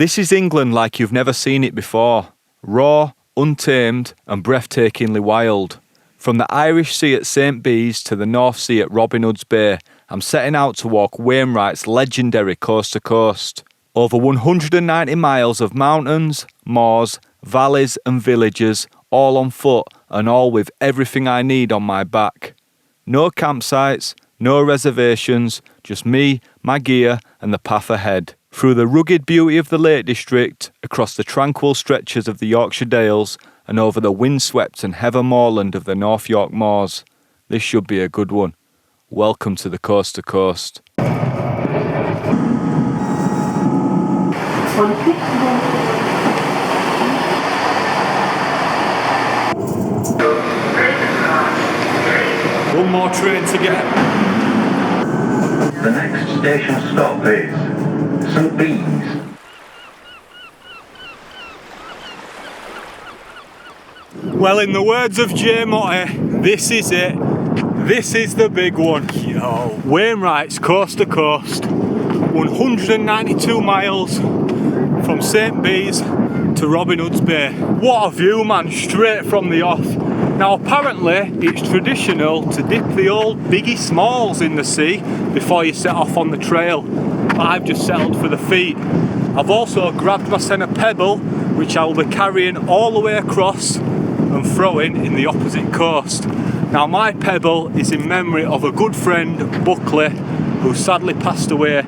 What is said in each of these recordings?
This is England like you've never seen it before. Raw, untamed and breathtakingly wild. From the Irish Sea at St Bees to the North Sea at Robin Hood's Bay, I'm setting out to walk Wainwright's legendary coast to coast. Over 190 miles of mountains, moors, valleys and villages, all on foot and all with everything I need on my back. No campsites, no reservations, just me, my gear and the path ahead. Through the rugged beauty of the Lake District, across the tranquil stretches of the Yorkshire Dales and over the windswept and heather moorland of the North York Moors. This should be a good one. Welcome to the coast to coast. One more train to get. The next station stop is St Bees. Well, in the words of Jay Motti, this is it. This is the big one. Yo. Wainwright's coast to coast. 192 miles from St Bees to Robin Hood's Bay. What a view, man, straight from the off. Now apparently it's traditional to dip the old biggie smalls in the sea before you set off on the trail. But I've just settled for the feet. I've also grabbed my centre pebble, which I will be carrying all the way across and throwing in the opposite coast. Now my pebble is in memory of a good friend, Buckley, who sadly passed away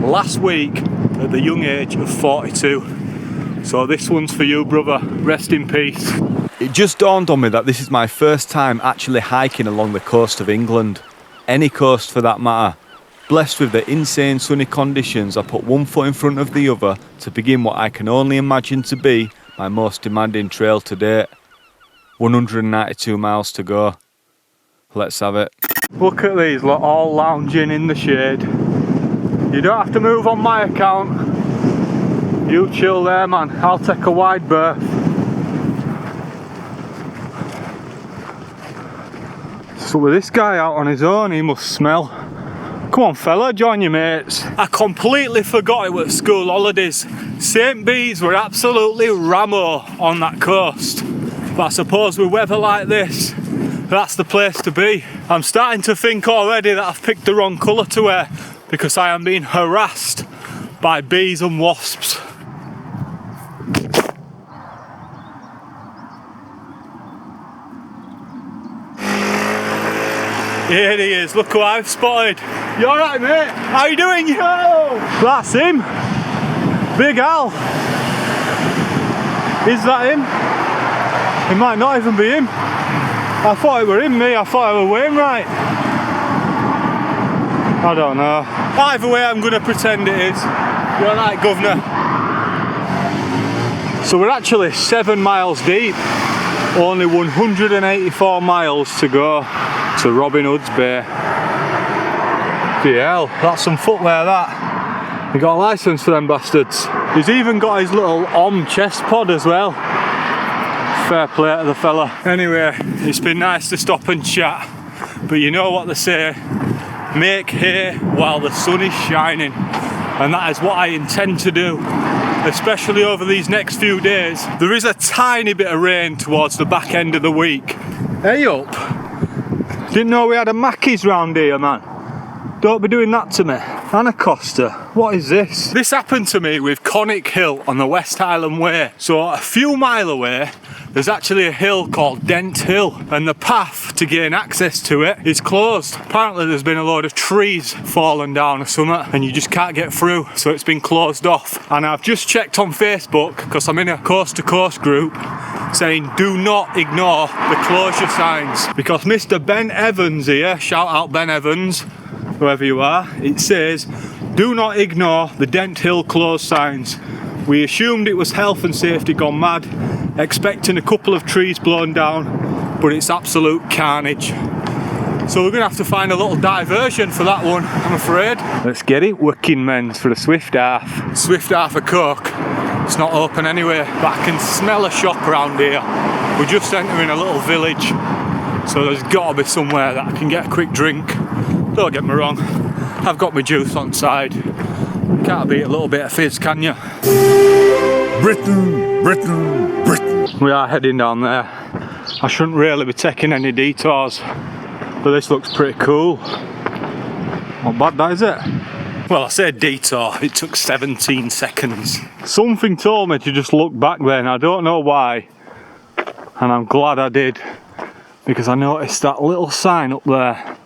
last week at the young age of 42. So this one's for you, brother. Rest in peace. It just dawned on me that this is my first time actually hiking along the coast of England. Any coast for that matter. Blessed with the insane sunny conditions, I put one foot in front of the other to begin what I can only imagine to be my most demanding trail to date. 192 miles to go. Let's have it. Look at these lot all lounging in the shade. You don't have to move on my account. You chill there, man. I'll take a wide berth. So with this guy out on his own, he must smell. Come on fella, join your mates. I completely forgot it was school holidays. St Bees were absolutely ramo on that coast. But I suppose with weather like this, that's the place to be. I'm starting to think already that I've picked the wrong colour to wear because I am being harassed by bees and wasps. Here he is, look who I've spotted. You alright, mate? How you doing? Yo! That's him. Big Al. Is that him? It might not even be him. I thought it were him, me. I thought it were Wainwright. I don't know. Either way, I'm going to pretend it is. You alright, governor? So we're actually 7 miles deep. Only 184 miles to go to Robin Hood's Bay. DL, that's some footwear that. He got a licence for them bastards. He's even got his little chest pod as well. Fair play to the fella. Anyway, it's been nice to stop and chat, but you know what they say, make hay while the sun is shining, and that is what I intend to do, especially over these next few days. There is a tiny bit of rain towards the back end of the week. Hey up! Didn't know we had a Mackey's round here, man. Don't be doing that to me. Anacosta, what is this? This happened to me with Conic Hill on the West Highland Way. So a few mile away, there's actually a hill called Dent Hill, and the path to gain access to it is closed. Apparently there's been a load of trees fallen down or something and you just can't get through, so it's been closed off. And I've just checked on Facebook, because I'm in a coast to coast group, saying do not ignore the closure signs, because Mr. Ben Evans here, shout out Ben Evans, whoever you are, it says do not ignore the Dent Hill closed signs. We assumed it was health and safety gone mad, expecting a couple of trees blown down, but it's absolute carnage. So we're going to have to find a little diversion for that one, I'm afraid. Let's get it, working men's for the Swift half. Swift half of Coke. It's not open anyway, but I can smell a shop around here. We're just entering a little village, so there's got to be somewhere that I can get a quick drink. Don't get me wrong, I've got my juice on side. Can't beat a little bit of fizz, can you? Britain, Britain, Britain. We are heading down there. I shouldn't really be taking any detours, but this looks pretty cool. Not bad, that is it? Well, I said detour, it took 17 seconds. Something told me to just look back there, and I don't know why. And I'm glad I did, because I noticed that little sign up there,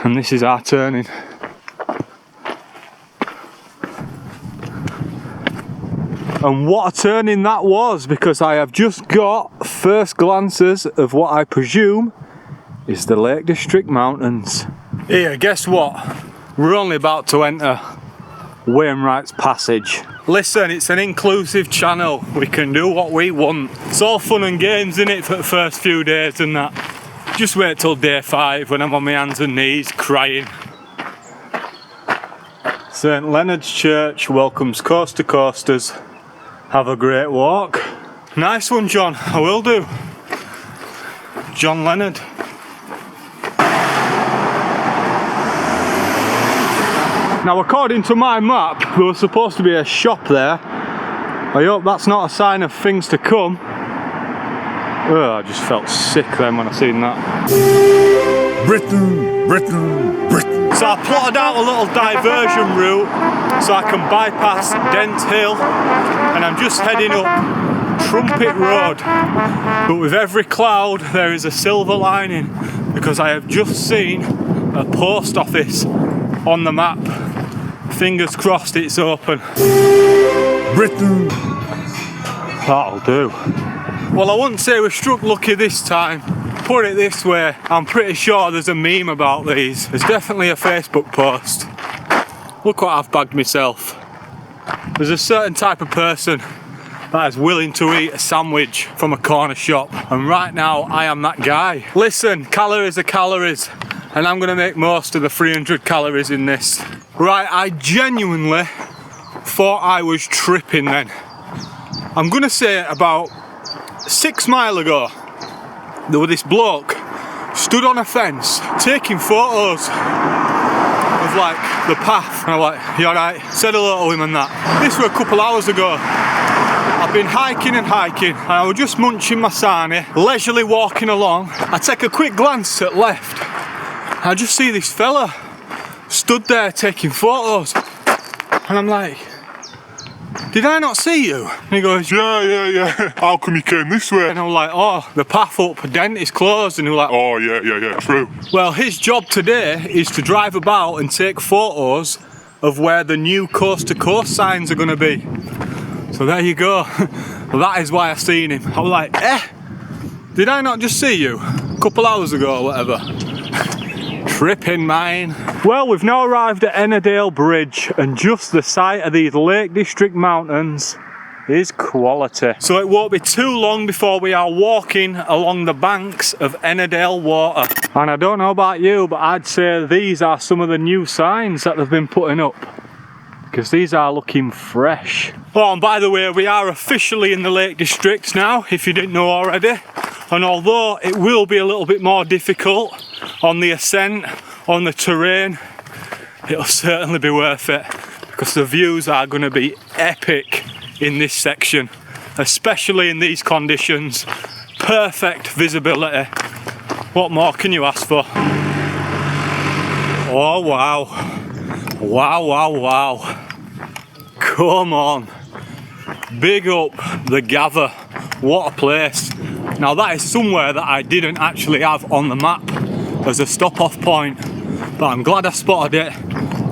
and this is our turning. And what a turning that was, because I have just got first glances of what I presume is the Lake District Mountains. Here, guess what? We're only about to enter Wainwright's Passage. Listen, it's an inclusive channel. We can do what we want. It's all fun and games, isn't it, for the first few days and that. Just wait till day 5 when I'm on my hands and knees crying. St Leonard's Church welcomes coast to coasters. Have a great walk. Nice one, John. I will do. John Leonard. Now, according to my map, there was supposed to be a shop there. I hope that's not a sign of things to come. Oh, I just felt sick then when I seen that. Britain, Britain, Britain. So I plotted out a little diversion route so I can bypass Dent Hill, and I'm just heading up Trumpet Road. But with every cloud there is a silver lining, because I have just seen a post office on the map. Fingers crossed it's open. Britain. That'll do. Well, I wouldn't say we struck lucky this time. Put it this way, I'm pretty sure there's a meme about these. There's definitely a Facebook post. Look what I've bagged myself. There's a certain type of person that is willing to eat a sandwich from a corner shop, and right now I am that guy. Listen, calories are calories, and I'm gonna make most of the 300 calories in this. Right, I genuinely thought I was tripping then. I'm gonna say about 6 miles ago, there was this bloke stood on a fence taking photos of like the path, and I'm like, you alright? Said hello to him and that. This was a couple hours ago. I've been hiking and hiking, and I was just munching my sarnie, leisurely walking along. I take a quick glance at left, and I just see this fella stood there taking photos, and I'm like, did I not see you? And he goes, Yeah. How come you came this way? and I'm like, oh, the path up Dent is closed. And he was like, Oh, yeah, true. well, his job today is to drive about and take photos of where the new coast to coast signs are going to be. So there you go. Well, that is why I seen him. I was like, did I not just see you a couple hours ago or whatever? Tripping, mine. Well, we've now arrived at Ennerdale Bridge, and just the sight of these Lake District Mountains is quality. So it won't be too long before we are walking along the banks of Ennerdale Water. And I don't know about you, but I'd say these are some of the new signs that they've been putting up, because these are looking fresh. Oh, and by the way, we are officially in the Lake District now, if you didn't know already. And although it will be a little bit more difficult on the ascent, on the terrain, it'll certainly be worth it, because the views are going to be epic in this section, especially in these conditions. Perfect visibility. What more can you ask for? Oh wow. Wow. Come on. Big up the Gather. What a place. Now that is somewhere that I didn't actually have on the map as a stop off point, but I'm glad I spotted it.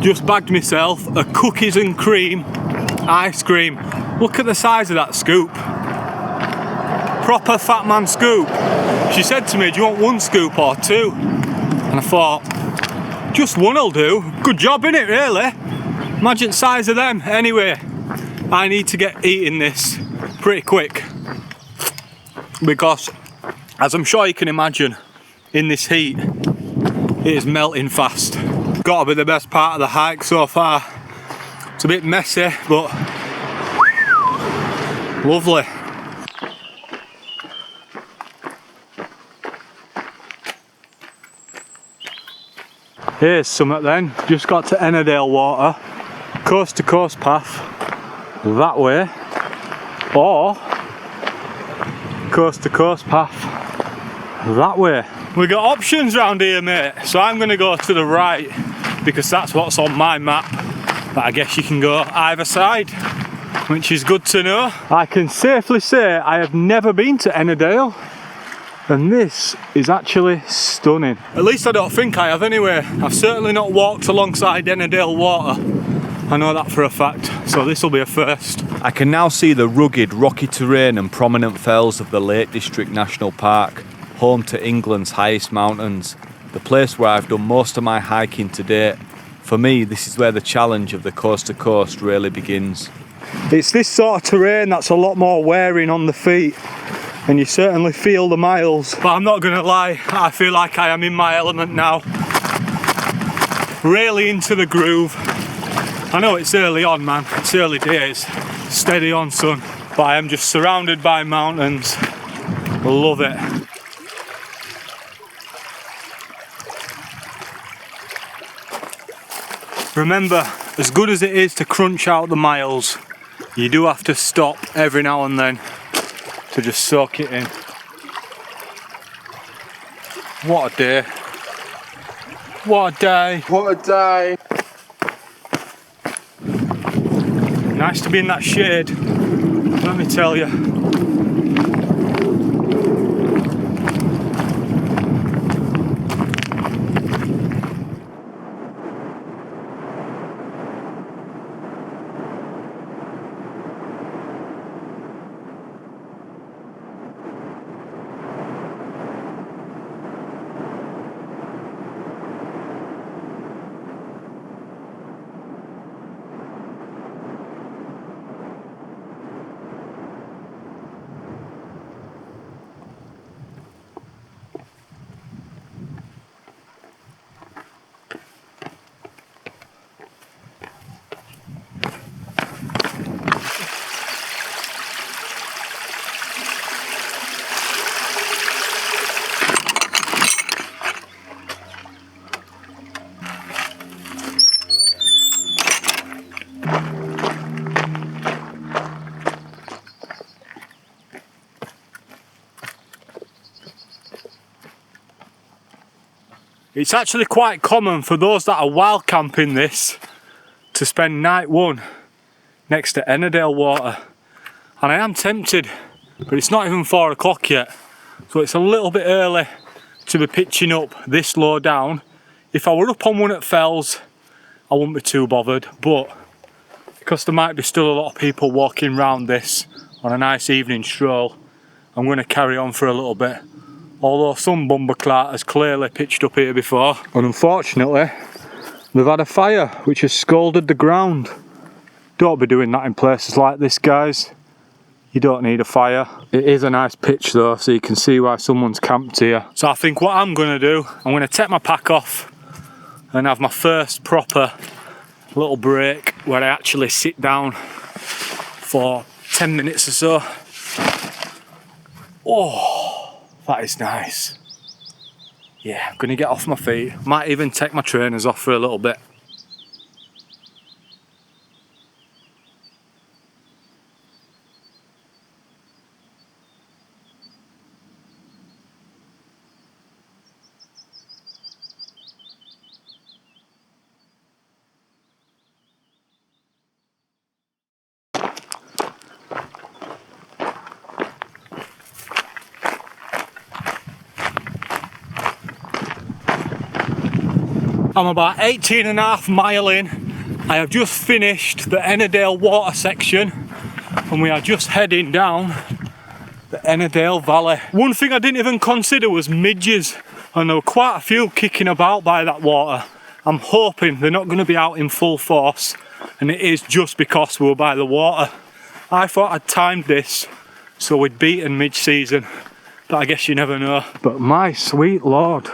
Just bagged myself a cookies and cream ice cream. Look at the size of that scoop. Proper fat man scoop. She said to me, do you want 1 scoop or 2? And I thought, just 1 will do. Good job, innit, really? Imagine the size of them. Anyway, I need to get eating this pretty quick, because as I'm sure you can imagine, in this heat it is melting fast. Gotta be the best part of the hike so far. It's a bit messy, but lovely. Here's summit then. Just got to Ennerdale Water, coast to coast path that way. or coast to coast path that way. We got options round here, mate, so I'm going to go to the right because that's what's on my map, but I guess you can go either side, which is good to know. I can safely say I have never been to Ennerdale, and this is actually stunning. At least I don't think I have anyway. I've certainly not walked alongside Ennerdale water, I know that for a fact, so this will be a first. I can now see the rugged, rocky terrain and prominent fells of the Lake District National Park, home to England's highest mountains, the place where I've done most of my hiking to date. For me, this is where the challenge of the coast to coast really begins. It's this sort of terrain that's a lot more wearing on the feet, and you certainly feel the miles. But I'm not gonna lie, I feel like I am in my element now. Really into the groove. I know it's early on, man, it's early days. Steady on, son. But I am just surrounded by mountains. Love it. Remember, as good as it is to crunch out the miles, you do have to stop every now and then to just soak it in. What a day. What a day. What a day. Nice to be in that shade, let me tell you. It's actually quite common for those that are wild camping this to spend night one next to Ennerdale water. And I am tempted, but it's not even 4 o'clock yet. So it's a little bit early to be pitching up this low down. If I were up on one at Fells, I wouldn't be too bothered. But because there might be still a lot of people walking around this on a nice evening stroll, I'm going to carry on for a little bit. Although some bumperclart has clearly pitched up here before. And unfortunately, they've had a fire which has scalded the ground. Don't be doing that in places like this, guys. You don't need a fire. It is a nice pitch though, so you can see why someone's camped here. So I think what I'm going to do, I'm going to take my pack off and have my first proper little break where I actually sit down for 10 minutes or so. Oh. That is nice. Yeah, I'm gonna get off my feet. Might even take my trainers off for a little bit. I'm about 18.5 miles in. I have just finished the Ennerdale water section and we are just heading down the Ennerdale Valley. One thing I didn't even consider was midges, and there were quite a few kicking about by that water. I'm hoping they're not going to be out in full force, and it is just because we were by the water. I thought I'd timed this so we'd beaten mid-season, but I guess you never know. But my sweet lord,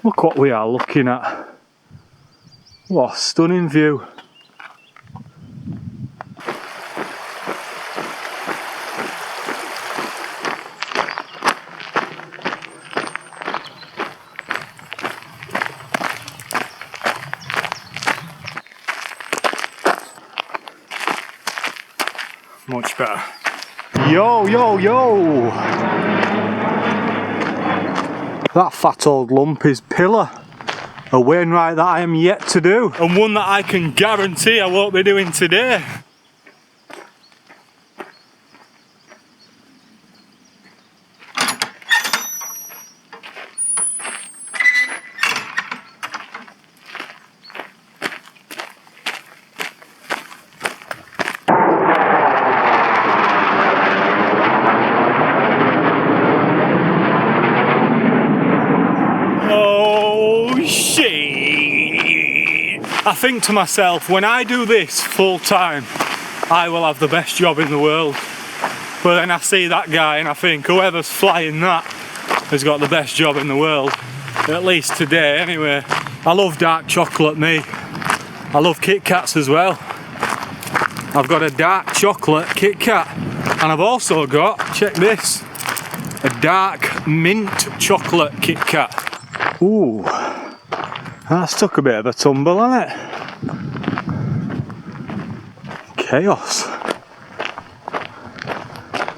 look what we are looking at. What a stunning view. Much better. Yo, yo, yo! That fat old lump is pillar. A Wainwright that I am yet to do. And one that I can guarantee I won't be doing today. I think to myself, when I do this full time, I will have the best job in the world. But then I see that guy and I think whoever's flying that has got the best job in the world. At least today anyway. I love dark chocolate, me. I love Kit Kats as well. I've got a dark chocolate Kit Kat. And I've also got, check this, a dark mint chocolate Kit Kat. Ooh. That's took a bit of a tumble, hasn't it? Chaos.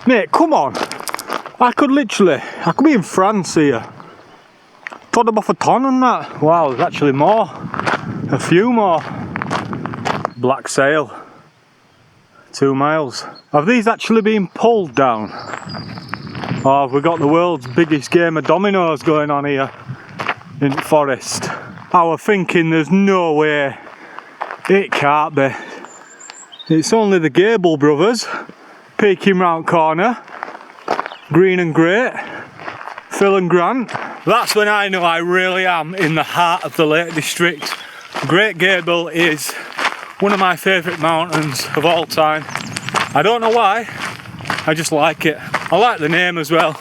Mate, come on. I could be in France here. Trod them off a ton on that. Wow, there's actually more. A few more. Black sail. 2 miles. Have these actually been pulled down? Or have we got the world's biggest game of dominoes going on here in the forest? I was thinking there's no way, it can't be. It's only the Gable brothers, peeking round corner, Green and Great, Phil and Grant. That's when I know I really am in the heart of the Lake District. Great Gable is one of my favourite mountains of all time. I don't know why, I just like it. I like the name as well.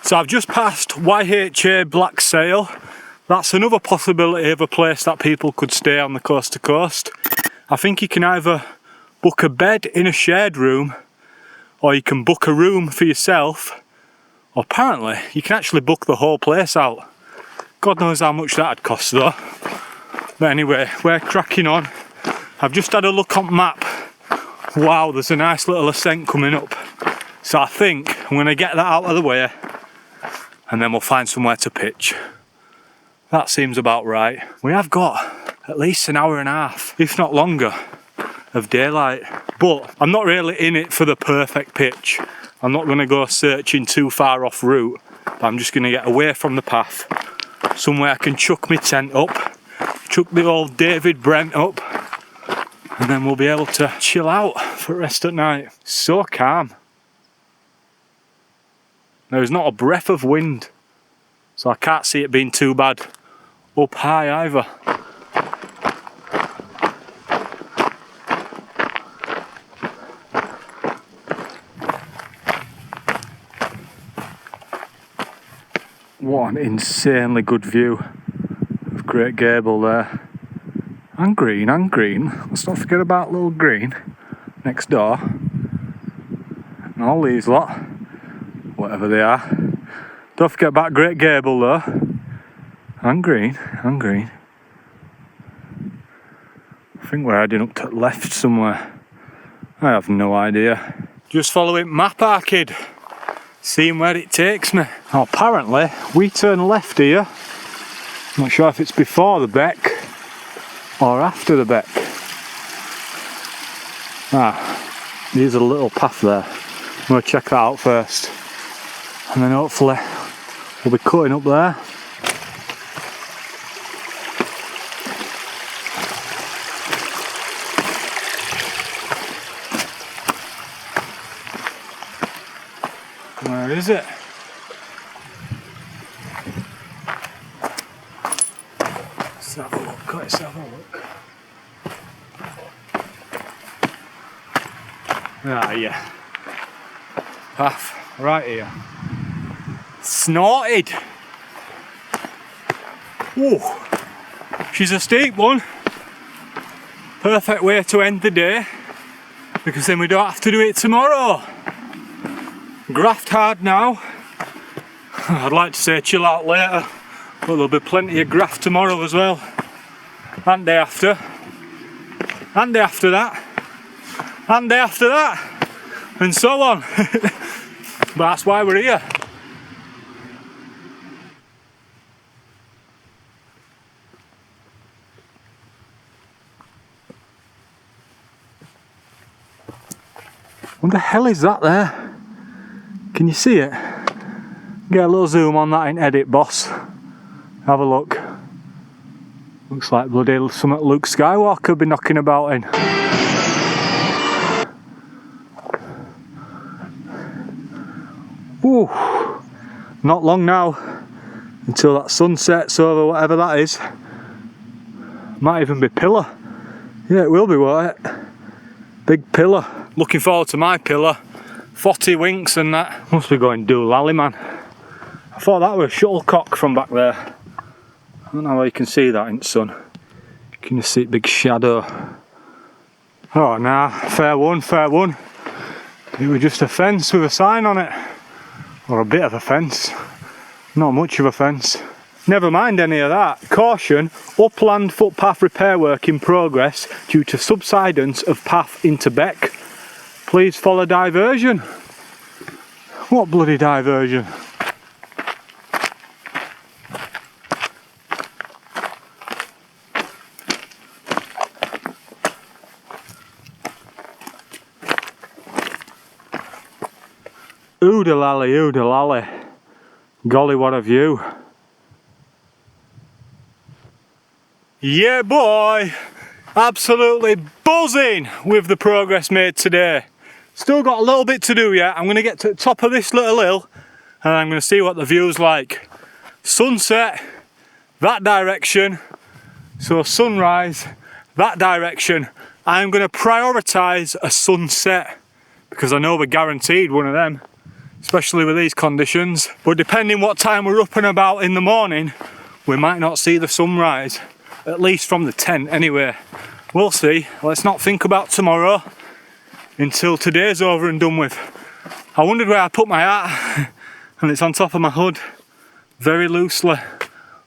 So I've just passed YHA Black Sail. That's another possibility of a place that people could stay on the coast to coast. I think you can either book a bed in a shared room, or you can book a room for yourself, or apparently you can actually book the whole place out. God knows how much that'd cost though. But anyway, we're cracking on. I've just had a look on map. Wow, there's a nice little ascent coming up. So I think I'm gonna get that out of the way and then we'll find somewhere to pitch. That seems about right. We have got at least an hour and a half, if not longer, of daylight. But I'm not really in it for the perfect pitch. I'm not gonna go searching too far off route. I'm just gonna get away from the path. Somewhere I can chuck my tent up, chuck the old David Brent up, and then we'll be able to chill out for the rest of the night. So calm. There's not a breath of wind, so I can't see it being too bad up high either. What an insanely good view of Great Gable there. And green, and green. Let's not forget about little green next door. And all these lot. Whatever they are. Don't forget about Great Gable though. And green, and green. I think we're heading up to the left somewhere. I have no idea. Just following map Arcade. Seeing where it takes me. Oh, apparently we turn left here. Not sure if it's before the beck or after the beck. Ah, there's a little path there. I'm going to check that out first. And then hopefully we'll be cutting up there. Where is it? Let's have a look, let's have a look. Ah, yeah. Path, right here. Snorted. Whoa. She's a steep one. Perfect way to end the day, because then we don't have to do it tomorrow. Graft hard now. I'd like to say chill out later, but there'll be plenty of graft tomorrow as well. And day after. And day after that. And day after that. And so on. But that's why we're here. What the hell is that there? Can you see it? Get a little zoom on that in edit, boss. Have a look. Looks like bloody something Luke Skywalker be knocking about in. Ooh, not long now until that sun sets over, whatever that is. Might even be pillar. Yeah, it will be, won't it? Big pillar. Looking forward to my pillar. 40 winks and that. Must be going doolally, man. I thought that was a shuttlecock from back there. I don't know how you can see that in the sun. You can just see big shadow. Oh nah, fair one, fair one. It was just a fence with a sign on it. Or a bit of a fence. Not much of a fence. Never mind any of that. Caution, upland footpath repair work in progress due to subsidence of path into beck. Please follow diversion. What bloody diversion? Oodalally, oodalally. Golly, what a view. Yeah, boy! Absolutely buzzing with the progress made today. Still got a little bit to do yet. I'm going to get to the top of this little hill and I'm going to see what the view's like. Sunset, that direction. So sunrise, that direction. I'm going to prioritise a sunset because I know we're guaranteed one of them, especially with these conditions. But depending what time we're up and about in the morning, we might not see the sunrise, at least from the tent anyway. We'll see. Let's not think about tomorrow until today's over and done with. I wondered where I put my hat and it's on top of my hood, very loosely,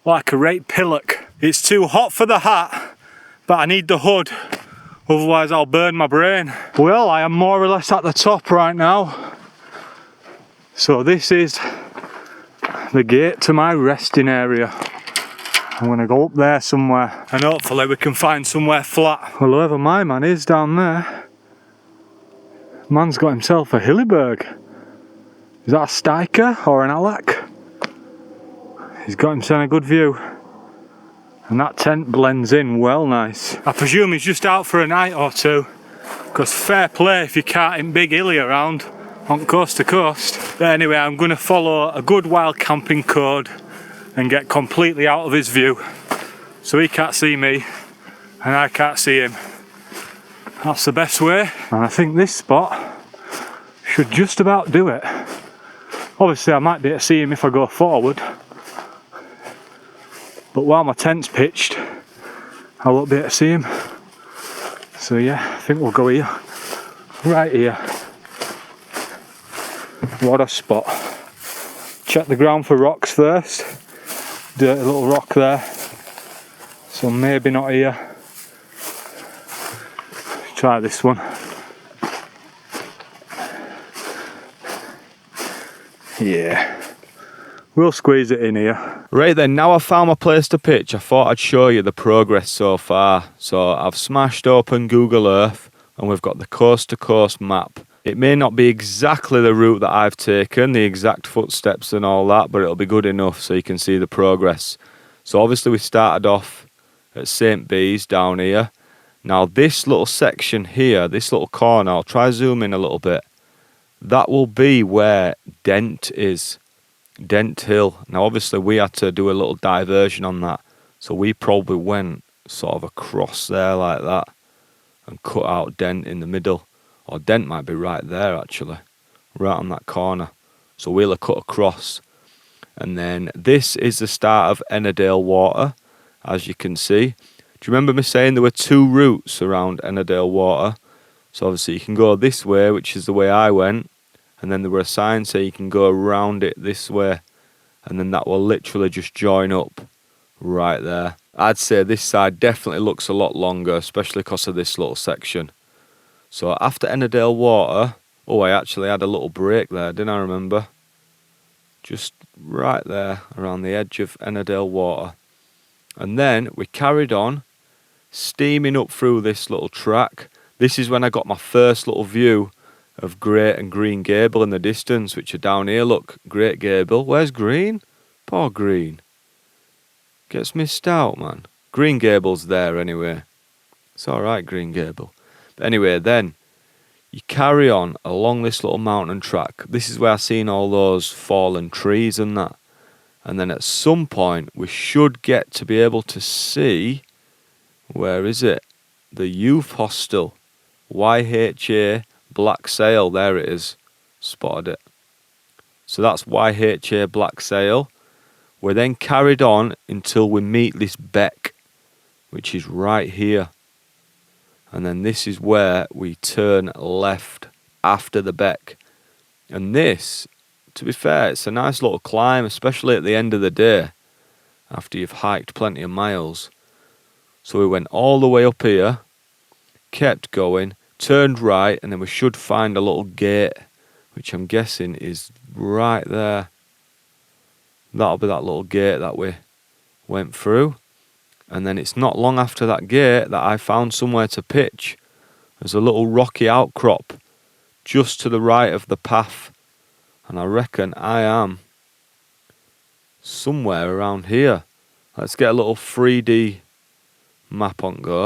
like a right pillock. It's too hot for the hat, but I need the hood, otherwise I'll burn my brain. Well, I am more or less at the top right now. So this is the gate to my resting area. I'm going to go up there somewhere and hopefully we can find somewhere flat. Well, whoever my man is down there, man's got himself a Hillyberg. Is that a Stiker or an Alak? He's got himself a good view. And that tent blends in well nice. I presume he's just out for a night or two, because fair play if you carting big hilly around on coast to coast. But anyway, I'm going to follow a good wild camping code and get completely out of his view, so he can't see me and I can't see him. That's the best way, and I think this spot should just about do it. Obviously I might be able to see him if I go forward, but while my tent's pitched I won't be able to see him. So yeah, I think we'll go here, right here. What a spot. Check the ground for rocks first. Dirty little rock there, so maybe not here. Try this one. Yeah, we'll squeeze it in here. Right then, now I've found my place to pitch, I thought I'd show you the progress so far. So I've smashed open Google Earth and we've got the coast to coast map. It may not be exactly the route that I've taken, the exact footsteps and all that, but it'll be good enough so you can see the progress. So obviously we started off at St. Bees down here. Now this little section here, this little corner, I'll try zoom in a little bit. That will be where Dent is, Dent Hill. Now obviously we had to do a little diversion on that. So we probably went sort of across there like that and cut out Dent in the middle. Or Dent might be right there actually, right on that corner. So we'll have cut across. And then this is the start of Ennerdale Water, as you can see. Do you remember me saying there were 2 routes around Ennerdale Water? So obviously you can go this way, which is the way I went. And then there were a sign saying you can go around it this way. And then that will literally just join up right there. I'd say this side definitely looks a lot longer, especially because of this little section. So after Ennerdale Water, oh, I actually had a little break there, didn't I remember? Just right there around the edge of Ennerdale Water. And then we carried on, steaming up through this little track. This is when I got my first little view of Great and Green Gable in the distance, which are down here. Look, Great Gable. Where's Green? Poor Green. Gets missed out, man. Green Gable's there anyway. It's alright, Green Gable. But anyway, then you carry on along this little mountain track. This is where I seen all those fallen trees and that. And then at some point we should get to be able to see, where is it? The youth hostel. YHA Black Sail. There it is. Spotted it. So that's YHA Black Sail. We're then carried on until we meet this beck, which is right here. And then this is where we turn left after the beck. And this, to be fair, it's a nice little climb, especially at the end of the day, after you've hiked plenty of miles. So we went all the way up here, kept going, turned right, and then we should find a little gate, which I'm guessing is right there. That'll be that little gate that we went through. And then it's not long after that gate that I found somewhere to pitch. There's a little rocky outcrop just to the right of the path. And I reckon I am somewhere around here. Let's get a little 3D map on go.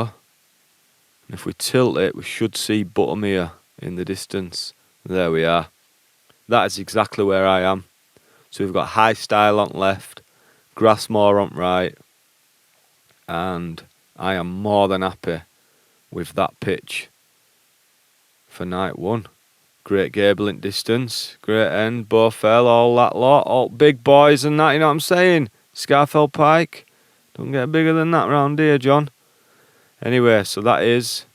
And if we tilt it, we should see Buttermere in the distance. There we are. That is exactly where I am. So we've got High Style on left, Grassmore on right, and I am more than happy with that pitch for night 1. Great Gable in distance, Great End, Bowfell, all that lot, all big boys and that, you know what I'm saying? Scarfell Pike, don't get bigger than that round here, John. Anyway, so that is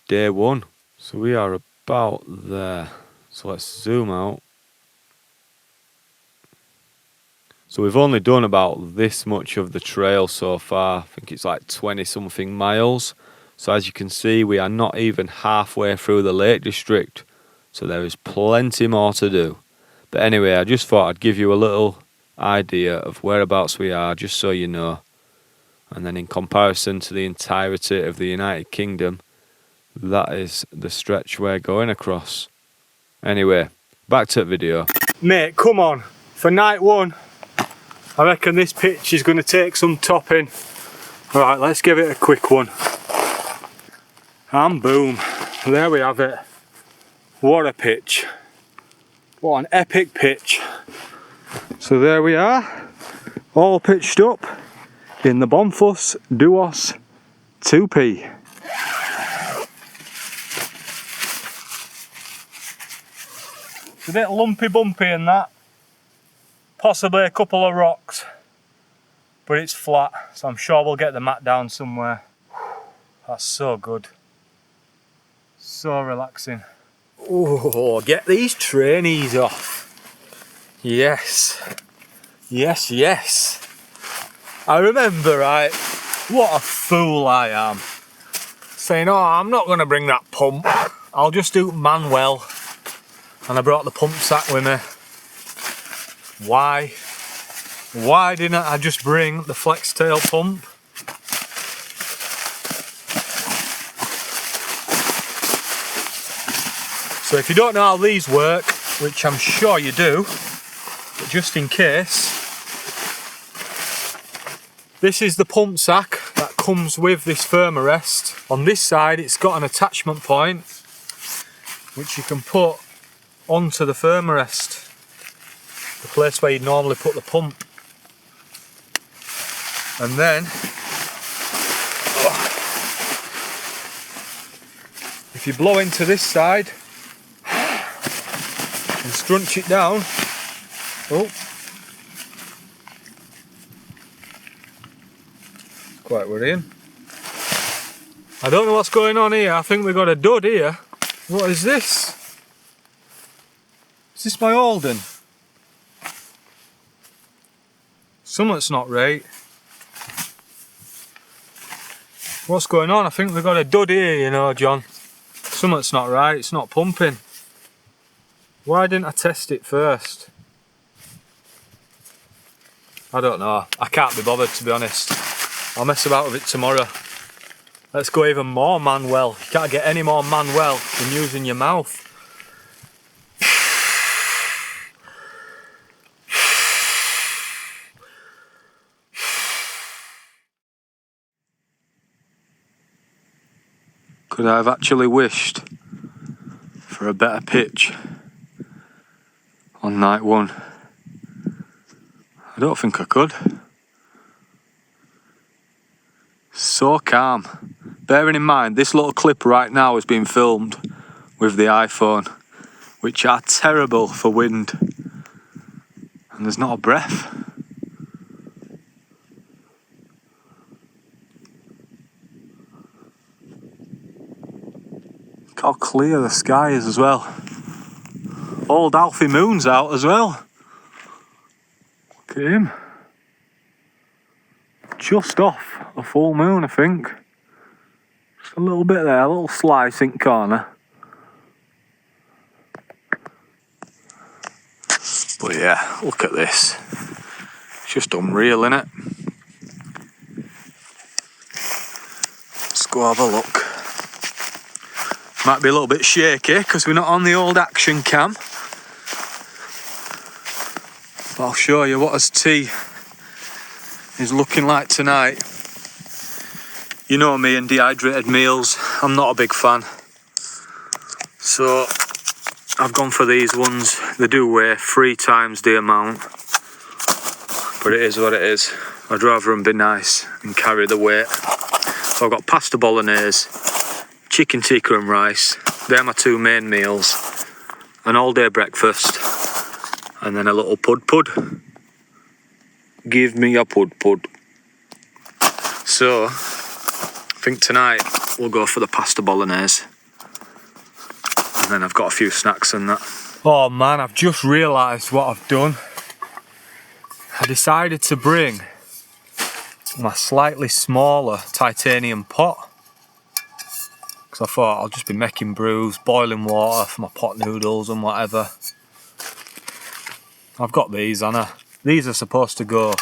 day 1. So we are about there. So let's zoom out. So we've only done about this much of the trail so far. I think it's like 20 something miles. So as you can see, we are not even halfway through the Lake District. So there is plenty more to do. But anyway, I just thought I'd give you a little idea of whereabouts we are, just so you know. And then in comparison to the entirety of the United Kingdom, that is the stretch we're going across. Anyway, back to the video. Mate, come on. For night 1, I reckon this pitch is going to take some topping. Right, let's give it a quick one. And boom, there we have it. What a pitch. What an epic pitch. So there we are, all pitched up in the Bonfuss Duos 2P. It's a bit lumpy bumpy in that. Possibly a couple of rocks, but it's flat, so I'm sure we'll get the mat down somewhere. That's so good. So relaxing. Oh, get these trainies off. Yes. Yes, yes. I remember, right, what a fool I am. Saying, oh, I'm not going to bring that pump. I'll just do Manuel. And I brought the pump sack with me. Why? Why didn't I just bring the flex tail pump? So if you don't know how these work, which I'm sure you do, but just in case, this is the pump sack that comes with this firm arrest. On this side it's got an attachment point which you can put onto the firm arrest, the place where you'd normally put the pump. And then if you blow into this side and scrunch it down, oh, quite worrying. I don't know what's going on here. I think we got a dud here. What is this? Is this my Alden? Something's not right. What's going on? I think we got a dud here, you know, John. Something's not right. It's not pumping. Why didn't I test it first? I don't know. I can't be bothered, to be honest. I'll mess about with it tomorrow. Let's go even more manual. You can't get any more manual than using your mouth. Could I have actually wished for a better pitch on night one? I don't think I could. So calm. Bearing in mind, this little clip right now is being filmed with the iPhone, which are terrible for wind. And there's not a breath. Look how clear the sky is as well. Old Alfie Moon's out as well. Look at him. Just off a full moon, I think. Just a little bit there, a little slice in corner. But yeah, look at this. It's just unreal, innit? Let's go have a look. Might be a little bit shaky because we're not on the old action cam. But I'll show you what his tea is looking like tonight. You know me and dehydrated meals, I'm not a big fan. So I've gone for these ones. They do weigh 3 times the amount. But it is what it is. I'd rather them be nice and carry the weight. So I've got pasta bolognese, chicken tikka and rice. They're my 2 main meals. An all day breakfast. And then a little pud. Give me a pud. So, I think tonight we'll go for the pasta bolognese. And then I've got a few snacks and that. Oh man, I've just realised what I've done. I decided to bring my slightly smaller titanium pot. Because I thought I'll just be making brews, boiling water for my pot noodles and whatever. I've got these, Anna. These are supposed to go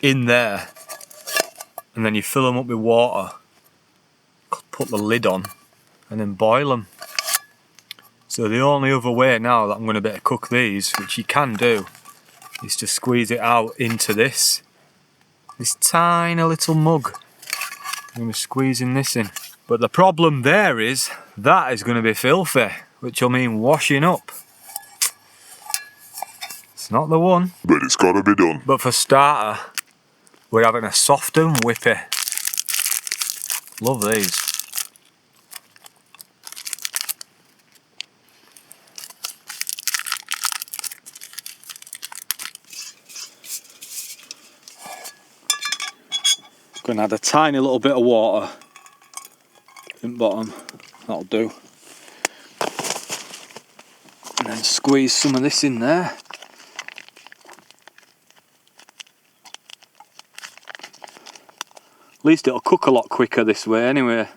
in there. And then you fill them up with water. Put the lid on. And then boil them. So the only other way now that I'm going to be able to cook these, which you can do, is to squeeze it out into this tiny little mug. I'm going to be squeezing this in. But the problem there is, that is going to be filthy, which will mean washing up. It's not the one. But it's gotta be done. But for starter, we're having a soft and whippy. Love these. Gonna add a tiny little bit of water in the bottom. That'll do. And then squeeze some of this in there. At least it'll cook a lot quicker this way anyway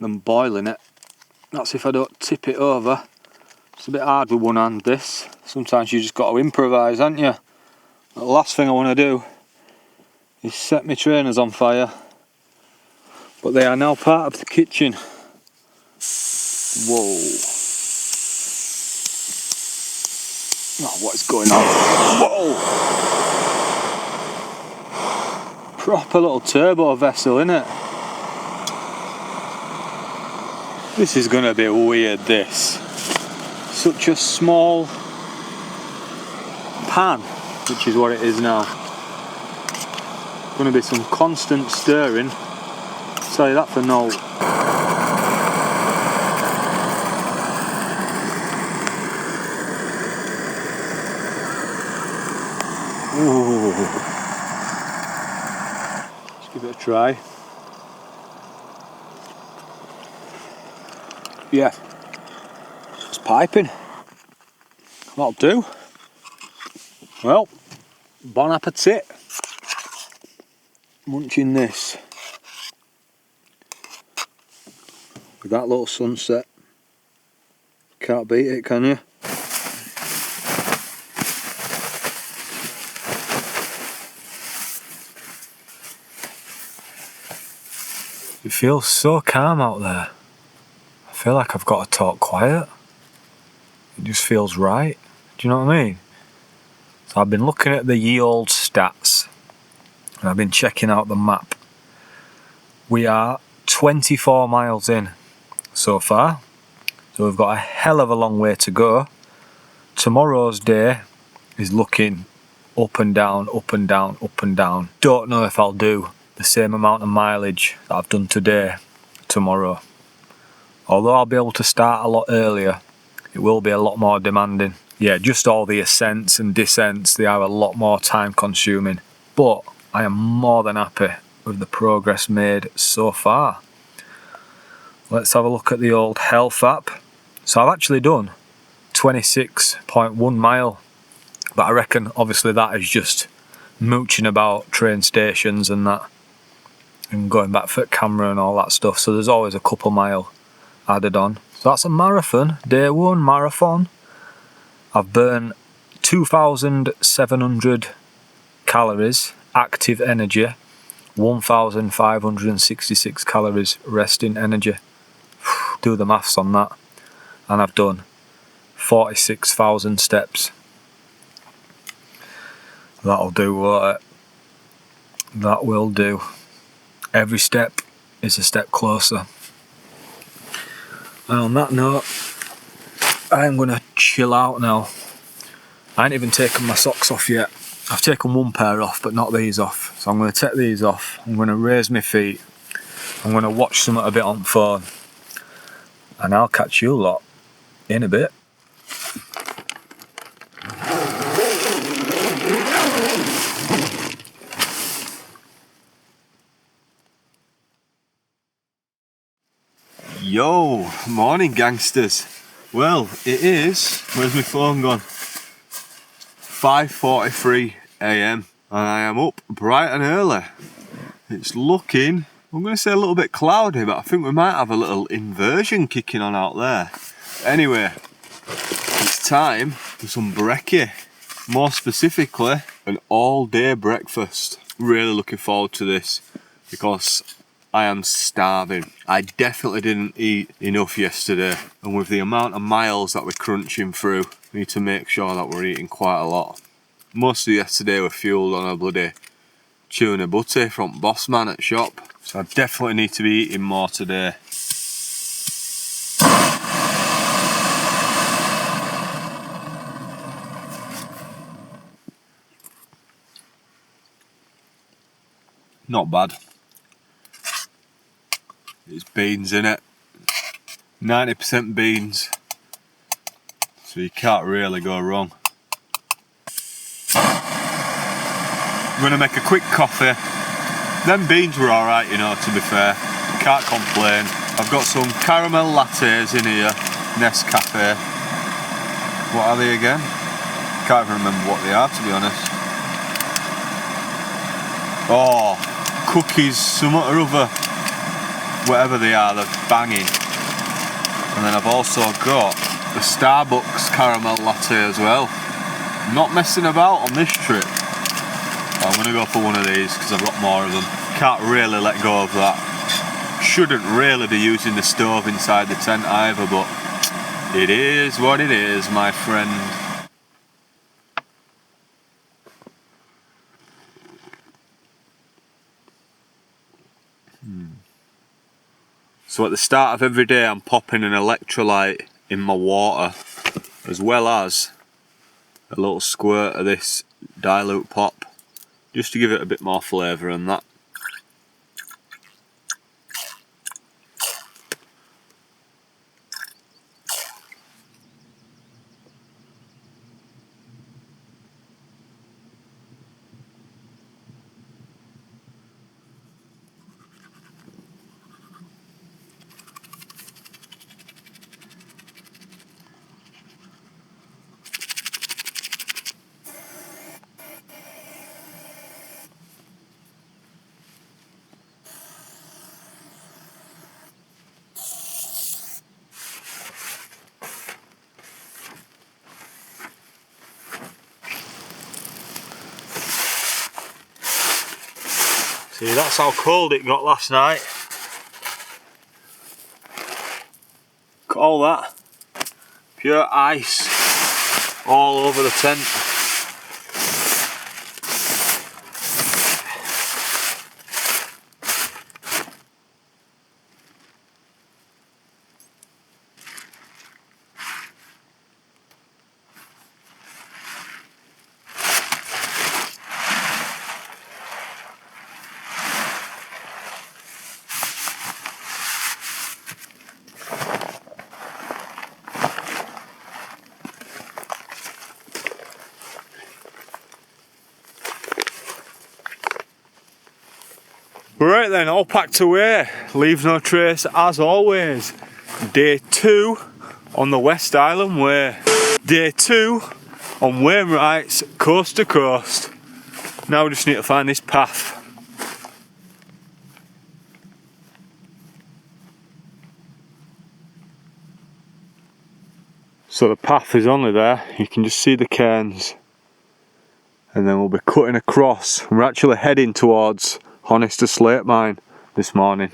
than boiling it. That's if I don't tip it over. It's a bit hard with one hand, this. Sometimes you just got to improvise, haven't you? The last thing I want to do is set my trainers on fire. But they are now part of the kitchen. Whoa. Oh, what is going on? Whoa! Proper little turbo vessel, innit? This is gonna be weird, this. Such a small pan, which is what it is now. Going to be some constant stirring. Say that for no. Ooh. Let's give it a try. Yeah, it's piping. That'll do. Well, bon appetit. Munching this with that little sunset. Can't beat it, can you? It feels so calm out there. I feel like I've got to talk quiet. It just feels right. Do you know what I mean? So I've been looking at the ye old stats and I've been checking out the map. We are 24 miles in so far. So we've got a hell of a long way to go. Tomorrow's day is looking up and down, up and down, up and down. Don't know if I'll do the same amount of mileage that I've done today, tomorrow. Although I'll be able to start a lot earlier, it will be a lot more demanding. Yeah, just all the ascents and descents, they are a lot more time consuming. But I am more than happy with the progress made so far. Let's have a look at the old health app. So I've actually done 26.1 mile, but I reckon obviously that is just mooching about train stations and that, and going back for camera and all that stuff. So there's always a couple mile added on. So that's a marathon, day one marathon. I've burned 2,700 calories, active energy, 1,566 calories resting energy. Do the maths on that. And I've done 46,000 steps. That'll do, won't it? That will do. Every step is a step closer. And on that note, I'm going to chill out now. I ain't even taken my socks off yet. I've taken one pair off, but not these off. So I'm going to take these off. I'm going to raise my feet. I'm going to watch something a bit on phone. And I'll catch you lot in a bit. Yo, morning gangsters. Well, it is, where's my phone gone? 5:43 AM and I am up bright and early. It's looking, I'm going to say a little bit cloudy, but I think we might have a little inversion kicking on out there. Anyway, it's time for some brekkie. More specifically, an all-day breakfast. Really looking forward to this because I am starving. I definitely didn't eat enough yesterday, and with the amount of miles that we're crunching through, we need to make sure that we're eating quite a lot. Most of yesterday were fueled on a bloody tuna butty from Bossman at shop, so I definitely need to be eating more today. Not bad. There's beans in it. 90% beans. So you can't really go wrong. I'm going to make a quick coffee. Them beans were alright, you know, to be fair. Can't complain. I've got some caramel lattes in here. Nescafe. What are they again? Can't even remember what they are, to be honest. Oh, cookies, something or other. Whatever they are, they're banging. And then I've also got the Starbucks caramel latte as well. Not messing about on this trip. I'm going to go for one of these because I've got more of them. Can't really let go of that. Shouldn't really be using the stove inside the tent either, but it is what it is, my friend. So at the start of every day I'm popping an electrolyte in my water, as well as a little squirt of this dilute pop just to give it a bit more flavour and that. See, that's how cold it got last night. Got all that pure ice all over the tent. Right then, all packed away, leave no trace as always. Day 2 on the West Island Way. Day 2 on Wainwright's coast to coast. Now we just need to find this path. So the path is only there, you can just see the cairns. And then we'll be cutting across. We're actually heading towards Honister Slate Mine this morning.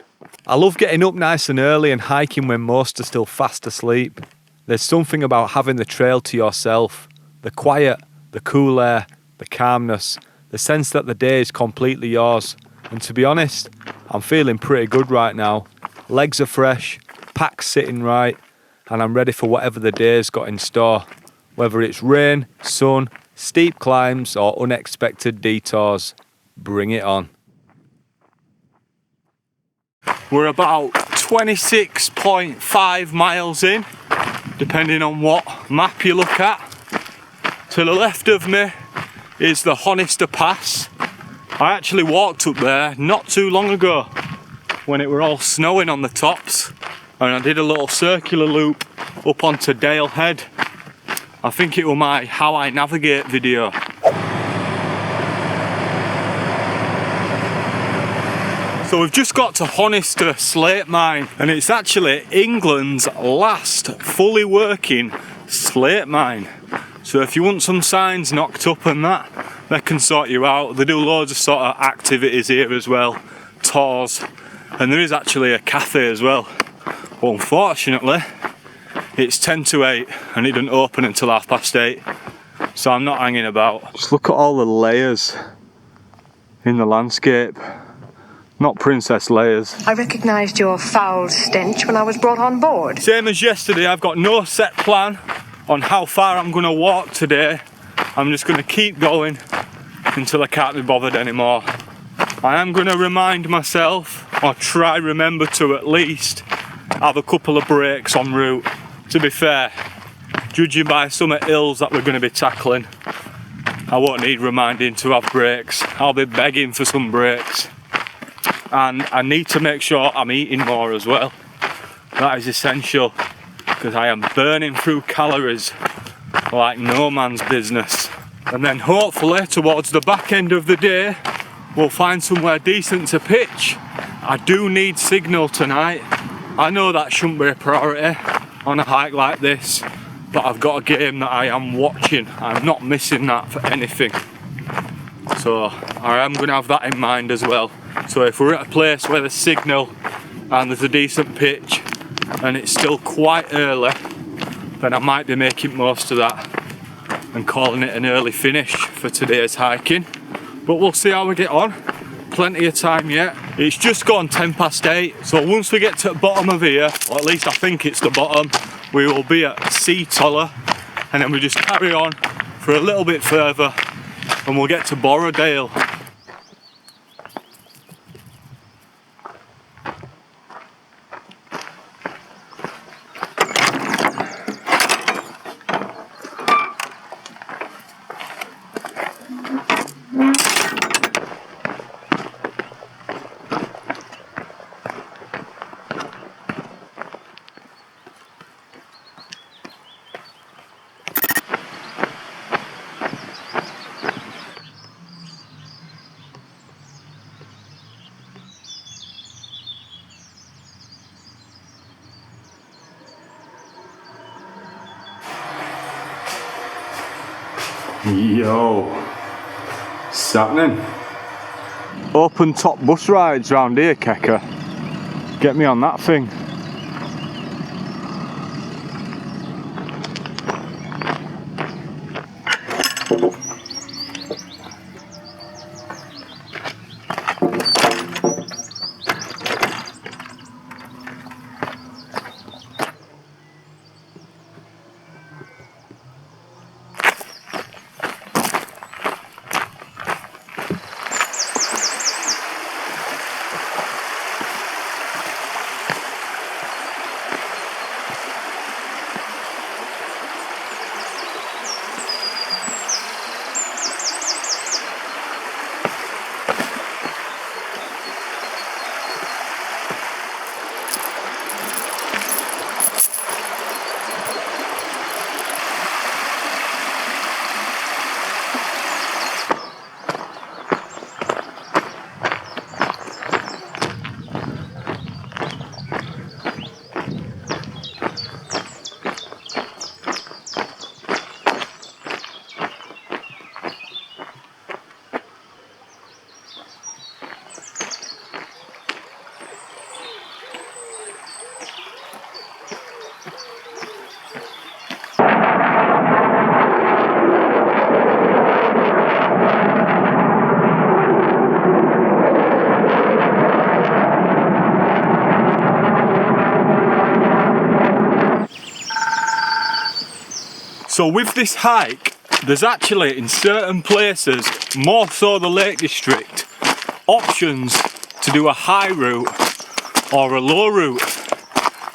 I love getting up nice and early and hiking when most are still fast asleep. There's something about having the trail to yourself. The quiet, the cool air, the calmness, the sense that the day is completely yours. And to be honest, I'm feeling pretty good right now. Legs are fresh, pack's sitting right, and I'm ready for whatever the day's got in store. Whether it's rain, sun, steep climbs or unexpected detours, bring it on. We're about 26.5 miles in, depending on what map you look at. To the left of me is the Honister Pass. I actually walked up there not too long ago when it were all snowing on the tops, and I did a little circular loop up onto Dale Head. I think it was my How I Navigate video. So we've just got to Honister Slate Mine, and it's actually England's last fully working slate mine. So if you want some signs knocked up and that, they can sort you out. They do loads of sort of activities here as well, tours, and there is actually a cafe as well. But unfortunately, it's 10 to 8 and it doesn't open until 8:30, so I'm not hanging about. Just look at all the layers in the landscape. Not princess layers. I recognised your foul stench when I was brought on board. Same as yesterday, I've got no set plan on how far I'm going to walk today. I'm just going to keep going until I can't be bothered anymore. I am going to remind myself, or try remember to at least, have a couple of breaks en route. To be fair, judging by some of the hills that we're going to be tackling, I won't need reminding to have breaks. I'll be begging for some breaks. And I need to make sure I'm eating more as well. That is essential, because I am burning through calories like no man's business. And then hopefully towards the back end of the day, we'll find somewhere decent to pitch. I do need signal tonight. I know that shouldn't be a priority on a hike like this, but I've got a game that I am watching. I'm not missing that for anything. So I am going to have that in mind as well. So if we're at a place where there's signal and there's a decent pitch and it's still quite early, then I might be making most of that and calling it an early finish for today's hiking. But we'll see how we get on. Plenty of time yet. It's just gone 8:10, so once we get to the bottom of here, or at least I think it's the bottom, we will be at Sea Toller, and then we just carry on for a little bit further and we'll get to Borrowdale. Yo, what's happening? Open top bus rides round here, Kecker. Get me on that thing. So with this hike, there's actually in certain places, more so the Lake District, options to do a high route or a low route.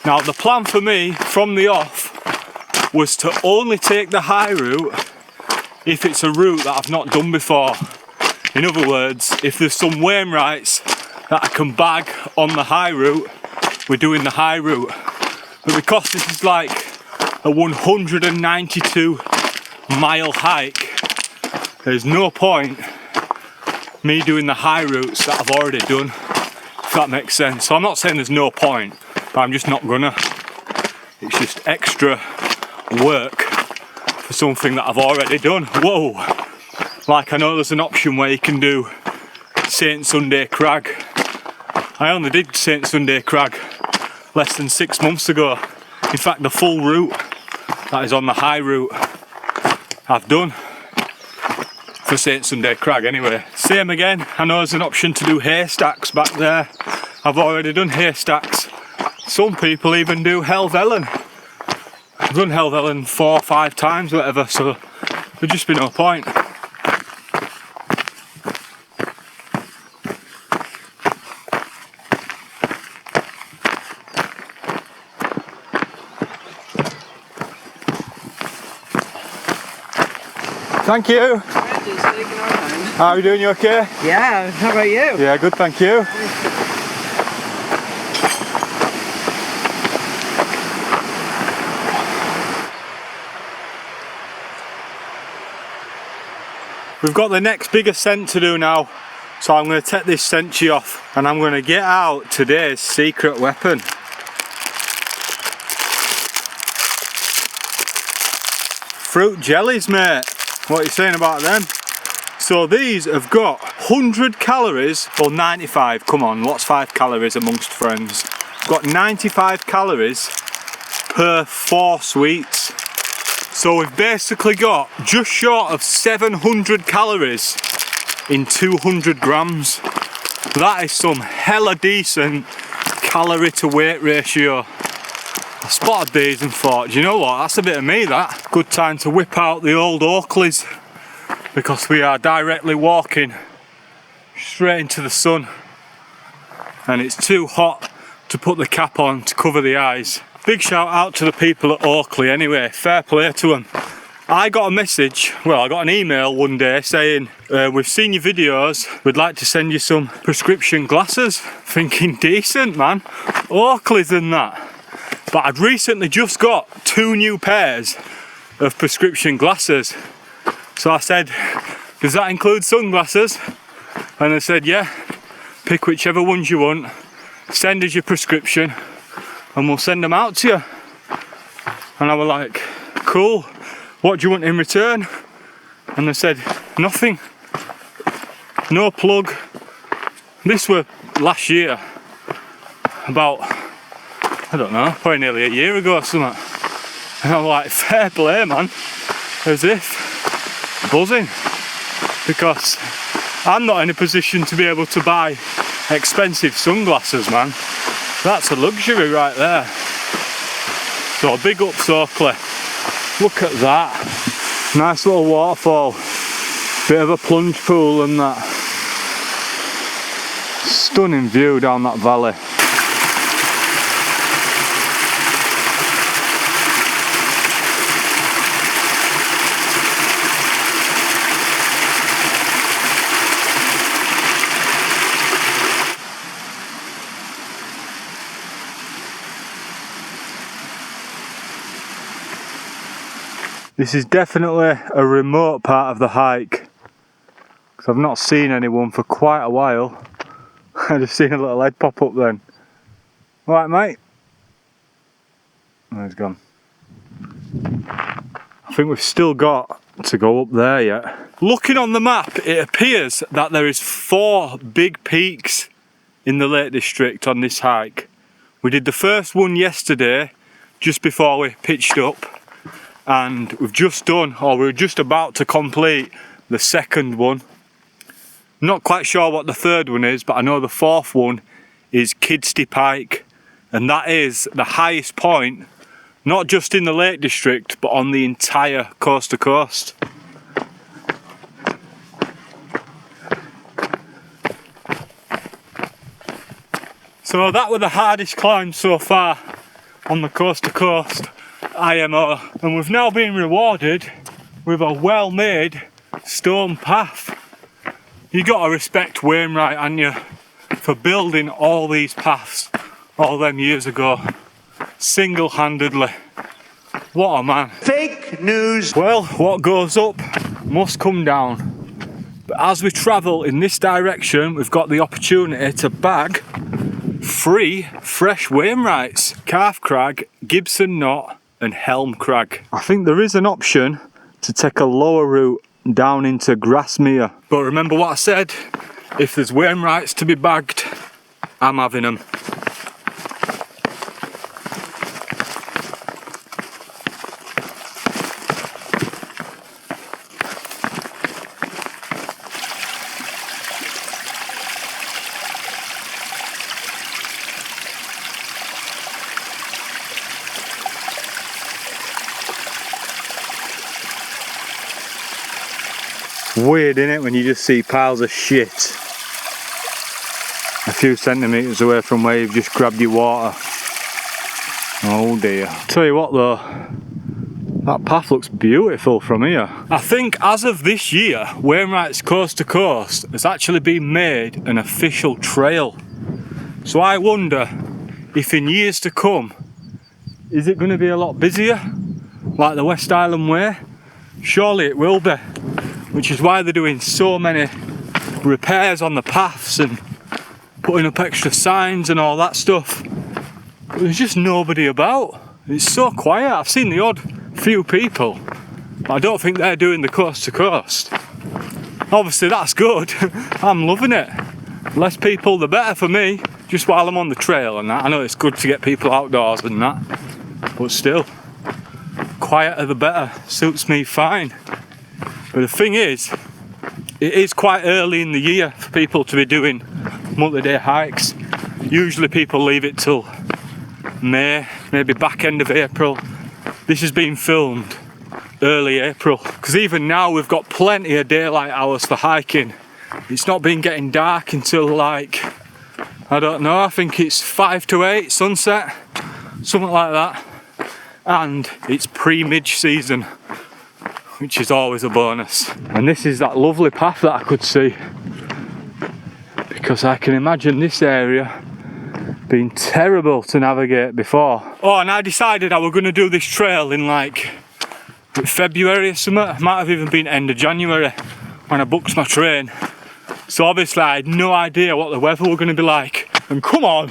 Now the plan for me from the off was to only take the high route if it's a route that I've not done before. In other words, if there's some Wainwrights that I can bag on the high route, we're doing the high route. But because this is like a 192 mile hike, there's no point me doing the high routes that I've already done, if that makes sense. So I'm not saying there's no point, but I'm just not gonna. It's just extra work for something that I've already done. Whoa! Like I know there's an option where you can do St Sunday Crag. I only did St Sunday Crag less than 6 months ago. In fact, the full route that is on the high route I've done for St Sunday Crag anyway. Same again, I know there's an option to do haystacks back there. I've already done haystacks. Some people even do Helvellyn. I've done Helvellyn 4 or 5 times, whatever, so there'd just be no point. Thank you. How are you doing? You okay? Yeah, how about you? Yeah, good, thank you. We've got the next big ascent to do now, so I'm going to take this Senchi off and I'm going to get out today's secret weapon. Fruit jellies, mate. What are you saying about them? So these have got 100 calories, or 95, come on, what's 5 calories amongst friends? Got 95 calories per 4 sweets. So we've basically got just short of 700 calories in 200 grams. That is some hella decent calorie to weight ratio. I spotted these and thought, do you know what, that's a bit of me that. Good time to whip out the old Oakleys because we are directly walking straight into the sun and it's too hot to put the cap on to cover the eyes. Big shout out to the people at Oakley anyway, fair play to them. I got a message, well I got an email one day saying we've seen your videos, we'd like to send you some prescription glasses. Thinking decent man, Oakley's and that. But I'd recently just got 2 new pairs of prescription glasses. So I said, does that include sunglasses? And they said, yeah, pick whichever ones you want, send us your prescription and we'll send them out to you. And I was like, cool, what do you want in return? and they said nothing, no plug. This were last year, about, I don't know, probably nearly a year ago or something. And I'm like, fair play, man, as if buzzing, because I'm not in a position to be able to buy expensive sunglasses, man. That's a luxury right there. So big up Oakley. Look at that. Nice little waterfall. Bit of a plunge pool and that. Stunning view down that valley. This is definitely a remote part of the hike, because I've not seen anyone for quite a while. I just seen a little head pop up then. Alright mate. Oh, he's gone. I think we've still got to go up there yet. Looking on the map, it appears that there is 4 big peaks in the Lake District on this hike. We did the first one yesterday, just before we pitched up. And we've just done, or we're just about to complete the second one. Not quite sure what the third one is, but I know the fourth one is Kidsty Pike, and that is the highest point, not just in the Lake District, but on the entire coast to coast. So that was the hardest climb so far on the coast to coast IMO, and we've now been rewarded with a well-made stone path. You gotta respect Wainwright, haven't you, for building all these paths all them years ago, single-handedly. What a man. Fake news. Well, what goes up must come down. But as we travel in this direction, we've got the opportunity to bag 3 fresh Wainwrights: Calf Crag, Gibson Knot and Helm Crag. I think there is an option to take a lower route down into Grasmere. But remember what I said, if there's Wainwrights to be bagged, I'm having them. Weird, innit, when you just see piles of shit a few centimetres away from where you've just grabbed your water. Oh dear. Tell you what though, that path looks beautiful from here. I think as of this year, Wainwright's Coast to Coast has actually been made an official trail. So I wonder if in years to come, is it going to be a lot busier, like the West Island Way? Surely it will be. Which is why they're doing so many repairs on the paths and putting up extra signs and all that stuff. But there's just nobody about. It's so quiet. I've seen the odd few people, but I don't think they're doing the coast to coast. Obviously that's good. I'm loving it. Less people the better for me, just while I'm on the trail and that. I know it's good to get people outdoors and that, but still, quieter the better. Suits me fine. But the thing is, it is quite early in the year for people to be doing multi-day hikes. Usually people leave it till May, maybe back end of April. This has been filmed early April, because even now we've got plenty of daylight hours for hiking. It's not been getting dark until like, I don't know, I think it's 5 to 8 sunset, something like that. And it's pre-midge season, which is always a bonus. And this is that lovely path that I could see, because I can imagine this area being terrible to navigate before. Oh, and I decided I was going to do this trail in like February or something. It might have even been end of January when I booked my train. So obviously I had no idea what the weather was going to be like. And come on!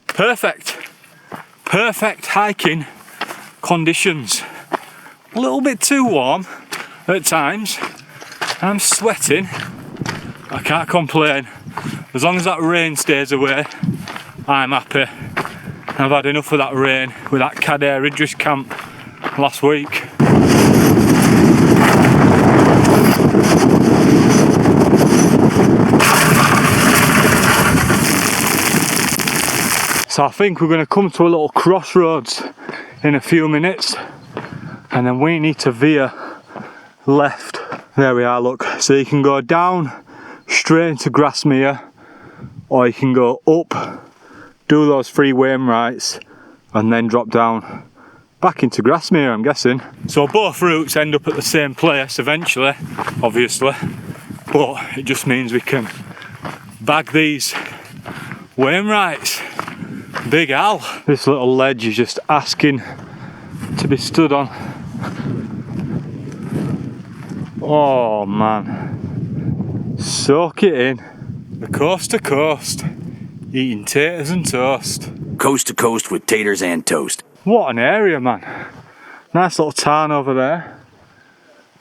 Perfect. Perfect hiking conditions. A little bit too warm at times. I'm sweating. I can't complain. As long as that rain stays away, I'm happy. I've had enough of that rain with that Cadair Idris camp last week. So I think we're going to come to a little crossroads in a few minutes, and then we need to veer left. There we are, look. So you can go down straight into Grasmere, or you can go up, do those 3 Wainwrights, and then drop down back into Grasmere, I'm guessing. So both routes end up at the same place eventually, obviously, but it just means we can bag these Wainwrights. Big Al. This little ledge is just asking to be stood on. Oh man, soak it in. The coast to coast, eating taters and toast. Coast to coast with taters and toast. What an area, man. Nice little town over there.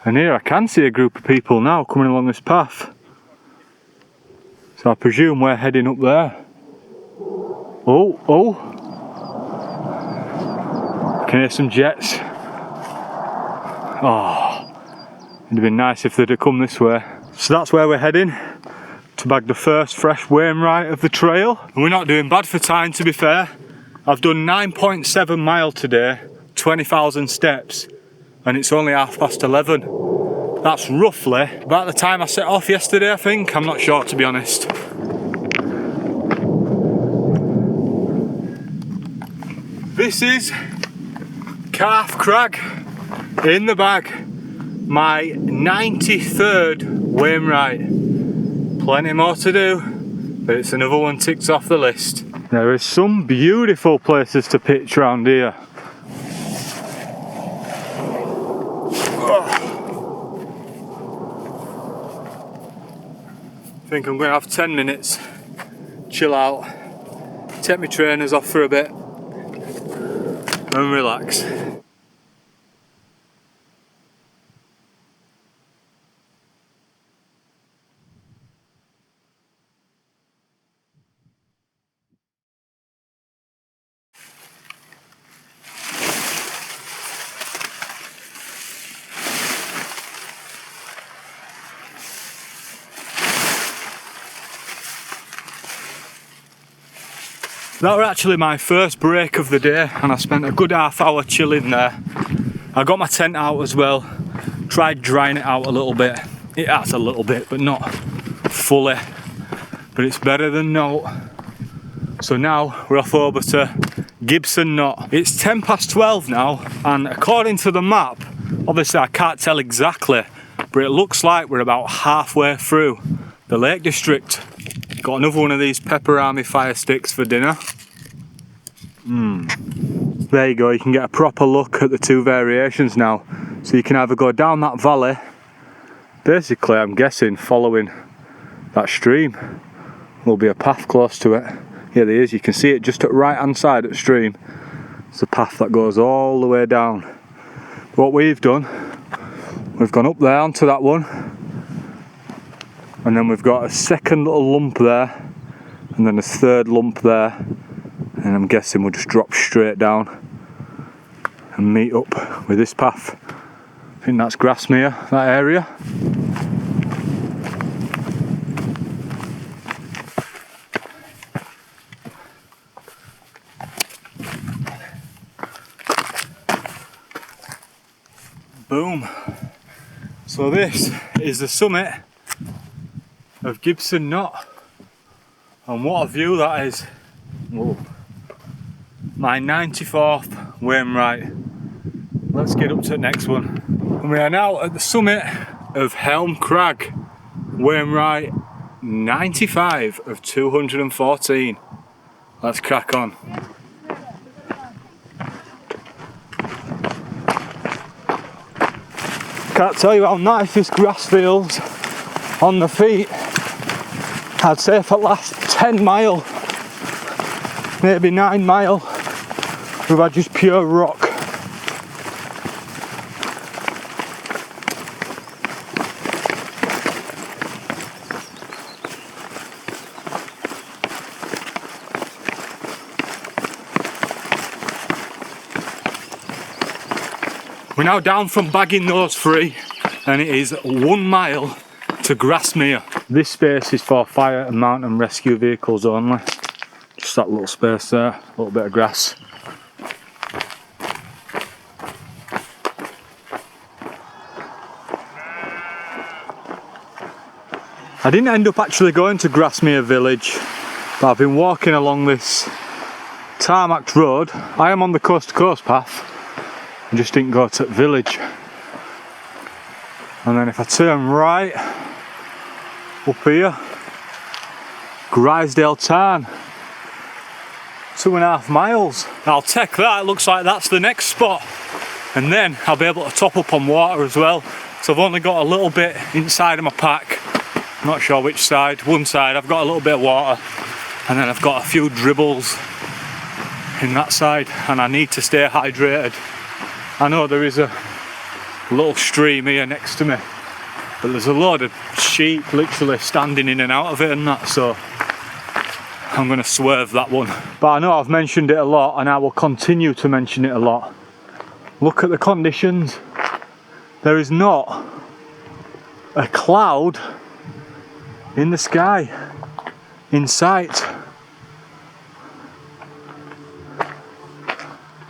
And here I can see a group of people now coming along this path. So I presume we're heading up there. Oh, oh. Can hear some jets. Oh, it'd have been nice if they'd have come this way. So that's where we're heading, to bag the first fresh Wainwright of the trail. And we're not doing bad for time, to be fair. I've done 9.7 miles today, 20,000 steps, and it's only 11:30. That's roughly about the time I set off yesterday, I think. I'm not sure, to be honest. This is Calf Crag in the bag, my 93rd Wainwright. Plenty more to do, but it's another one ticked off the list. There is some beautiful places to pitch around here. I think I'm going to have 10 minutes, chill out, take my trainers off for a bit, and relax. That was actually my first break of the day, and I spent a good half hour chilling there. I got my tent out as well, tried drying it out a little bit. It has a little bit, but not fully, but it's better than no. So now we're off over to Gibson Knot. It's 12:10 now, and according to the map, obviously I can't tell exactly, but it looks like we're about halfway through the Lake District. Got another one of these pepperami fire sticks for dinner. There you go, you can get a proper look at the 2 variations now. So you can either go down that valley, basically I'm guessing following that stream. There'll be a path close to it. Here there is, you can see it just at the right hand side of the stream. It's a path that goes all the way down. What we've done, we've gone up there onto that one, and then we've got a second little lump there, and then a third lump there, and I'm guessing we'll just drop straight down and meet up with this path. I think that's Grasmere, that area. Boom. So this is the summit of Gibson Knot, and what a view that is. Whoa. My 94th Wainwright. Let's get up to the next one. And we are now at the summit of Helm Crag, Wainwright 95 of 214. Let's crack on. Can't tell you how nice this grass feels on the feet. I'd say for the last 10 mile, maybe 9 mile, we've had just pure rock. We're now down from bagging those 3 and it is 1 mile to Grasmere. This space is for fire and mountain rescue vehicles only. Just that little space there, a little bit of grass. I didn't end up actually going to Grasmere village, but I've been walking along this tarmacked road. I am on the coast to coast path. I just didn't go to the village. And then if I turn right, up here, Grisdale Tarn, 2.5 miles. I'll take that, it looks like that's the next spot. And then I'll be able to top up on water as well. So I've only got a little bit inside of my pack. Not sure which side. One side I've got a little bit of water and then I've got a few dribbles in that side, and I need to stay hydrated. I know there is a little stream here next to me, but there's a load of sheep literally standing in and out of it and that, so I'm going to swerve that one. But I know I've mentioned it a lot and I will continue to mention it a lot. Look at the conditions. There is not a cloud in the sky, in sight.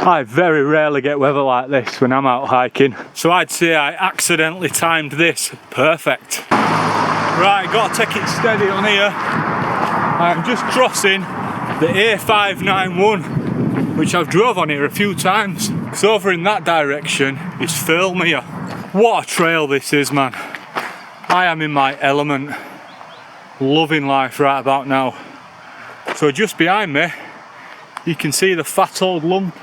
I very rarely get weather like this when I'm out hiking, so I'd say I accidentally timed this perfect. Right, got to take it steady on here. I'm just crossing the A591, which I've drove on here a few times. Because over in that direction is Firlmere. What a trail this is, man. I am in my element. Loving life right about now. So just behind me you can see the fat old lump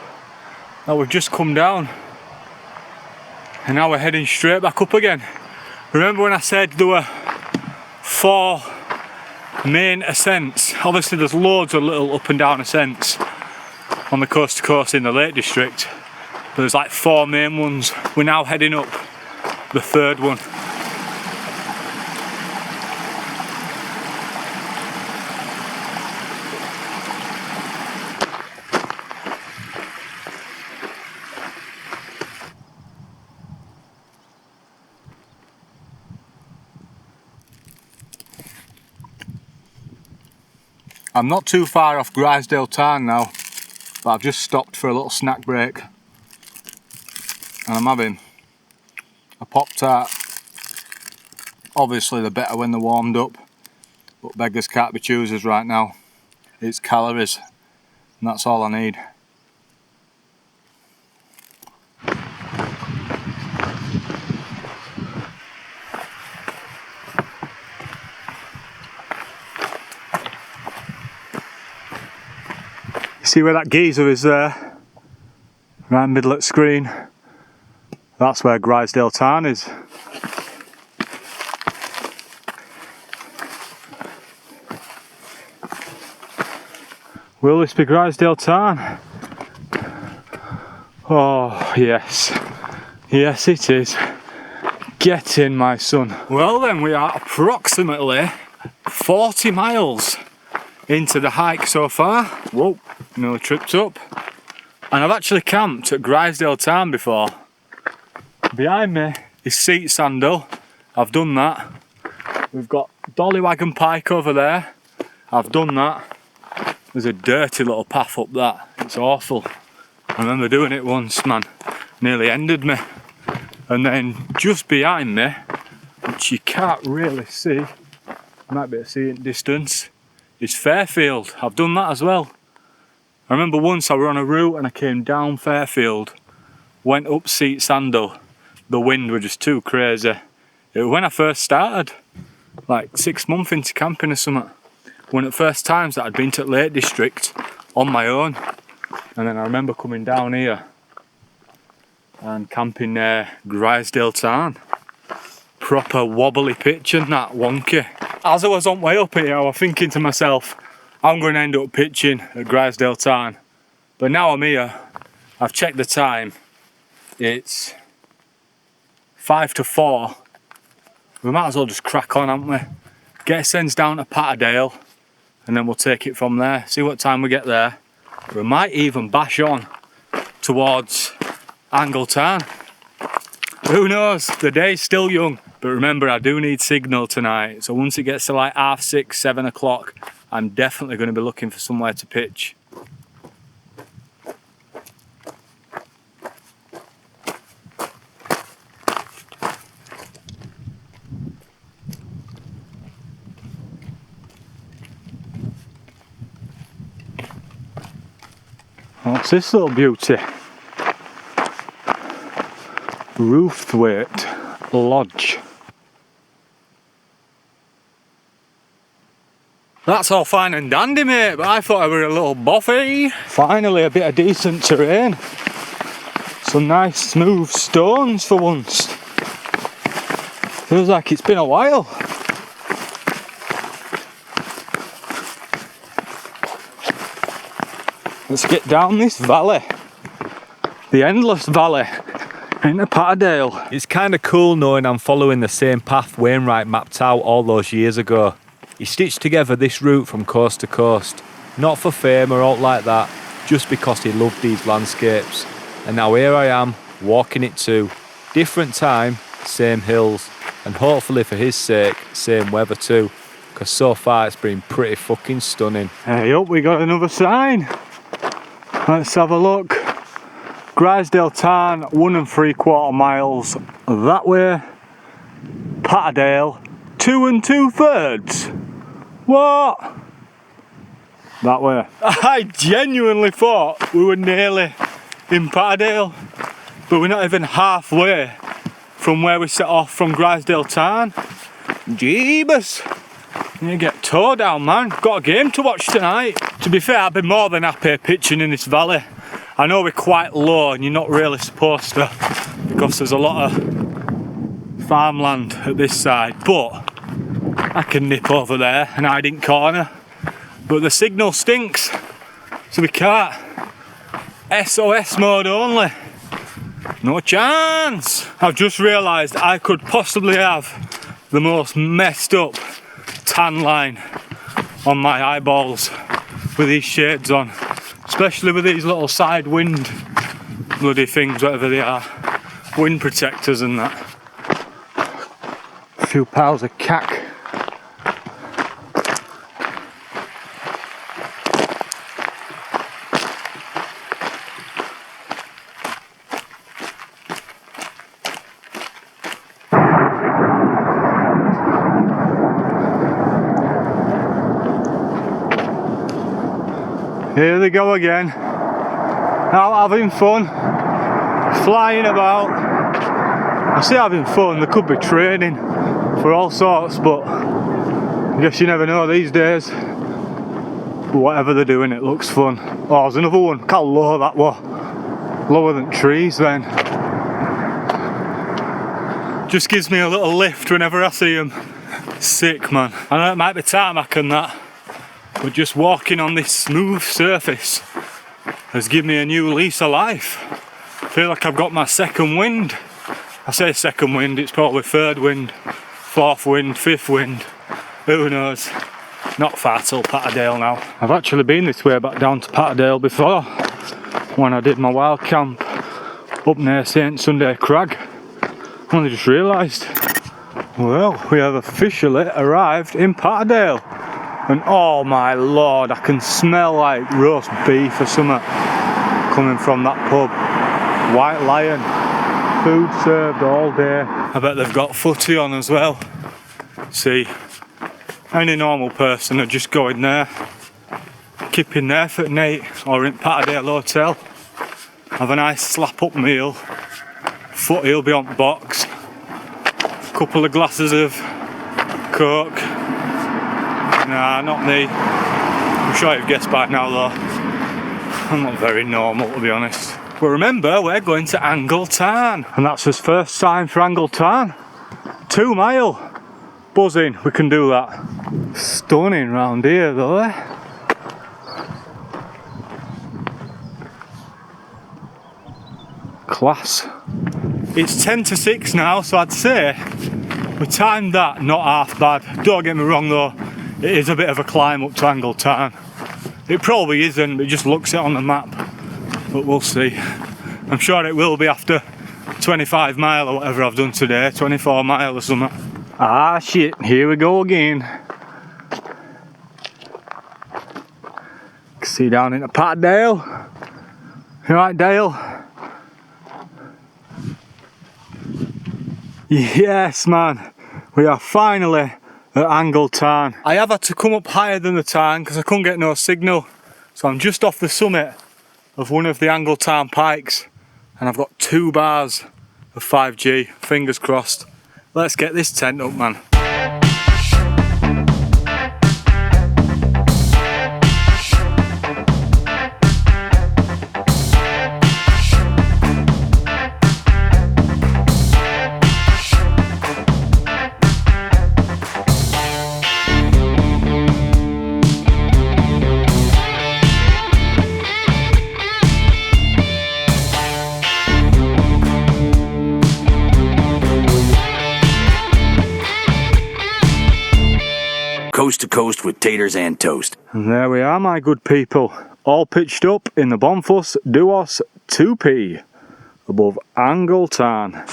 that we've just come down, and now we're heading straight back up again. Remember when I said there were 4 main ascents? Obviously there's loads of little up and down ascents on the coast to coast in the Lake District, but there's like 4 main ones. We're now heading up the 3rd one. I'm not too far off Grisdale Tarn now, but I've just stopped for a little snack break and I'm having a Pop-Tart. Obviously they're better when they're warmed up, but beggars can't be choosers right now. It's calories and that's all I need. See where that geyser is there? Right in the middle of the screen. That's where Grisdale Tarn is. Will this be Grisdale Tarn? Oh yes. Yes it is. Get in, my son. Well then, we are approximately 40 miles into the hike so far. Whoa, nearly tripped up. And I've actually camped at Grisdale Tarn before. Behind me is Seat Sandal. I've done that. We've got Dollywagon Pike over there. I've done that. There's a dirty little path up that. It's awful. I remember doing it once, man. Nearly ended me. And then just behind me, which you can't really see, you might be able to see it in distance, is Fairfield. I've done that as well. I remember once I were on a route and I came down Fairfield, went up Seat Sandal. The wind was just too crazy. It was when I first started, like 6 months into camping or something. One of the first times that I'd been to the Lake District on my own. And then I remember coming down here and camping near Grisdale Tarn. Proper wobbly pitch and that, wonky. As I was on my way up here, I was thinking to myself, I'm going to end up pitching at Grisdale Tarn. But now I'm here, I've checked the time, it's 5 to 4. We might as well just crack on, haven't we? Get a sense down to Patterdale and then we'll take it from there. See what time we get there. We might even bash on towards Angle Tarn. Who knows? The day's still young. But remember, I do need signal tonight. So once it gets to like 6:30, 7 o'clock, I'm definitely going to be looking for somewhere to pitch. What's this little beauty? Wainwright Lodge. That's all fine and dandy, mate, but I thought I were a little boffy. Finally, a bit of decent terrain. Some nice smooth stones for once. Feels like it's been a while. Let's get down this valley. The endless valley into Patterdale. It's kind of cool knowing I'm following the same path Wainwright mapped out all those years ago. He stitched together this route from coast to coast, not for fame or aught like that, just because he loved these landscapes. And now here I am, walking it too. Different time, same hills, and hopefully for his sake, same weather too, because so far it's been pretty fucking stunning. Hey up, we got another sign. Let's have a look. Grisdale Tarn, 1 3/4 miles that way. Patterdale, 2 2/3. What? That way. I genuinely thought we were nearly in Patterdale, but we're not even halfway from where we set off from Grisdale Tarn. Jeebus. You get tore down, man. Got a game to watch tonight. To be fair, I'd be more than happy pitching in this valley. I know we're quite low and you're not really supposed to, because there's a lot of farmland at this side, but I can nip over there and hide in corner. But the signal stinks, so we can't. SOS mode only. No chance. I've just realised I could possibly have the most messed up tan line on my eyeballs with these shades on, especially with these little side wind bloody things, whatever they are, wind protectors and that. A few piles of cack. Here they go again, out having fun, flying about. I say having fun, they could be training for all sorts, but I guess you never know these days. But whatever they're doing, it looks fun. Oh, there's another one, look how low that was. Lower than trees then. Just gives me a little lift whenever I see them. Sick, man. I know it might be tarmac and that, but just walking on this smooth surface has given me a new lease of life. I feel like I've got my second wind. I say second wind, it's probably third wind, fourth wind, fifth wind, who knows. Not far till Patterdale now. I've actually been this way back down to Patterdale before, when I did my wild camp up near St Sunday Crag. I only just realised, well, we have officially arrived in Patterdale. And oh my lord, I can smell like roast beef or something coming from that pub. White Lion, food served all day. I bet they've got footy on as well. See, any normal person would just go in there, keep in there for the night, or in Patterdale Hotel, have a nice slap up meal, footy will be on the box, a couple of glasses of Coke. Nah, not me. I'm sure you've guessed by now though. I'm not very normal, to be honest. But remember, we're going to Angle Tarn. And that's his first time for Angle Tarn. 2 mile. Buzzing, we can do that. Stunning round here though, eh? Class. It's 10 to 6 now, so I'd say we timed that not half bad. Don't get me wrong though, it is a bit of a climb up to Angle Tarn. It probably isn't, it just looks it on the map, but we'll see. I'm sure it will be after 25 mile or whatever I've done today, 24 mile or something. Ah shit, here we go again. See down into Pat Dale. You right, Dale? Yes, man. We are finally at Angle Tarn. I have had to come up higher than the tarn because I couldn't get no signal. So I'm just off the summit of one of the Angle Tarn pikes and I've got 2 bars of 5G. Fingers crossed. Let's get this tent up, man. Coast to coast with taters and toast. And there we are, my good people, all pitched up in the Bonfuss Duos 2P above Angle Tarn.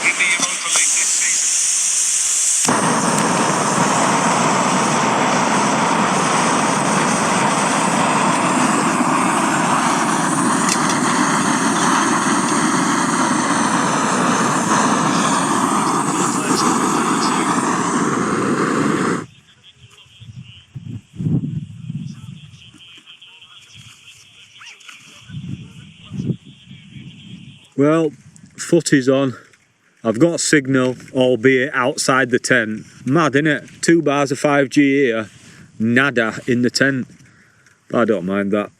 Well, footy's on. I've got signal, albeit outside the tent. Mad, innit? 2 bars of 5G here, nada in the tent. But I don't mind that.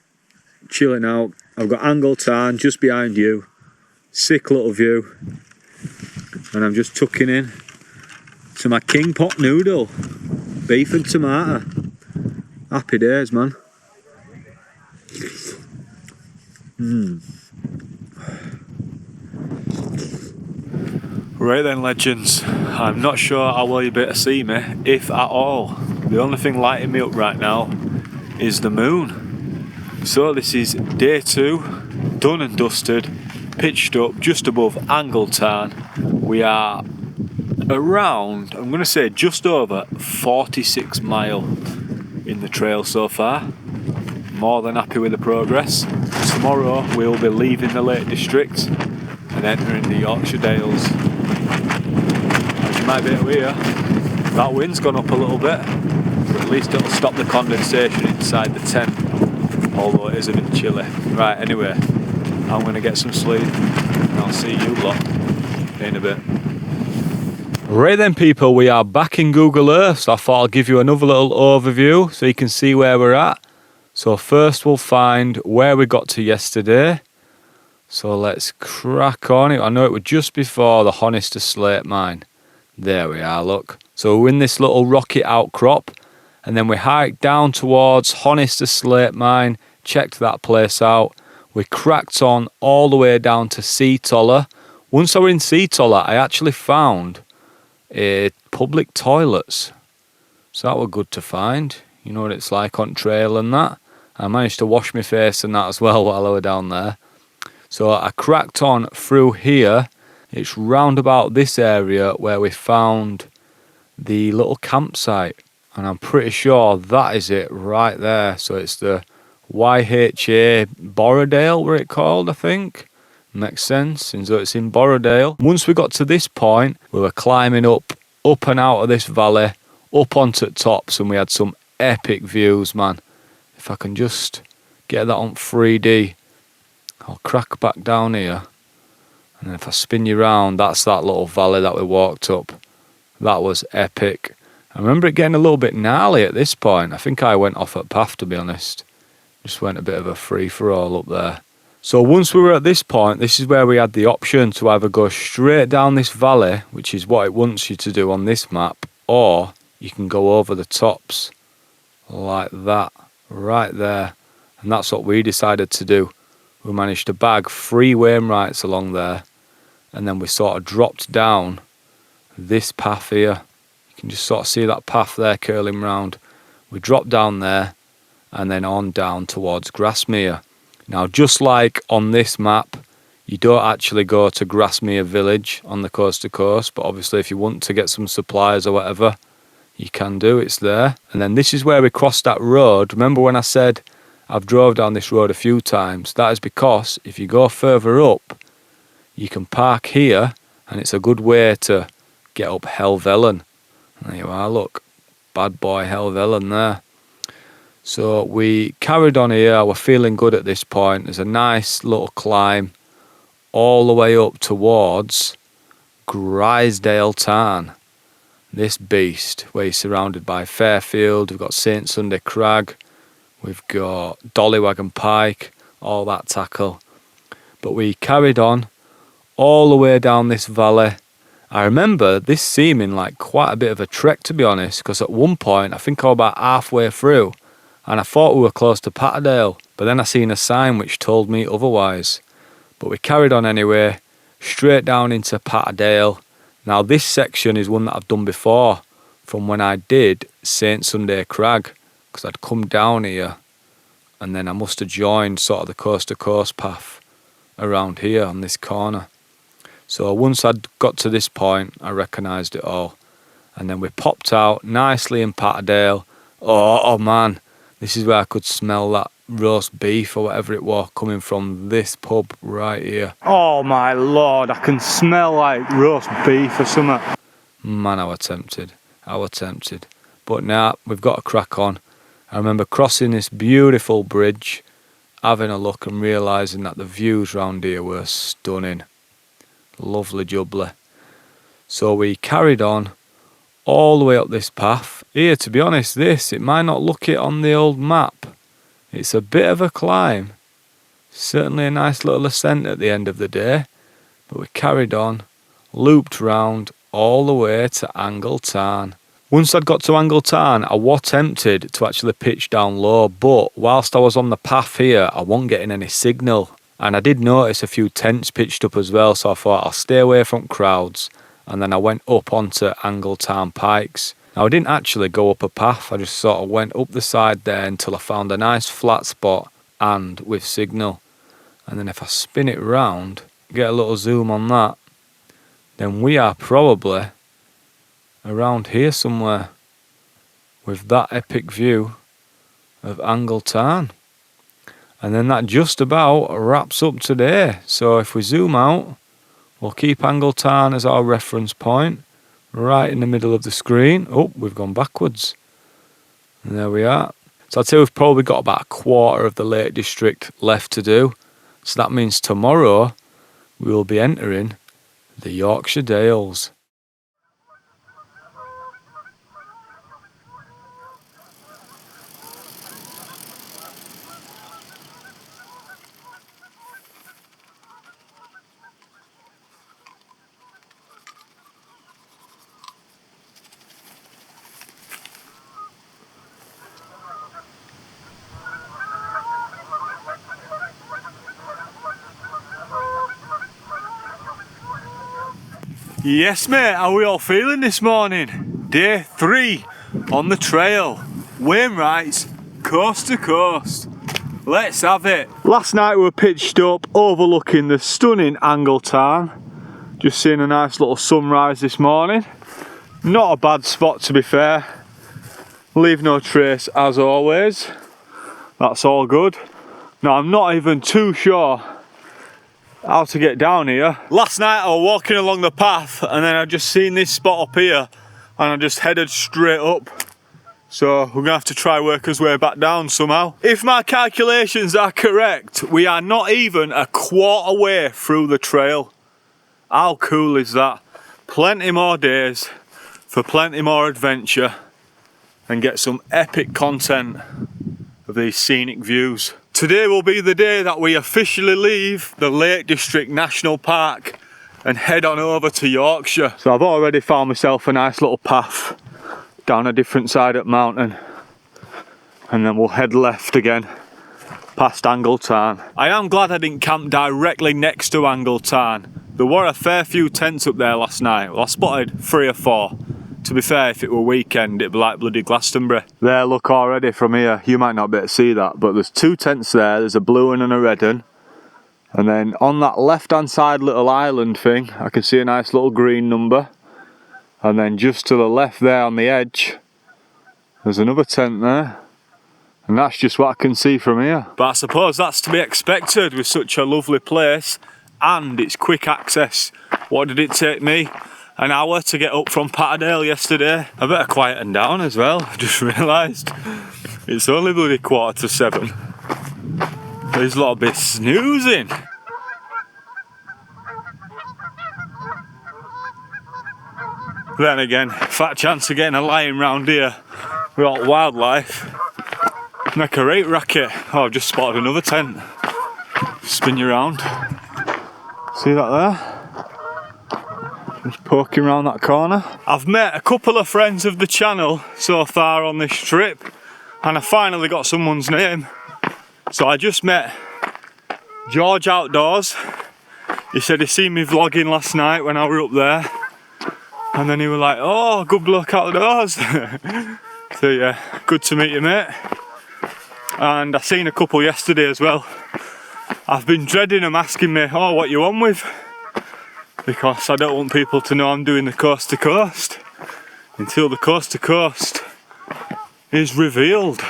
Chilling out. I've got Angle Tarn just behind you. Sick little view. And I'm just tucking in to my king pot noodle. Beef and tomato. Happy days, man. Right then, legends, I'm not sure how well you'll be able to see me, if at all. The only thing lighting me up right now is the moon. So this is day 2, done and dusted, pitched up just above Angle Tarn. We are around, I'm going to say just over 46 mile in the trail so far. More than happy with the progress. Tomorrow we'll be leaving the Lake District and entering the Yorkshire Dales. As you might be able to hear, that wind's gone up a little bit, but at least it'll stop the condensation inside the tent, although it is a bit chilly. Right, anyway, I'm going to get some sleep and I'll see you lot in a bit. Right then, people, we are back in Google Earth, so I thought I'll give you another little overview so you can see where we're at. So first we'll find where we got to yesterday. So let's crack on it. I know it was just before the Honister Slate Mine. There we are, look. So we're in this little rocky outcrop, and then we hiked down towards Honister Slate Mine, checked that place out. We cracked on all the way down to Seatoller. Once I was in Seatoller, I actually found public toilets. So that was good to find. You know what it's like on trail and that. I managed to wash my face and that as well while I was down there. So I cracked on through here. It's round about this area where we found the little campsite. And I'm pretty sure that is it right there. So it's the YHA Borrowdale, where it called, I think. Makes sense, and so it's in Borrowdale. Once we got to this point, we were climbing up and out of this valley, up onto the tops, and we had some epic views, man. If I can just get that on 3D, I'll crack back down here. And if I spin you round, that's that little valley that we walked up. That was epic. I remember it getting a little bit gnarly at this point. I think I went off at path, to be honest. Just went a bit of a free-for-all up there. So once we were at this point, this is where we had the option to either go straight down this valley, which is what it wants you to do on this map, or you can go over the tops like that, right there. And that's what we decided to do. We managed to bag 3 Wainwrights along there, and then we sort of dropped down this path here. You can just sort of see that path there curling round. We dropped down there and then on down towards Grasmere. Now, just like on this map, You don't actually go to Grasmere village on the coast to coast, but obviously if you want to get some supplies or whatever, you can do, it's there. And then this is where we crossed that road. Remember when I said I've drove down this road a few times? That is because if you go further up, you can park here, and it's a good way to get up Helvellyn. There you are, look, bad boy Helvellyn there. So we carried on here, we're feeling good at this point. There's a nice little climb all the way up towards Grisdale Tarn. This beast, where you're surrounded by Fairfield, we've got St Sunday Crag, we've got Dollywagon Pike, all that tackle. But we carried on all the way down this valley. I remember this seeming like quite a bit of a trek, to be honest, because at one point I think I was about halfway through and I thought we were close to Patterdale, but then I seen a sign which told me otherwise. But we carried on anyway, straight down into Patterdale. Now this section is one that I've done before, from when I did St Sunday Crag, because I'd come down here and then I must have joined sort of the coast to coast path around here on this corner. So once I'd got to this point, I recognised it all. And then we popped out nicely in Patterdale. Oh man, this is where I could smell that roast beef or whatever it was coming from this pub right here. Oh my lord, I can smell like roast beef or something. Man, I was tempted. But now we've got to crack on. I remember crossing this beautiful bridge, having a look and realising that the views round here were stunning. Lovely jubbly. So we carried on all the way up this path. Here, to be honest, it might not look it on the old map. It's a bit of a climb. Certainly a nice little ascent at the end of the day. But we carried on, looped round all the way to Angle Tarn. Once I'd got to Angle Tarn, I was tempted to actually pitch down low, but whilst I was on the path here, I wasn't getting any signal. And I did notice a few tents pitched up as well, so I thought I'll stay away from crowds. And then I went up onto Angle Tarn Pikes. Now I didn't actually go up a path, I just sort of went up the side there until I found a nice flat spot and with signal. And then if I spin it round, get a little zoom on that, then we are probably around here somewhere with that epic view of Angle Tarn. And then that just about wraps up today. So if we zoom out, we'll keep Angle Tarn as our reference point, right in the middle of the screen. Oh, we've gone backwards. And there we are. So I'd say we've probably got about a quarter of the Lake District left to do. So that means tomorrow we will be entering the Yorkshire Dales. Yes mate, how are we all feeling this morning? Day 3 on the trail. Wainwright's coast to coast. Let's have it. Last night we were pitched up overlooking the stunning Angle Tarn. Just seeing a nice little sunrise this morning. Not a bad spot to be fair. Leave no trace as always. That's all good. Now I'm not even too sure how to get down here. Last night I was walking along the path and then I just seen this spot up here and I just headed straight up. So we're gonna have to try work our way back down somehow. If my calculations are correct, we are not even a quarter way through the trail. How cool is that? Plenty more days for plenty more adventure and get some epic content of these scenic views. Today will be the day that we officially leave the Lake District National Park and head on over to Yorkshire. So I've already found myself a nice little path down a different side of the mountain and then we'll head left again past Angle Tarn. I am glad I didn't camp directly next to Angle Tarn. There were a fair few tents up there last night. Well, I spotted 3 or 4. To be fair, if it were weekend, it'd be like bloody Glastonbury. There, look already from here. You might not be able to see that, but there's 2 tents there. There's a blue one and a red one. And then on that left hand side little island thing, I can see a nice little green number. And then just to the left there on the edge, there's another tent there. And that's just what I can see from here. But I suppose that's to be expected with such a lovely place and it's quick access. What did it take me? An hour to get up from Patterdale yesterday. I better quieten down as well. I just realised it's only bloody 7:15. These lot be snoozing. Then again, fat chance of getting a lion round here with all wildlife. Make a right racket. Oh, I've just spotted another tent. Spin you round. See that there? Just poking around that corner. I've met a couple of friends of the channel so far on this trip, and I finally got someone's name. So I just met George Outdoors. He said he seen me vlogging last night when I were up there. And then he was like, oh, good Bloke Outdoors. So yeah, good to meet you, mate. And I seen a couple yesterday as well. I've been dreading them asking me, oh, what you on with? Because I don't want people to know I'm doing the coast to coast until the coast to coast is revealed.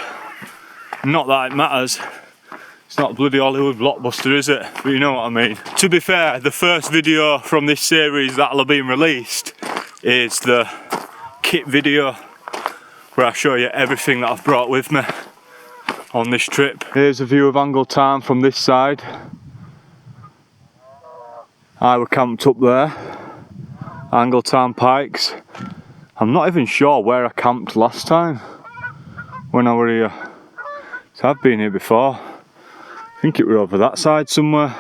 Not that it matters. It's not a bloody Hollywood blockbuster, is it? But you know what I mean. To be fair, the first video from this series that'll have been released is the kit video where I show you everything that I've brought with me on this trip. Here's a view of Angletown from this side. I were camped up there, Angletown Pikes. I'm not even sure where I camped last time when I were here. So I've been here before. I think it were over that side somewhere.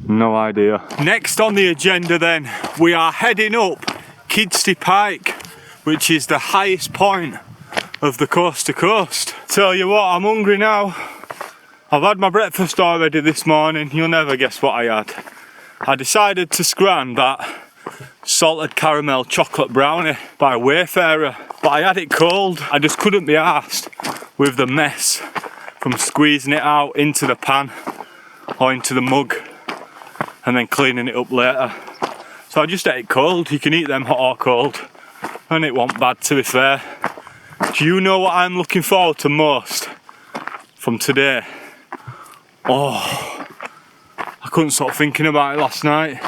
No idea. Next on the agenda then, we are heading up Kidsty Pike, which is the highest point of the coast to coast. Tell you what, I'm hungry now. I've had my breakfast already this morning. You'll never guess what I had. I decided to scran that salted caramel chocolate brownie by Wayfarer, but I had it cold. I just couldn't be arsed with the mess from squeezing it out into the pan or into the mug and then cleaning it up later. So I just ate it cold. You can eat them hot or cold, and it wasn't bad, to be fair. Do you know what I'm looking forward to most from today? Oh, I couldn't stop thinking about it last night.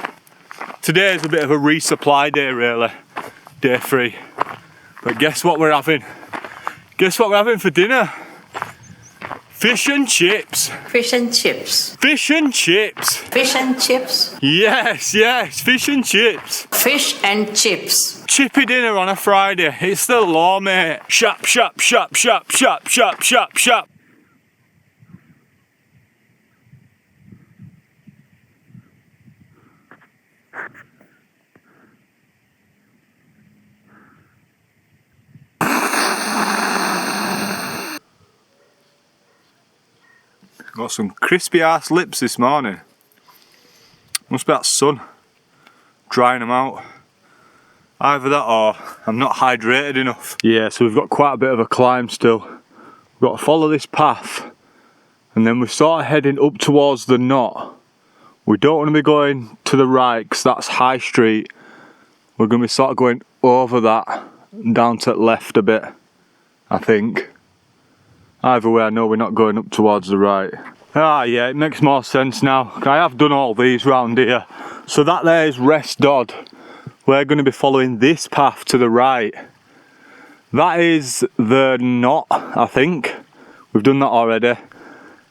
Today is a bit of a resupply day, really. Day 3. But guess what we're having? Guess what we're having for dinner? Fish and chips. Fish and chips. Fish and chips. Fish and chips. Yes, yes, fish and chips. Fish and chips. Chippy dinner on a Friday. It's the law, mate. Shop, shop, shop, shop, shop, shop, shop, shop. Got some crispy ass lips this morning. Must be that sun drying them out. Either that or I'm not hydrated enough. Yeah, so we've got quite a bit of a climb still. We've got to follow this path and then we're sort of heading up towards the knot. We don't want to be going to the right because that's High Street. We're going to be sort of going over that and down to the left a bit, I think. Either way, I know we're not going up towards the right. Ah yeah, it makes more sense now. I have done all these round here. So that there is Rest Dodd. We're going to be following this path to the right. That is the knot, I think. We've done that already.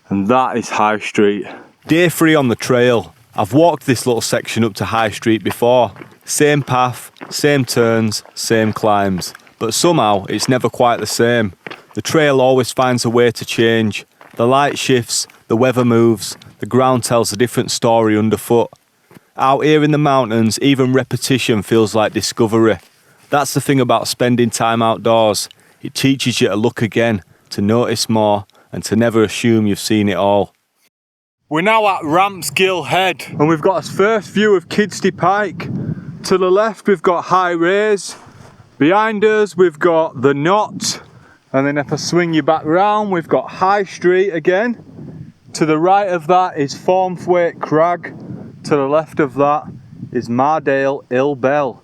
And that is High Street. Day 3 on the trail. I've walked this little section up to High Street before. Same path, same turns, same climbs. But somehow it's never quite the same. The trail always finds a way to change. The light shifts, the weather moves, the ground tells a different story underfoot. Out here in the mountains, even repetition feels like discovery. That's the thing about spending time outdoors. It teaches you to look again, to notice more, and to never assume you've seen it all. We're now at Rampsgill Head, and we've got a first view of Kidsty Pike. To the left we've got High Raise. Behind us we've got the Knot. And then if I swing you back round, we've got High Street again. To the right of that is Formthwaite Crag. To the left of that is Mardale Hill Bell.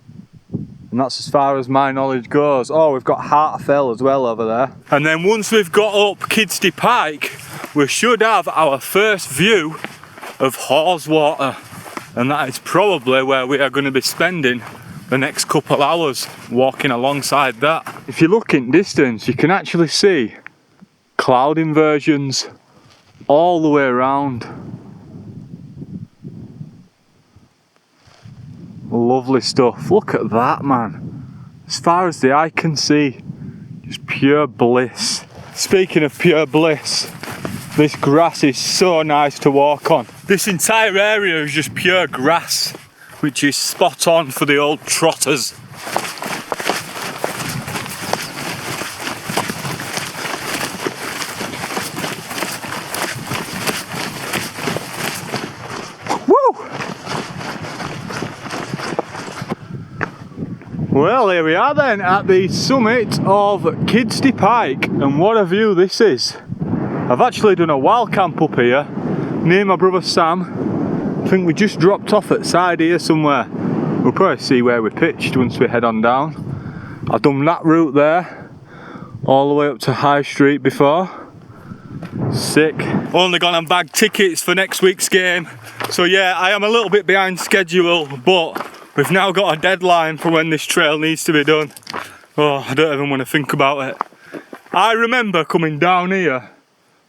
And that's as far as my knowledge goes. Oh, we've got Hartfell as well over there. And then once we've got up Kidsty Pike, we should have our first view of Haweswater. And that is probably where we are going to be spending the next couple hours, walking alongside that. If you look in distance, you can actually see cloud inversions all the way around. Lovely stuff. Look at that, man. As far as the eye can see, just pure bliss. Speaking of pure bliss, this grass is so nice to walk on. This entire area is just pure grass, which is spot on for the old trotters. Well, here we are then at the summit of Kidsty Pike, and what a view this is. I've actually done a wild camp up here near my brother Sam. I think we just dropped off at side here somewhere. We'll probably see where we pitched once we head on down. I've done that route there all the way up to High Street before. Sick. Only gone and bagged tickets for next week's game, so yeah, I am a little bit behind schedule, but we've now got a deadline for when this trail needs to be done. Oh, I don't even want to think about it. I remember coming down here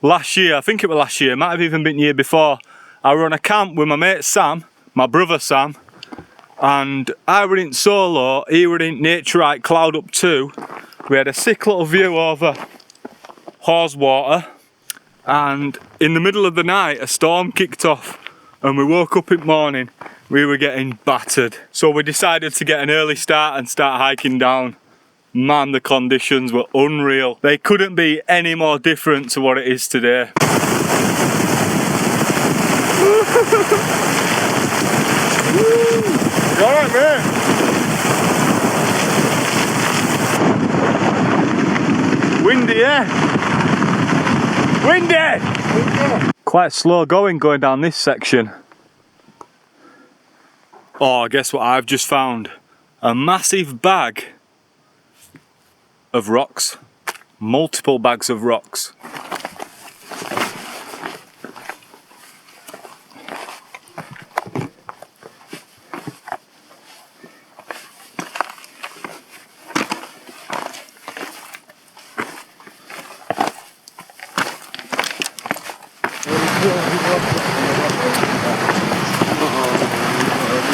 last year, I think it was last year, might have even been the year before. I were on a camp with my mate Sam, my brother Sam, and I were in solo, he were in Naturite Cloud Up 2. We had a sick little view over Haweswater, and in the middle of the night a storm kicked off and we woke up in the morning. We were getting battered. So we decided to get an early start and start hiking down. Man, the conditions were unreal. They couldn't be any more different to what it is today. You alright, man? Windy, eh? Windy! Quite slow going down this section. Oh, guess what I've just found? A massive bag of rocks. Multiple bags of rocks.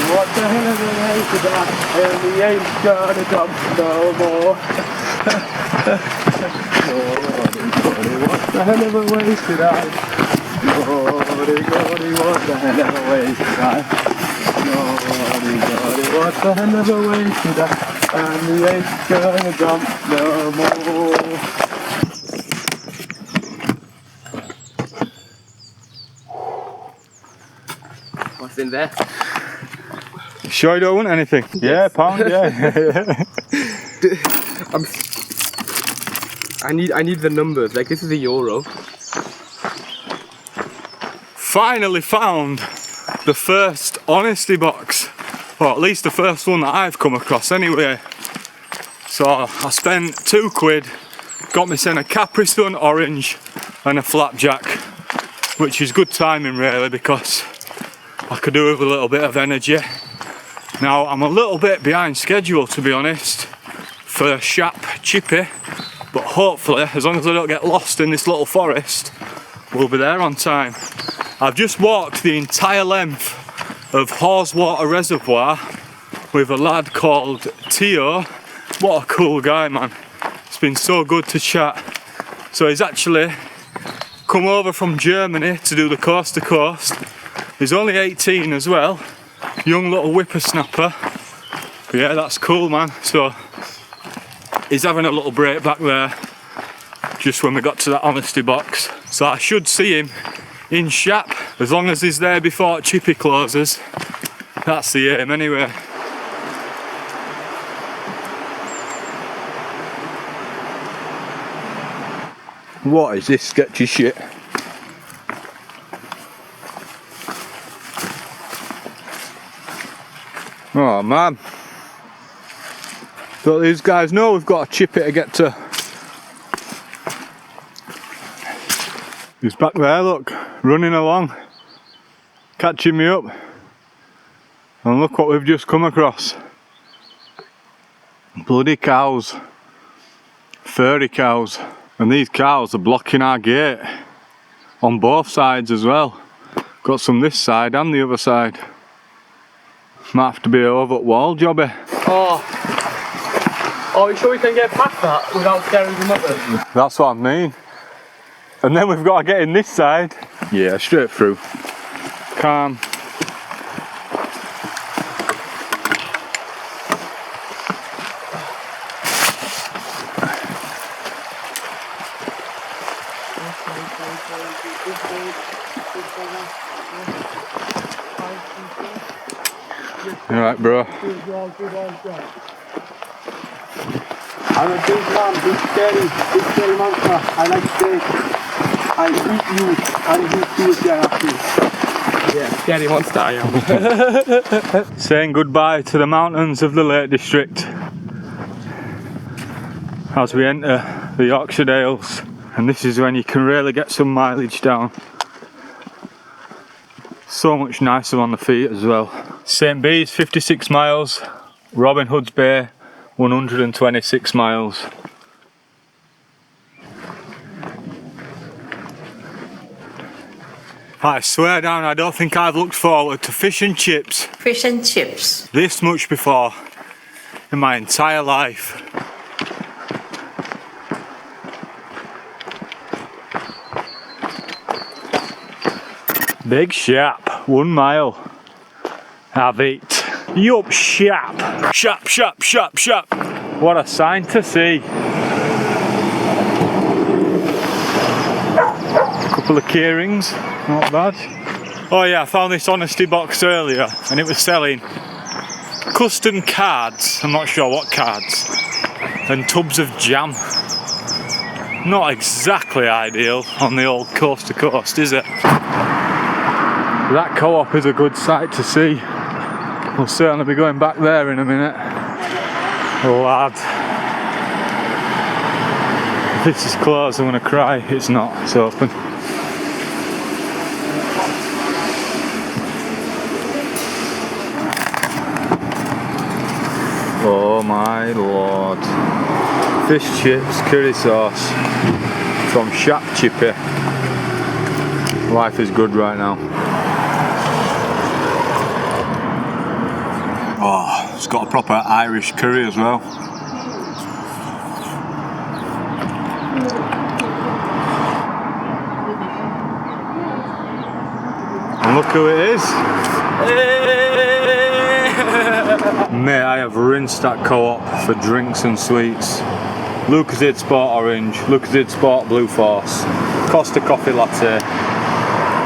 What the hell is it to that? And we ain't gonna dump no more. What the hell of a waste to die? Nobody, what the hell of a waste to die? Nobody, what the hell of a waste to die? And we ain't gonna dump no more. What's in there? Sure you don't want anything? Yes. Yeah, pound, yeah. I need the numbers, like this is a euro. Finally found the first honesty box, or at least the first one that I've come across anyway. So I spent £2, got me sent a Capri Sun orange and a flapjack, which is good timing really because I could do with a little bit of energy. Now I'm a little bit behind schedule to be honest for Shap Chippy, but hopefully as long as I don't get lost in this little forest we'll be there on time. I've just walked the entire length of Haweswater Reservoir with a lad called Tio. What a cool guy, man. It's been so good to chat. So he's actually come over from Germany to do the coast to coast. He's only 18 as well. Young little whippersnapper. But yeah, that's cool, man. So he's having a little break back there just when we got to that honesty box. So I should see him in Shap as long as he's there before Chippy closes. That's the aim anyway. What is this sketchy shit? Oh man. Don't these guys know we've got a chippy to get to? He's back there, look, running along, catching me up. And look what we've just come across. Bloody cows. Furry cows. And these cows are blocking our gate. On both sides as well. Got some this side and the other side. Might have to be over at wall jobby. Oh, are you sure we can get past that without scaring them up? That's what I mean. And then we've got to get in this side. Yeah, straight through. Calm. Alright, bro. I'm a big man, big scary monster. I like steak. I eat you and you feel scary after. Yeah, scary monster I am. Saying goodbye to the mountains of the Lake District as we enter the Yorkshire Dales, and this is when you can really get some mileage down. So much nicer on the feet as well. St Bees 56 miles, Robin Hood's Bay 126 miles. I swear down, I don't think I've looked forward to fish and chips Fish and chips. this much before in my entire life. Big Shap, 1 mile. Have it. Yup, Shap. Shap, shap, shap, shap. What a sign to see. Couple of key rings, not bad. Oh yeah, I found this honesty box earlier and it was selling custom cards, I'm not sure what cards, and tubs of jam. Not exactly ideal on the old coast to coast, is it? That co-op is a good sight to see. We'll certainly be going back there in a minute. Lad. If this is closed, I'm gonna cry. It's not, it's open. Oh my lord. Fish chips, curry sauce from Shap Chippy. Life is good right now. Oh, it's got a proper Irish curry as well. And look who it is. Mate, I have rinsed that co-op for drinks and sweets. Lucozade Sport Orange, Lucozade Sport Blue Force, Costa Coffee Latte,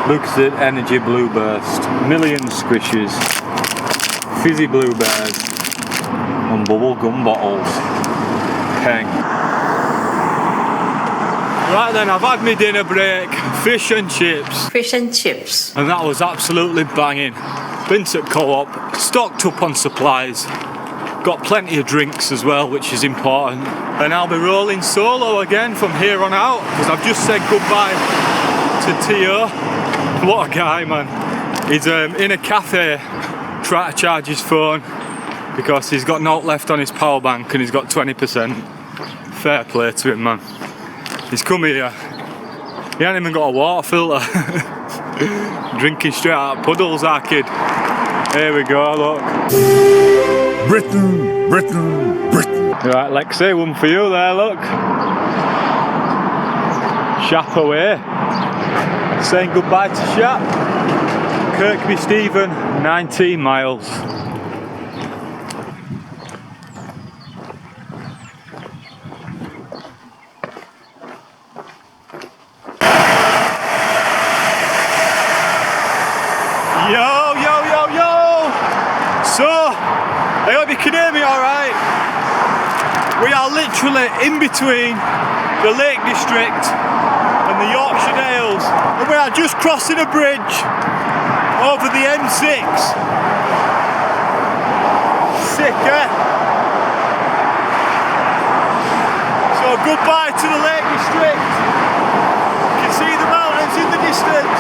Lucozade Energy Blue Burst, Million Squishes, Fizzy Blueberries, and bubble gum bottles. Peng. Right then, I've had my dinner break, fish and chips. Fish and chips. And that was absolutely banging. Been to co-op, stocked up on supplies, got plenty of drinks as well, which is important. And I'll be rolling solo again from here on out, because I've just said goodbye to Tio. What a guy, man. He's in a cafe trying to charge his phone because he's got naught left on his power bank and he's got 20%. Fair play to him, man. He's come here, he hasn't even got a water filter. Drinking straight out of puddles, our kid. Here we go, look. Britain, Britain, Britain. Right, Lexi, one for you there, look. Shap away. Saying goodbye to Shap. Kirkby Stephen, 19 miles. Yo, yo, yo, yo! So, I hope you can hear me alright. We are literally in between the Lake District and the Yorkshire Dales, and we are just crossing a bridge over the M6. sick, eh? So goodbye to the Lake District. You can see the mountains in the distance.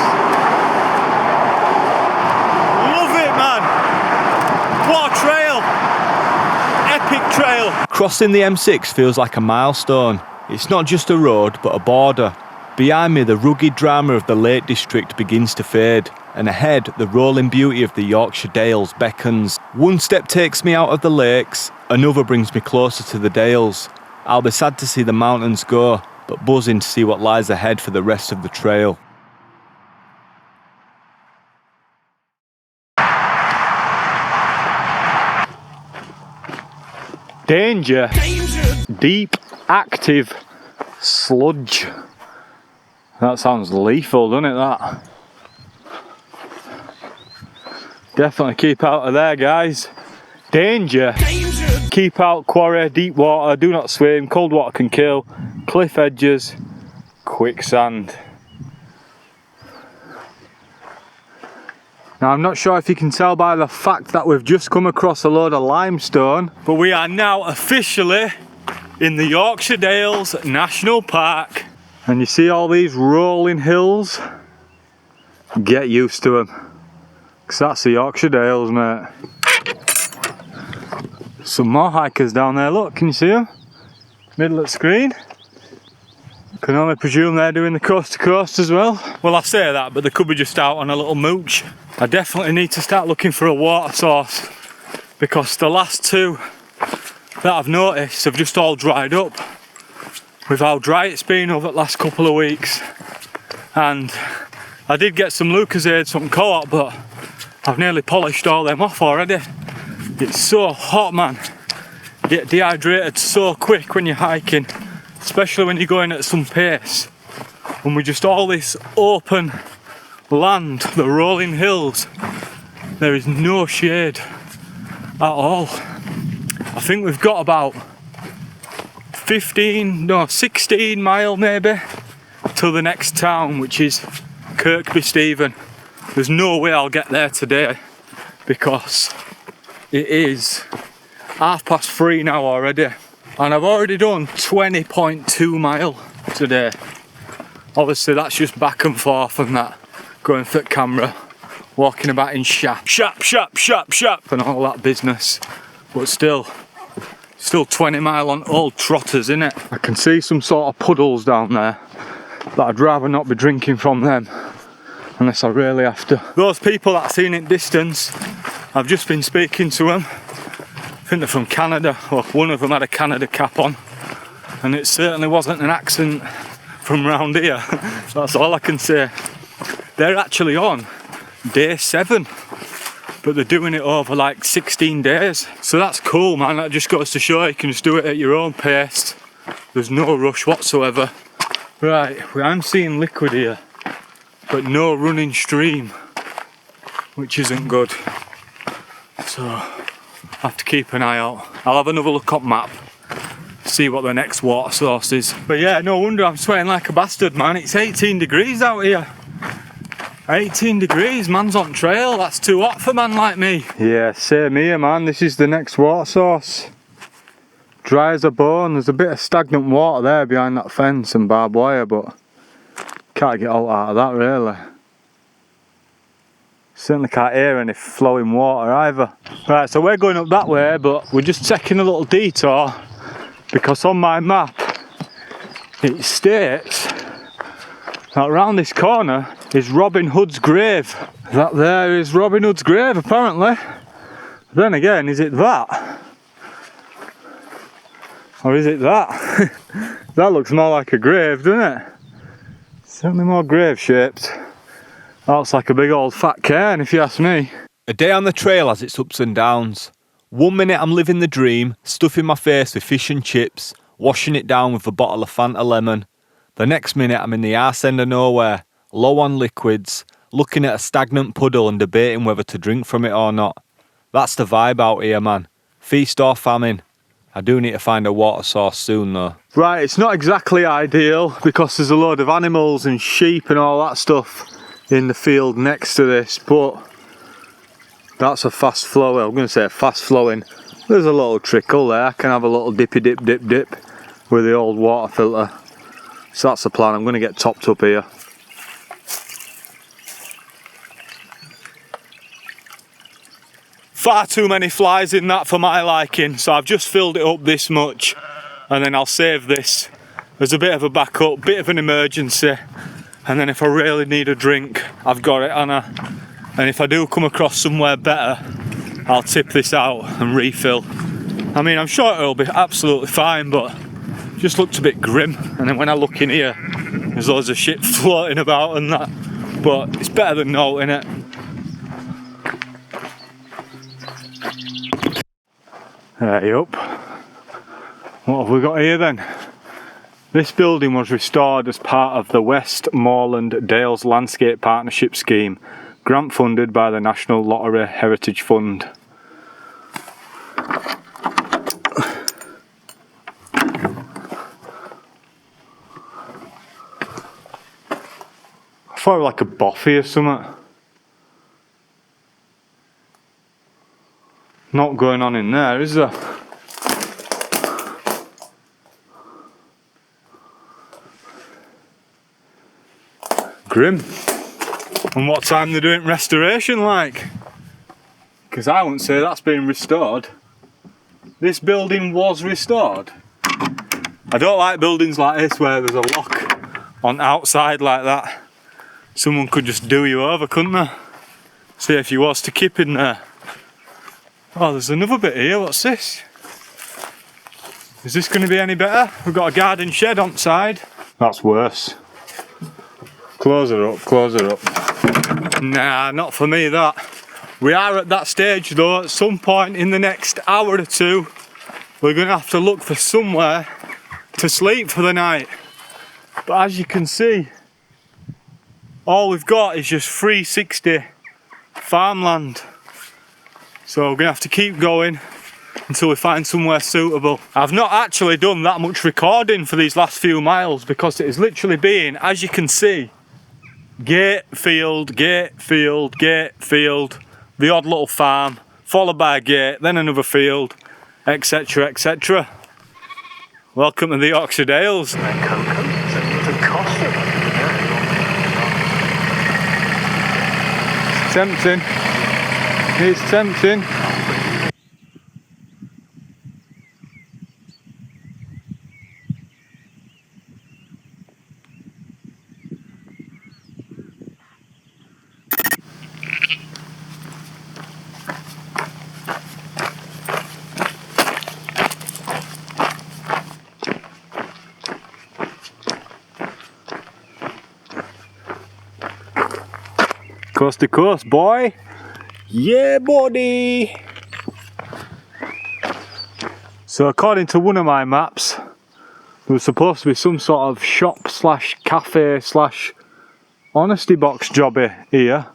Love it, man. What a trail. Epic trail. Crossing the M6 feels like a milestone. It's not just a road, but a border. Behind me, the rugged drama of the Lake District begins to fade, and ahead, the rolling beauty of the Yorkshire Dales beckons. One step takes me out of the lakes, another brings me closer to the Dales. I'll be sad to see the mountains go, but buzzing to see what lies ahead for the rest of the trail. Danger. Deep, active sludge. That sounds lethal, doesn't it, that? Definitely keep out of there, guys. Danger. Keep out quarry, deep water, do not swim, cold water can kill, cliff edges, quicksand. Now I'm not sure if you can tell by the fact that we've just come across a load of limestone, but we are now officially in the Yorkshire Dales National Park. And you see all these rolling hills? Get used to them, because that's the Yorkshire Dales, mate. Some more hikers down there, look, can you see them? Middle of the screen. Can only presume they're doing the coast to coast as well. Well, I say that, but they could be just out on a little mooch. I definitely need to start looking for a water source, because the last two that I've noticed have just all dried up with how dry it's been over the last couple of weeks. And I did get some Lucozade, some Co-op, but I've nearly polished all them off already. It's so hot, man. You get dehydrated so quick when you're hiking, especially when you're going at some pace. And with just all this open land, the rolling hills, there is no shade at all. I think we've got about 16 mile maybe to the next town, which is Kirkby Stephen. There's no way I'll get there today because it is 3:30 now already, and I've already done 20.2 mile today. Obviously that's just back and forth and that, going for the camera, walking about in shap and all that business, but still 20 mile on old trotters, innit? I can see some sort of puddles down there, but I'd rather not be drinking from them unless I really have to. Those people that I've seen in distance, I've just been speaking to them. I think they're from Canada, or one of them had a Canada cap on, and it certainly wasn't an accent from round here. That's all I can say. They're actually on day 7, but they're doing it over like 16 days. So that's cool, man. That just goes to show you can just do it at your own pace. There's no rush whatsoever. Right, I'm seeing liquid here, but no running stream, which isn't good. So I have to keep an eye out. I'll have another look on map, see what the next water source is. But yeah, no wonder I'm sweating like a bastard, man. It's 18 degrees out here. 18 degrees, man's on trail. That's too hot for a man like me. Yeah, same here, man. This is the next water source. Dry as a bone. There's a bit of stagnant water there behind that fence and barbed wire, but can't get all out of that really. Certainly can't hear any flowing water either. Right, so we're going up that way, but we're just taking a little detour because on my map it states that around this corner is Robin Hood's grave. That there is Robin Hood's grave apparently. Then again, is it that? Or is it that? That looks more like a grave, doesn't it? Certainly more grave shaped. That looks like a big old fat cairn if you ask me. A day on the trail has its ups and downs. 1 minute I'm living the dream, stuffing my face with fish and chips, washing it down with a bottle of Fanta Lemon. The next minute I'm in the arse end of nowhere, low on liquids, looking at a stagnant puddle and debating whether to drink from it or not. That's the vibe out here, man. Feast or famine. I do need to find a water source soon though. Right, it's not exactly ideal because there's a load of animals and sheep and all that stuff in the field next to this, but that's a fast flowing, I'm going to say a fast flowing There's a little trickle there. I can have a little dippy dip with the old water filter. So that's the plan. I'm going to get topped up here. Far too many flies in that for my liking, so I've just filled it up this much and then I'll save this as a bit of a backup, bit of an emergency, and then if I really need a drink, I've got it, and if I do come across somewhere better, I'll tip this out and refill. I mean, I'm sure it'll be absolutely fine, but it just looked a bit grim. And then when I look in here, there's loads of shit floating about and that, but it's better than no, innit? Hey up. What have we got here then? This building was restored as part of the Westmoreland Dales Landscape Partnership Scheme, grant funded by the National Lottery Heritage Fund. I thought it was like a boffy or something. Not going on in there, is there? Grim. And what time they're doing restoration like? Because I wouldn't say that's been restored. This building was restored. I don't like buildings like this where there's a lock on outside like that. Someone could just do you over, couldn't they? See if you was to keep in there. Oh, there's another bit here. What's this? Is this going to be any better? We've got a garden shed on side. That's worse. Close her up, close her up. Nah, not for me that. We are at that stage though. At some point in the next hour or two, we're going to have to look for somewhere to sleep for the night. But as you can see, all we've got is just 360 farmland. So we're going to have to keep going until we find somewhere suitable. I've not actually done that much recording for these last few miles because it has literally been, as you can see, gate, field, gate, field, gate, field, the odd little farm, followed by a gate, then another field, etc, etc. Welcome to the Yorkshire Dales. It's tempting. It's tempting. Coast to coast, boy. Yeah, buddy. So according to one of my maps, there was supposed to be some sort of shop slash cafe slash honesty box jobby here.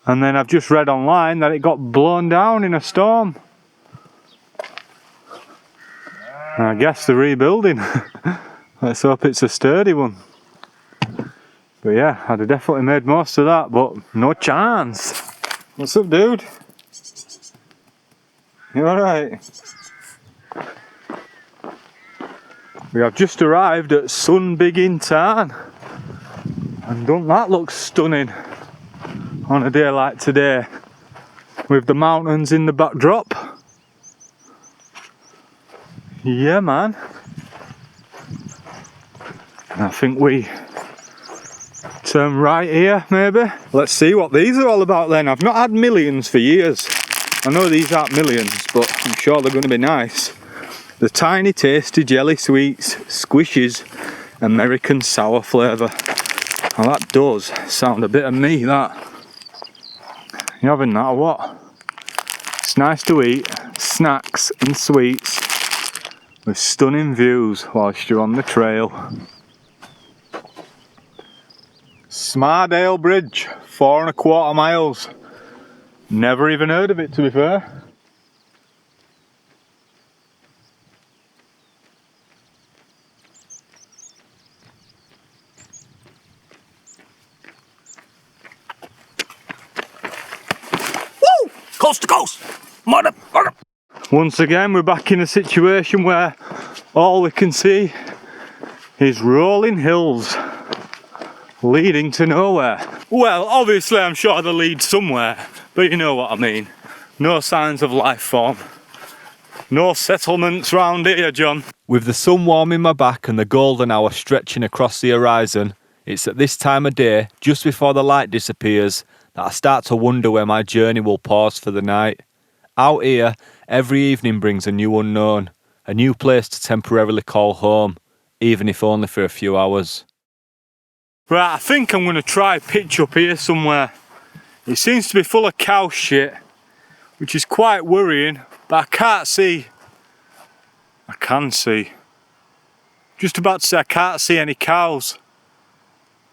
And then I've just read online that it got blown down in a storm. And I guess they're rebuilding. Let's hope it's a sturdy one. But yeah, I'd have definitely made most of that, but no chance. What's up, dude? You alright? We have just arrived at Sunbiggin Tarn. And don't that look stunning on a day like today? With the mountains in the backdrop. Yeah, man. And I think we turn right here, maybe. Let's see what these are all about then. I've not had millions for years. I know these aren't millions, but I'm sure they're going to be nice. The tiny tasty jelly sweets, squishes, American sour flavour. Well, that does sound a bit of me, that. You having that or what? It's nice to eat snacks and sweets with stunning views whilst you're on the trail. Smardale Bridge, 4 1/4 miles. Never even heard of it, to be fair. Woo! Coast to coast! Motherfucker! Once again, we're back in a situation where all we can see is rolling hills leading to nowhere. Well, obviously I'm sure they lead somewhere, but you know what I mean. No signs of life form. No settlements round here, John. With the sun warming my back and the golden hour stretching across the horizon, it's at this time of day, just before the light disappears, that I start to wonder where my journey will pause for the night. Out here, every evening brings a new unknown, a new place to temporarily call home, even if only for a few hours. Right, I think I'm going to try pitch up here somewhere. It seems to be full of cow shit, which is quite worrying, but I can't see. I can see. Just about to say I can't see any cows.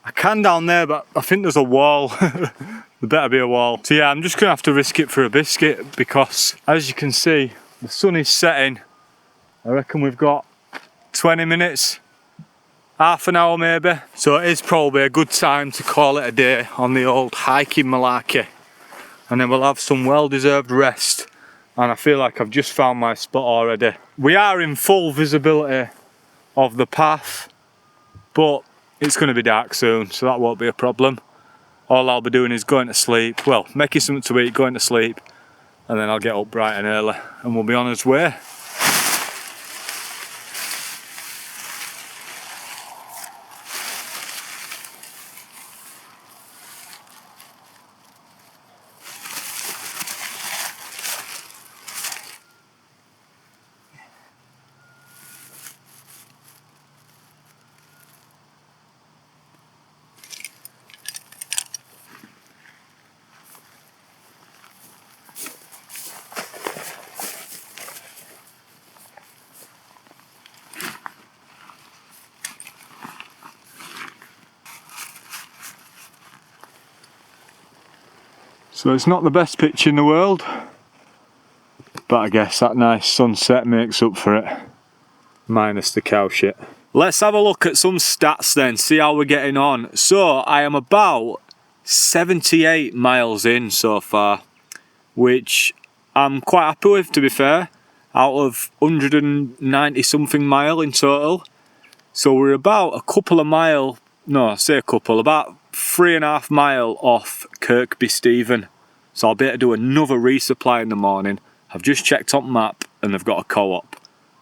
I can down there, but I think there's a wall. There better be a wall. So yeah, I'm just going to have to risk it for a biscuit because, as you can see, the sun is setting. I reckon we've got 20 minutes, half an hour maybe. So it is probably a good time to call it a day on the old hiking malarkey. And then we'll have some well-deserved rest. And I feel like I've just found my spot already. We are in full visibility of the path, but it's going to be dark soon, so that won't be a problem. All I'll be doing is going to sleep, well, making something to eat, going to sleep, and then I'll get up bright and early, and we'll be on our way. So it's not the best pitch in the world, but I guess that nice sunset makes up for it, minus the cow shit. Let's have a look at some stats then, see how we're getting on. So I am about 78 miles in so far, which I'm quite happy with, to be fair, out of 190 something mile in total. So we're about a couple of mile, no, I say a couple, about 3.5 mile off Kirkby Stephen. So I'll be able to do another resupply in the morning. I've just checked on map and they've got a co-op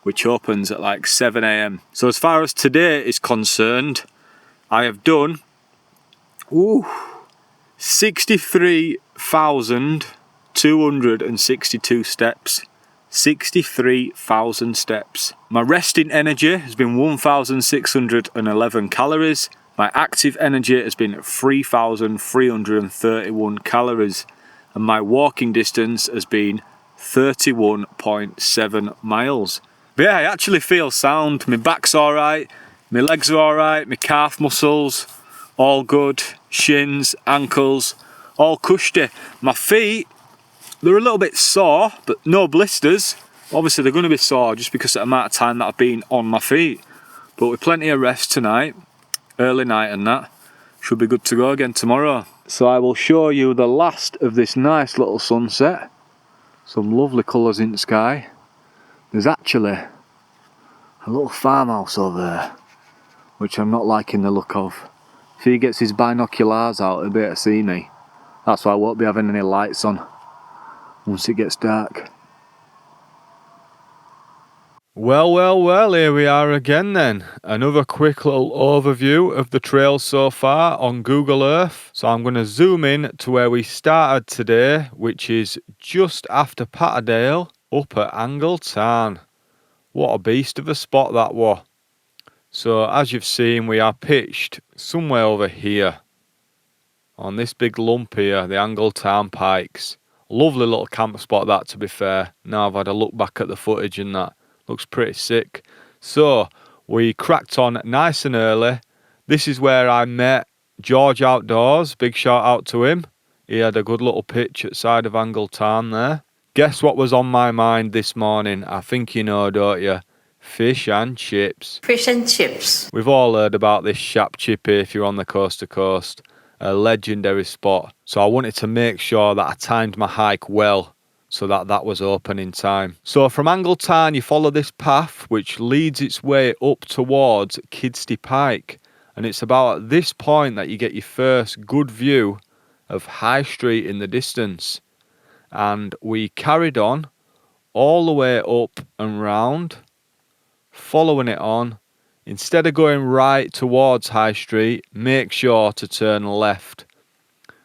which opens at like 7 AM. So as far as today is concerned, I have done 63,262 steps. 63,000 steps. My resting energy has been 1,611 calories. My active energy has been 3,331 calories. And my walking distance has been 31.7 miles. But yeah, I actually feel sound. My back's alright, my legs are alright, my calf muscles, all good. Shins, ankles, all cushy. My feet, they're a little bit sore, but no blisters. Obviously they're going to be sore just because of the amount of time that I've been on my feet. But with plenty of rest tonight, early night and that, should be good to go again tomorrow. So I will show you the last of this nice little sunset. Some lovely colours in the sky. There's actually a little farmhouse over there, which I'm not liking the look of. If he gets his binoculars out, he'll be able to see me. That's why I won't be having any lights on once it gets dark. Well, here we are again then. Another quick little overview of the trail so far on Google Earth. So I'm going to zoom in to where we started today, which is just after Patterdale, up at Angle Tarn. What a beast of a spot that was. So as you've seen, we are pitched somewhere over here. On this big lump here, the Angle Tarn Pikes. Lovely little camp spot that, to be fair. Now I've had a look back at the footage and that. Looks pretty sick. So we cracked on nice and early. This is where I met George Outdoors. Big shout out to him. He had a good little pitch at side of Angle Tarn there. Guess what was on my mind this morning? I think you know, don't you? Fish and chips. Fish and chips. We've all heard about this Shap Chippy if you're on the coast to coast. A legendary spot. So I wanted to make sure that I timed my hike well so that was open in time. So from Angletarn you follow this path which leads its way up towards Kidsty Pike, and it's about at this point that you get your first good view of High Street in the distance. And we carried on all the way up and round, following it on. Instead of going right towards High Street, make sure to turn left,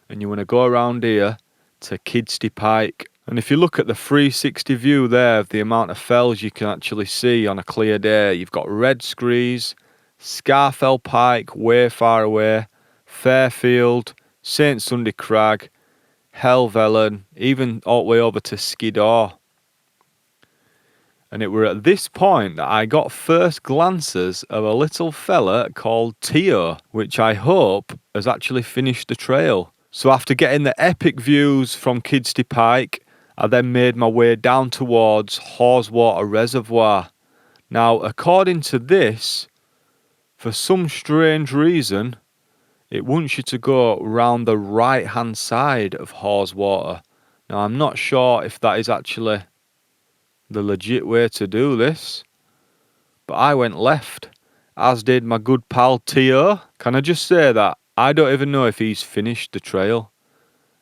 and you want to go around here to Kidsty Pike. And if you look at the 360 view there of the amount of fells you can actually see on a clear day, you've got Red Screes, Scarfell Pike way far away, Fairfield, St Sunday Crag, Helvellyn, even all the way over to Skiddaw. And it were at this point that I got first glances of a little fella called Tio, which I hope has actually finished the trail. So after getting the epic views from Kidsty Pike, I then made my way down towards Haweswater Reservoir. Now, according to this, for some strange reason, it wants you to go round the right-hand side of Haweswater. Now, I'm not sure if that is actually the legit way to do this, but I went left, as did my good pal Tio. Can I just say that I don't even know if he's finished the trail.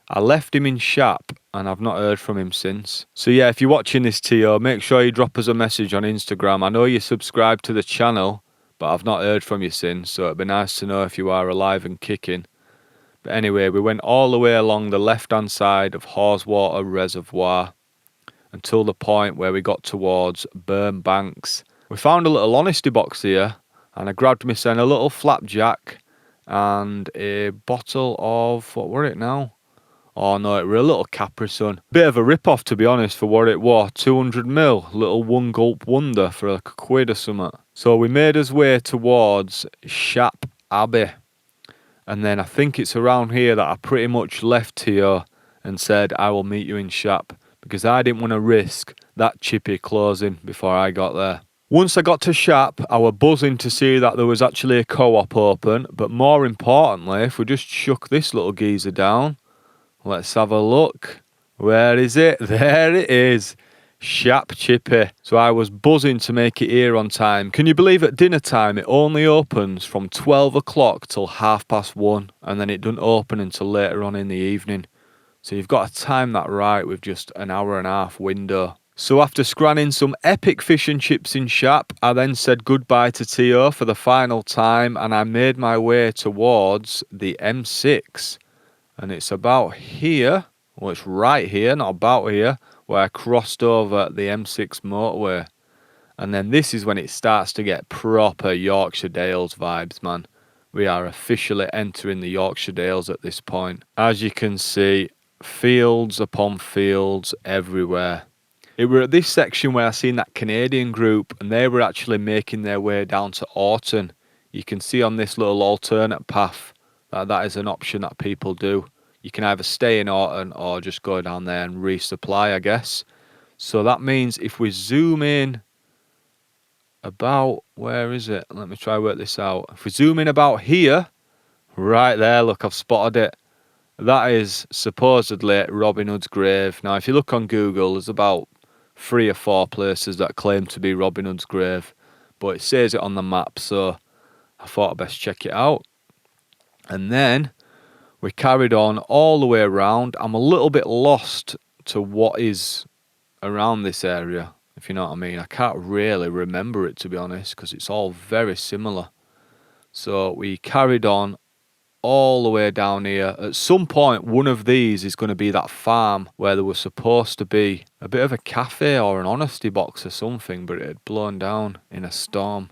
I left him in Shap and I've not heard from him since. So yeah, if you're watching this, Tio, make sure you drop us a message on Instagram. I know you're subscribed to the channel, but I've not heard from you since, so it'd be nice to know if you are alive and kicking. But anyway, we went all the way along the left-hand side of Haweswater Reservoir until the point where we got towards Burn Banks. We found a little honesty box here, and I grabbed myself a little flapjack and a bottle of, what were it now? Oh no, it were a little Capri Sun. Bit of a rip-off, to be honest, for what it was. 200ml, little one gulp wonder for like £1 or something. So we made us way towards Shap Abbey. And then I think it's around here that I pretty much left here and said I will meet you in Shap, because I didn't want to risk that chippy closing before I got there. Once I got to Shap, I was buzzing to see that there was actually a co-op open, but more importantly, if we just chuck this little geezer down, let's have a look. Where is it? There it is. Shap Chippy. So I was buzzing to make it here on time. Can you believe at dinner time it only opens from 12 o'clock till 1:30, and then it doesn't open until later on in the evening. So you've got to time that right with just an hour and a half window. So after scranning some epic fish and chips in Shap, I then said goodbye to Tio for the final time, and I made my way towards the M6. And it's about here, well it's right here, not about here, where I crossed over the M6 motorway. And then this is when it starts to get proper Yorkshire Dales vibes, man. We are officially entering the Yorkshire Dales at this point. As you can see, fields upon fields everywhere. It were at this section where I seen that Canadian group, and they were actually making their way down to Orton. You can see on this little alternate path that is an option that people do. You can either stay in Orton or just go down there and resupply, I guess. So that means if we zoom in about, where is it? Let me try work this out. If we zoom in about here, right there, look, I've spotted it. That is supposedly Robin Hood's grave. Now, if you look on Google, there's about 3 or 4 places that claim to be Robin Hood's grave, but it says it on the map, so I thought I'd best check it out. And then we carried on all the way around. I'm a little bit lost to what is around this area, if you know what I mean. I can't really remember it, to be honest, because it's all very similar. So we carried on all the way down here. At some point, one of these is going to be that farm where there was supposed to be a bit of a cafe or an honesty box or something, but it had blown down in a storm,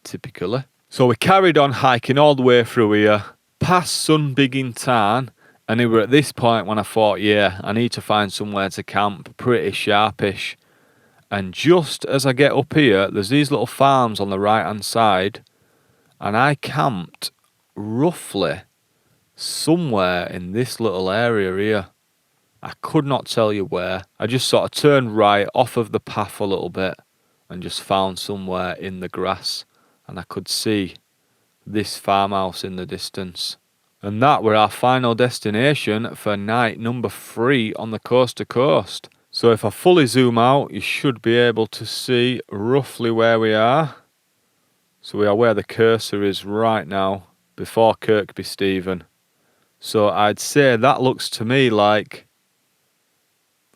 typically. So we carried on hiking all the way through here, past Sunbiggin Tarn, and it were at this point when I thought, yeah, I need to find somewhere to camp, pretty sharpish. And just as I get up here, there's these little farms on the right hand side, and I camped roughly somewhere in this little area here. I could not tell you where. I just sort of turned right off of the path a little bit and just found somewhere in the grass, and I could see this farmhouse in the distance. And that were our final destination for night number 3 on the coast to coast. So if I fully zoom out, you should be able to see roughly where we are. So we are where the cursor is right now, before Kirkby Stephen. So I'd say that looks to me like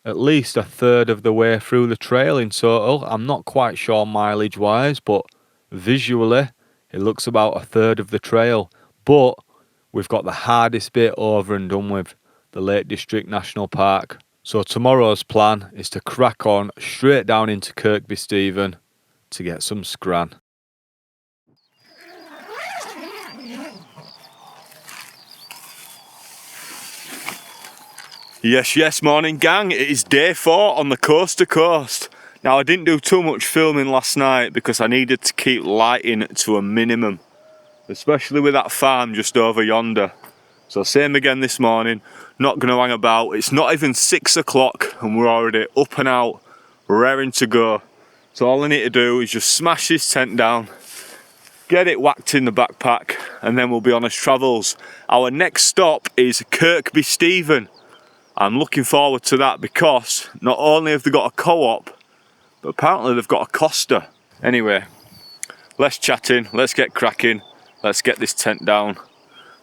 at least a third of the way through the trail in total. I'm not quite sure mileage wise, but visually it looks about a third of the trail. But we've got the hardest bit over and done with, the Lake District National Park. So tomorrow's plan is to crack on straight down into Kirkby Stephen to get some scran. Yes, morning gang. It is day 4 on the coast to coast. Now I didn't do too much filming last night because I needed to keep lighting to a minimum, especially with that farm just over yonder. So same again this morning, not going to hang about. It's not even 6 o'clock and we're already up and out, raring to go. So all I need to do is just smash this tent down, get it whacked in the backpack, and then we'll be on our travels. Our next stop is Kirkby Stephen. I'm looking forward to that because not only have they got a co-op, but apparently they've got a Costa. Anyway, less chatting, let's get cracking, let's get this tent down,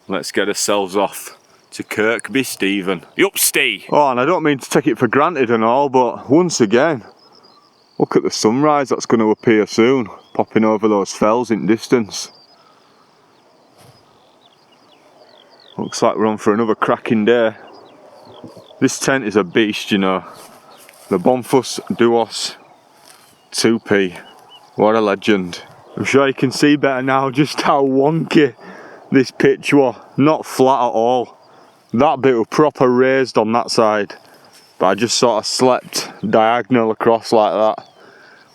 let's get ourselves off to Kirkby Stephen. Yup, Steve! Oh, and I don't mean to take it for granted and all, but once again, look at the sunrise that's going to appear soon, popping over those fells in distance. Looks like we're on for another cracking day. This tent is a beast, you know. The Bonfus Duos 2P. What a legend. I'm sure you can see better now just how wonky this pitch was. Not flat at all. That bit was proper raised on that side. But I just sort of slept diagonal across like that.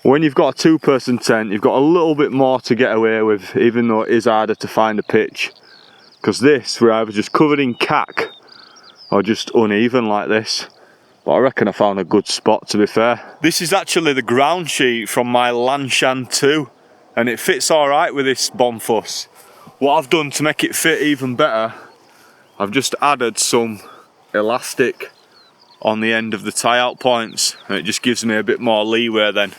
When you've got a 2-person tent, you've got a little bit more to get away with, even though it is harder to find a pitch. Because this, we're either just covered in cack or just uneven like this. But I reckon I found a good spot, to be fair. This is actually the ground sheet from my Lanshan 2, and it fits alright with this Bonfus. What I've done to make it fit even better, I've just added some elastic on the end of the tie-out points, and it just gives me a bit more leeway then,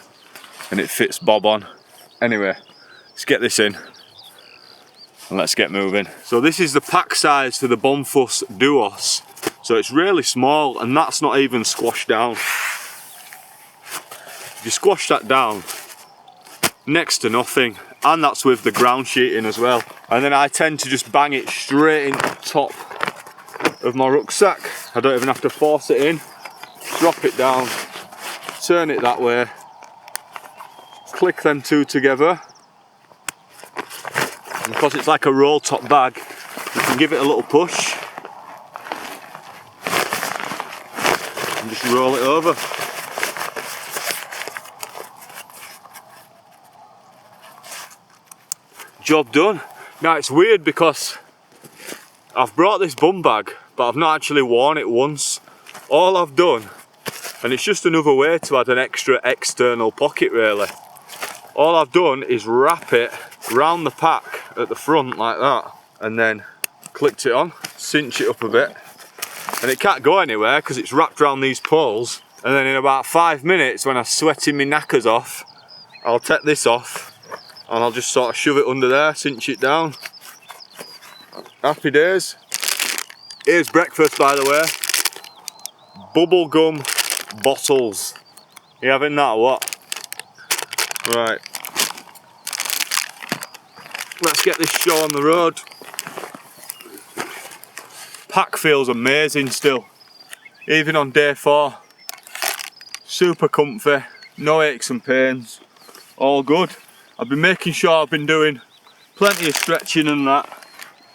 and it fits bob on. Anyway, let's get this in and let's get moving. So this is the pack size for the Bonfus Duos. So it's really small, and that's not even squashed down. If you squash that down, next to nothing, and that's with the ground sheeting as well. And then I tend to just bang it straight into the top of my rucksack. I don't even have to force it in. Drop it down, turn it that way, click them two together. And because it's like a roll top bag, you can give it a little push and just roll it over. Job done. Now it's weird because I've brought this bum bag, but I've not actually worn it once. All I've done, and it's just another way to add an extra external pocket really. All I've done is wrap it round the pack at the front like that, and then clicked it on, cinch it up a bit, and it can't go anywhere because it's wrapped around these poles. And then in about 5 minutes, when I'm sweating my knackers off, I'll take this off and I'll just sort of shove it under there, cinch it down. Happy days. Here's breakfast, by the way. Bubblegum bottles. You having that or what? Right. Let's get this show on the road. Pack feels amazing still, even on day 4. Super comfy, no aches and pains, all good. I've been making sure I've been doing plenty of stretching and that,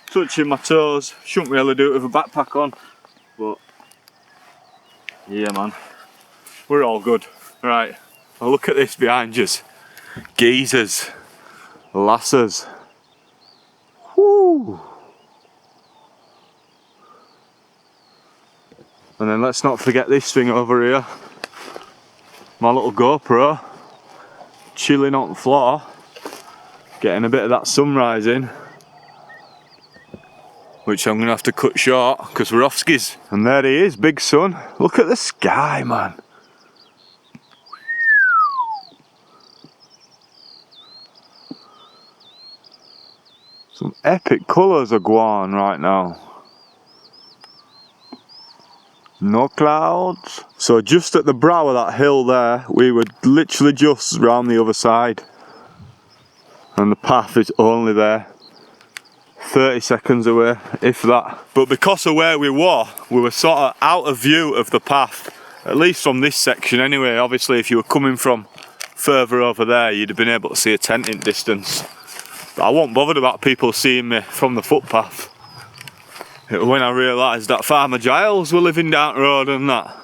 touching my toes. Shouldn't really do it with a backpack on, but yeah man, we're all good. Right, well, look at this behind us. Geezers, lasses. Woo! And then let's not forget this thing over here. My little GoPro, chilling on the floor, getting a bit of that sunrise in, which I'm gonna have to cut short because we're off skis. And there he is, big sun. Look at the sky, man. Some epic colours are going on right now. No clouds. So just at the brow of that hill there, we were literally just round the other side. And the path is only there. 30 seconds away, if that. But because of where we were sort of out of view of the path. At least from this section anyway. Obviously if you were coming from further over there, you'd have been able to see a tent in distance. But I wasn't bothered about people seeing me from the footpath. It was when I realised that Farmer Giles were living down the road and that.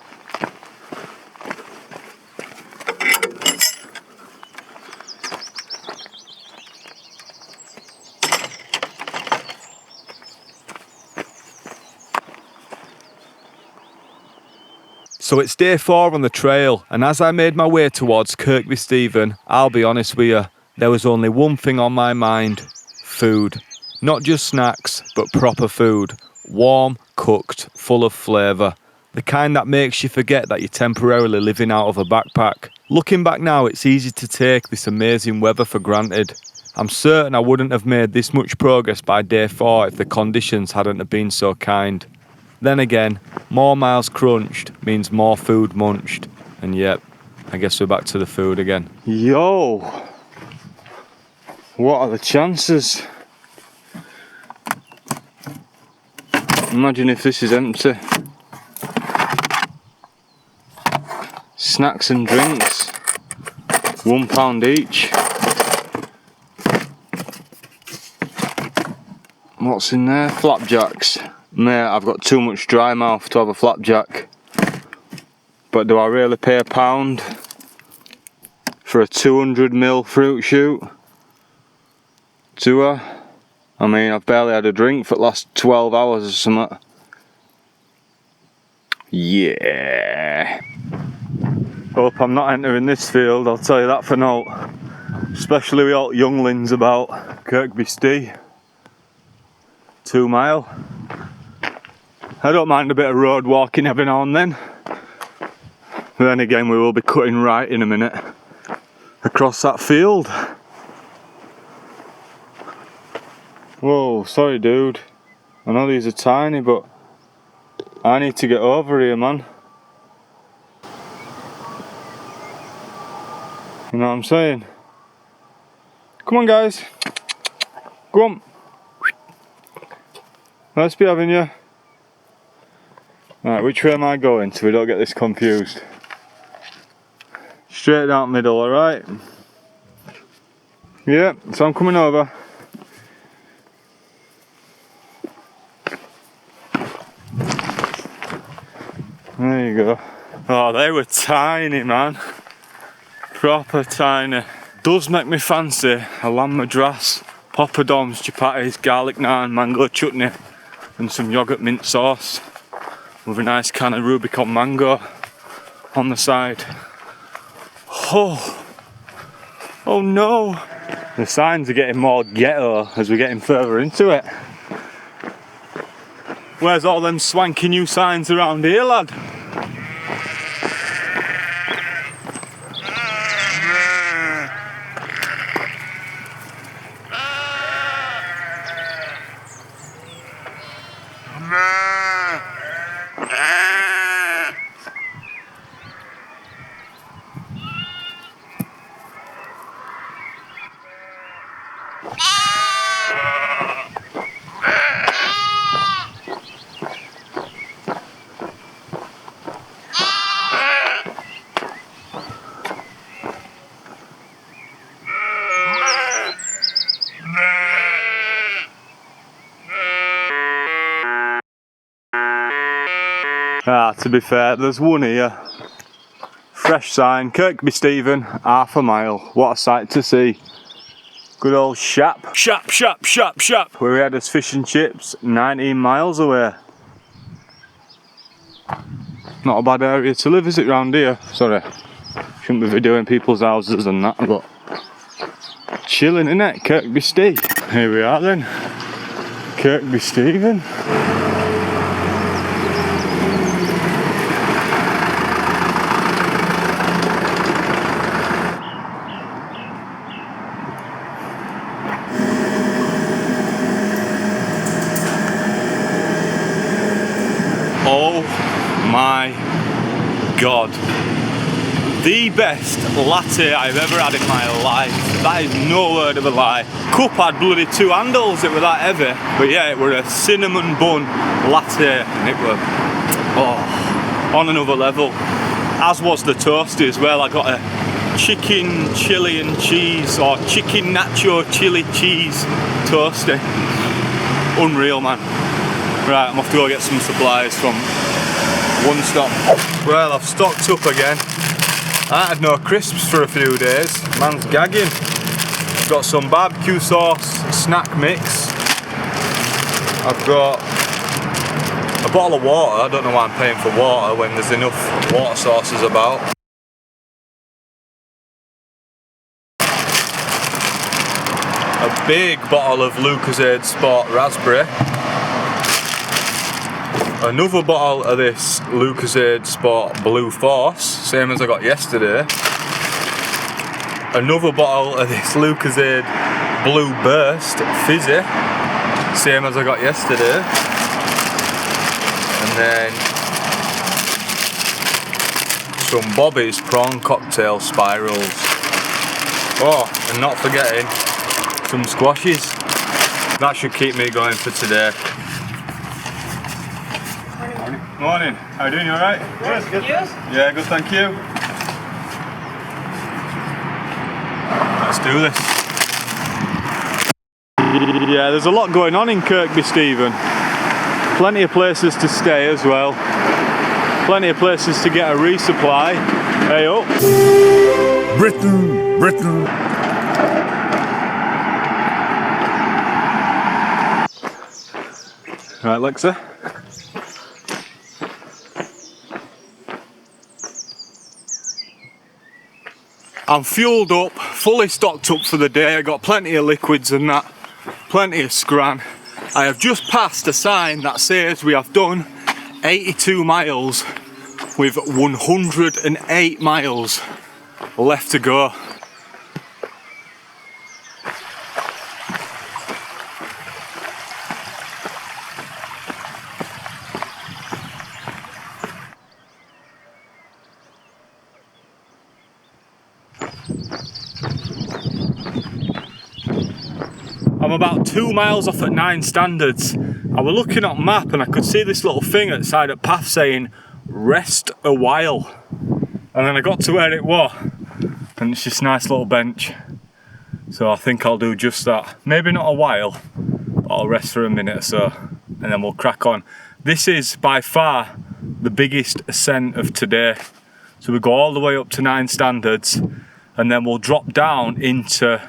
So it's day 4 on the trail, and as I made my way towards Kirkby Stephen, I'll be honest with you, there was only one thing on my mind: food. Not just snacks, but proper food. Warm, cooked, full of flavour. The kind that makes you forget that you're temporarily living out of a backpack. Looking back now, it's easy to take this amazing weather for granted. I'm certain I wouldn't have made this much progress by day 4 if the conditions hadn't have been so kind. Then again, more miles crunched means more food munched. And yep, I guess we're back to the food again. Yo! What are the chances? Imagine if this is empty. Snacks and drinks. £1 each. What's in there? Flapjacks. Mate, I've got too much dry mouth to have a flapjack. But do I really pay £1 for a 200ml fruit shoot? Do I? I mean, I've barely had a drink for the last 12 hours or something. Yeah. Hope I'm not entering this field, I'll tell you that for now. Especially with all younglings about. Kirkby Stee. 2 mile. I don't mind a bit of road walking every now and then. But then again, we will be cutting right in a minute across that field. Whoa, sorry dude. I know these are tiny, but I need to get over here, man. You know what I'm saying? Come on guys. Go on. Let's be having you. Right, which way am I going so we don't get this confused? Straight down middle, alright? Yeah, so I'm coming over. There you go. Oh, they were tiny, man. Proper tiny. Does make me fancy a lamb madras, poppadoms, chapatis, garlic naan, mango chutney and some yoghurt mint sauce with a nice can of Rubicon mango on the side. Oh no! The signs are getting more ghetto as we're getting further into it. Where's all them swanky new signs around here, lad? To be fair, there's one here. Fresh sign, Kirkby Stephen, half a mile. What a sight to see. Good old Shap. Shap. Where we had us fish and chips, 19 miles away. Not a bad area to live, is it, round here? Sorry, shouldn't be videoing people's houses and that, but chilling, innit? Kirkby Stee. Here we are then. Kirkby Stephen. my God. The best latte I've ever had in my life. That is no word of a lie. Cup had bloody 2 handles, it was that heavy. But yeah, it was a cinnamon bun latte and it was on another level. As was the toasty as well. I got a chicken chili and cheese, or chicken nacho chili cheese toasty. Unreal, man. Right, I'm off to go get some supplies from One Stop. Well, I've stocked up again. I had no crisps for a few days. Man's gagging. Got some barbecue sauce, snack mix. I've got a bottle of water. I don't know why I'm paying for water when there's enough water sources about. A big bottle of Lucozade Sport Raspberry. Another bottle of this Lucozade Sport Blue Force, same as I got yesterday. Another bottle of this Lucozade Blue Burst Fizzy, same as I got yesterday. And then some Bobby's Prawn Cocktail Spirals. Oh, and not forgetting some squashes. That should keep me going for today. Morning. How are you doing? You alright? Yes, good. Yeah, good, thank you. Let's do this. Yeah, there's a lot going on in Kirkby, Stephen. Plenty of places to stay as well. Plenty of places to get a resupply. Hey up. Britain, Britain. Right, Alexa. I'm fueled up, fully stocked up for the day. I got plenty of liquids and that, plenty of scran. I have just passed a sign that says we have done 82 miles with 108 miles left to go. I'm about 2 miles off at 9 standards. I was looking at map and I could see this little thing at the side of the path saying rest a while, and then I got to where it was and it's this nice little bench, so I think I'll do just that. Maybe not a while, but I'll rest for a minute or so and then we'll crack on. This is by far the biggest ascent of today, so we go all the way up to 9 standards and then we'll drop down into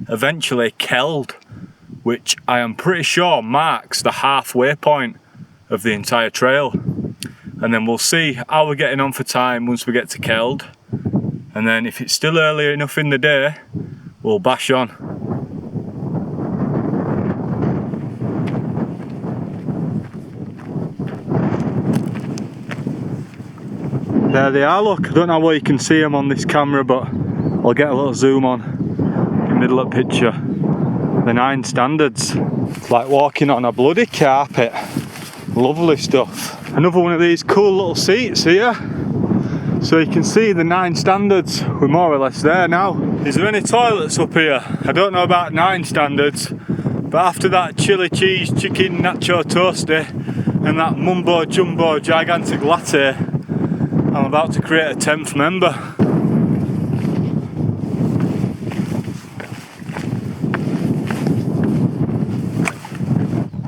eventually Keld, which I am pretty sure marks the halfway point of the entire trail. And then we'll see how we're getting on for time once we get to Keld. And then if it's still early enough in the day, we'll bash on. There they are, look. I don't know where you can see them on this camera, but I'll get a little zoom on in the middle of the picture. The 9 standards. It's like walking on a bloody carpet. Lovely stuff. Another one of these cool little seats here. So you can see the 9 standards. We're more or less there now. Is there any toilets up here? I don't know about 9 standards, but after that chili cheese chicken nacho toasty and that mumbo jumbo gigantic latte, I'm about to create a 10th member.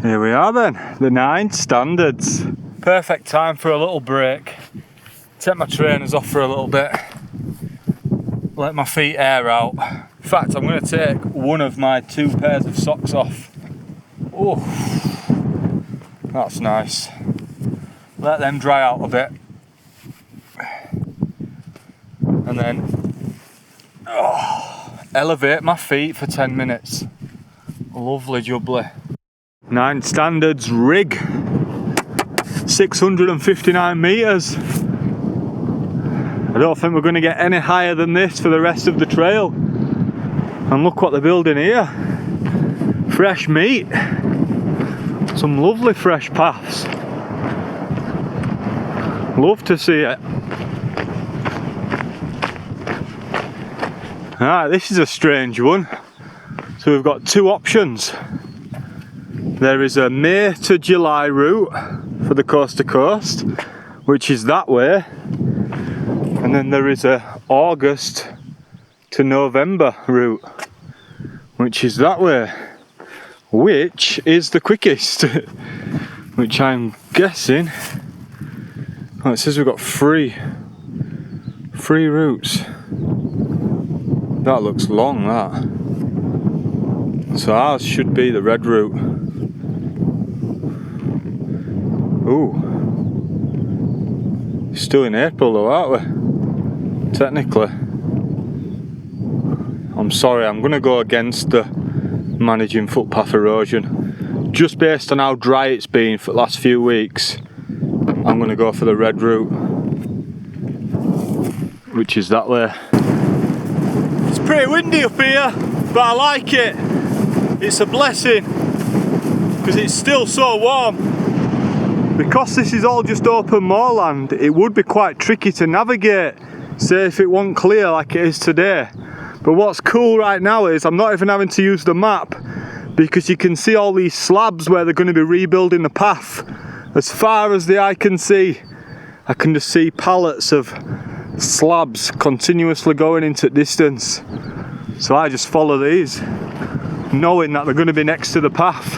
Here we are then, the 9 standards. Perfect time for a little break. Take my trainers off for a little bit. Let my feet air out. In fact, I'm going to take one of my 2 pairs of socks off. Oh, that's nice. Let them dry out a bit. And then elevate my feet for 10 minutes. Lovely jubbly. 9 standards rig. 659 metres. I don't think we're going to get any higher than this for the rest of the trail. And look what they're building here. Fresh meat. Some lovely fresh paths. Love to see it. Alright, this is a strange one. So we've got two options. There is a May to July route for the coast to coast, which is that way. And then there is a August to November route, which is that way. Which is the quickest? Which I'm guessing. Oh, it says we've got three routes. That looks long, that. So ours should be the red route. Ooh. Still in April though, aren't we? Technically. I'm sorry, I'm going to go against the managing footpath erosion. Just based on how dry it's been for the last few weeks, I'm going to go for the red route, which is that way. It's pretty windy up here, but I like it. It's a blessing because it's still so warm. Because this is all just open moorland, it would be quite tricky to navigate, say if it wasn't clear like it is today. But what's cool right now is I'm not even having to use the map, because you can see all these slabs where they're going to be rebuilding the path. As far as the eye can see, I can just see pallets of slabs continuously going into distance. So I just follow these, knowing that they're going to be next to the path.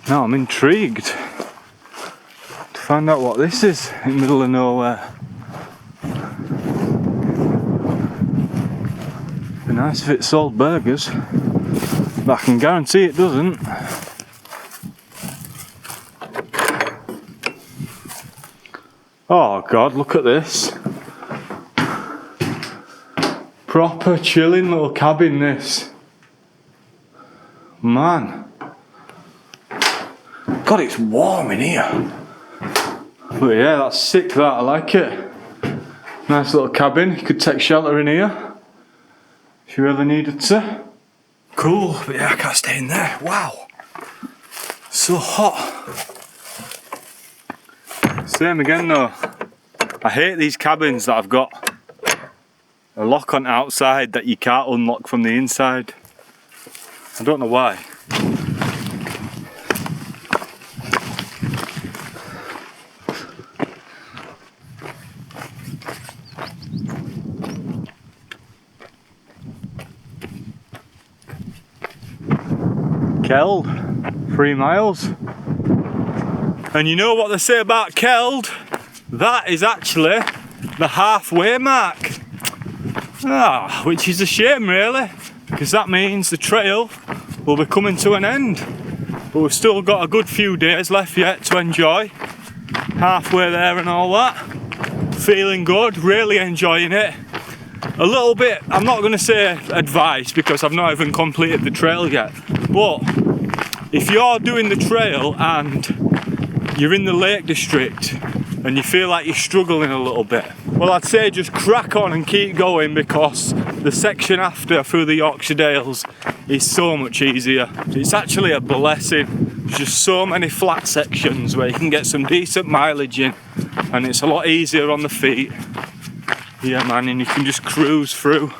Now I'm intrigued to find out what this is in the middle of nowhere. Be nice if it sold burgers, but I can guarantee it doesn't. Oh God, look at this. Proper chilling little cabin this. Man. God, it's warm in here. But yeah, that's sick that, I like it. Nice little cabin, you could take shelter in here if you really needed to. Cool, but yeah, I can't stay in there, wow. So hot. Same again though. I hate these cabins that have got a lock on the outside that you can't unlock from the inside. I don't know why. Keld, 3 miles. And you know what they say about Keld? That is actually the halfway mark. Which is a shame really, because that means the trail will be coming to an end. But we've still got a good few days left yet to enjoy. Halfway there and all that. Feeling good, really enjoying it. A little bit, I'm not going to say advice because I've not even completed the trail yet, but if you're doing the trail and you're in the Lake District and you feel like you're struggling a little bit, well, I'd say just crack on and keep going, because the section after through the Yorkshire Dales is so much easier. It's actually a blessing. There's just so many flat sections where you can get some decent mileage in, and it's a lot easier on the feet. Yeah man, and you can just cruise through,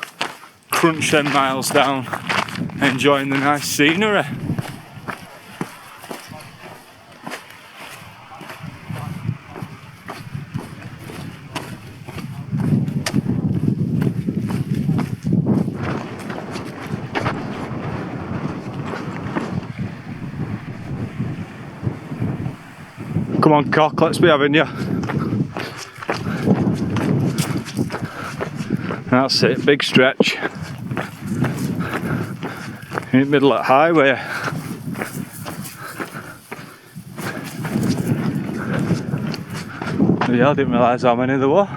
crunch them miles down, enjoying the nice scenery. Come on cock, let's be having you. That's it, big stretch. In the middle of the highway. Yeah, I didn't realise how many there were.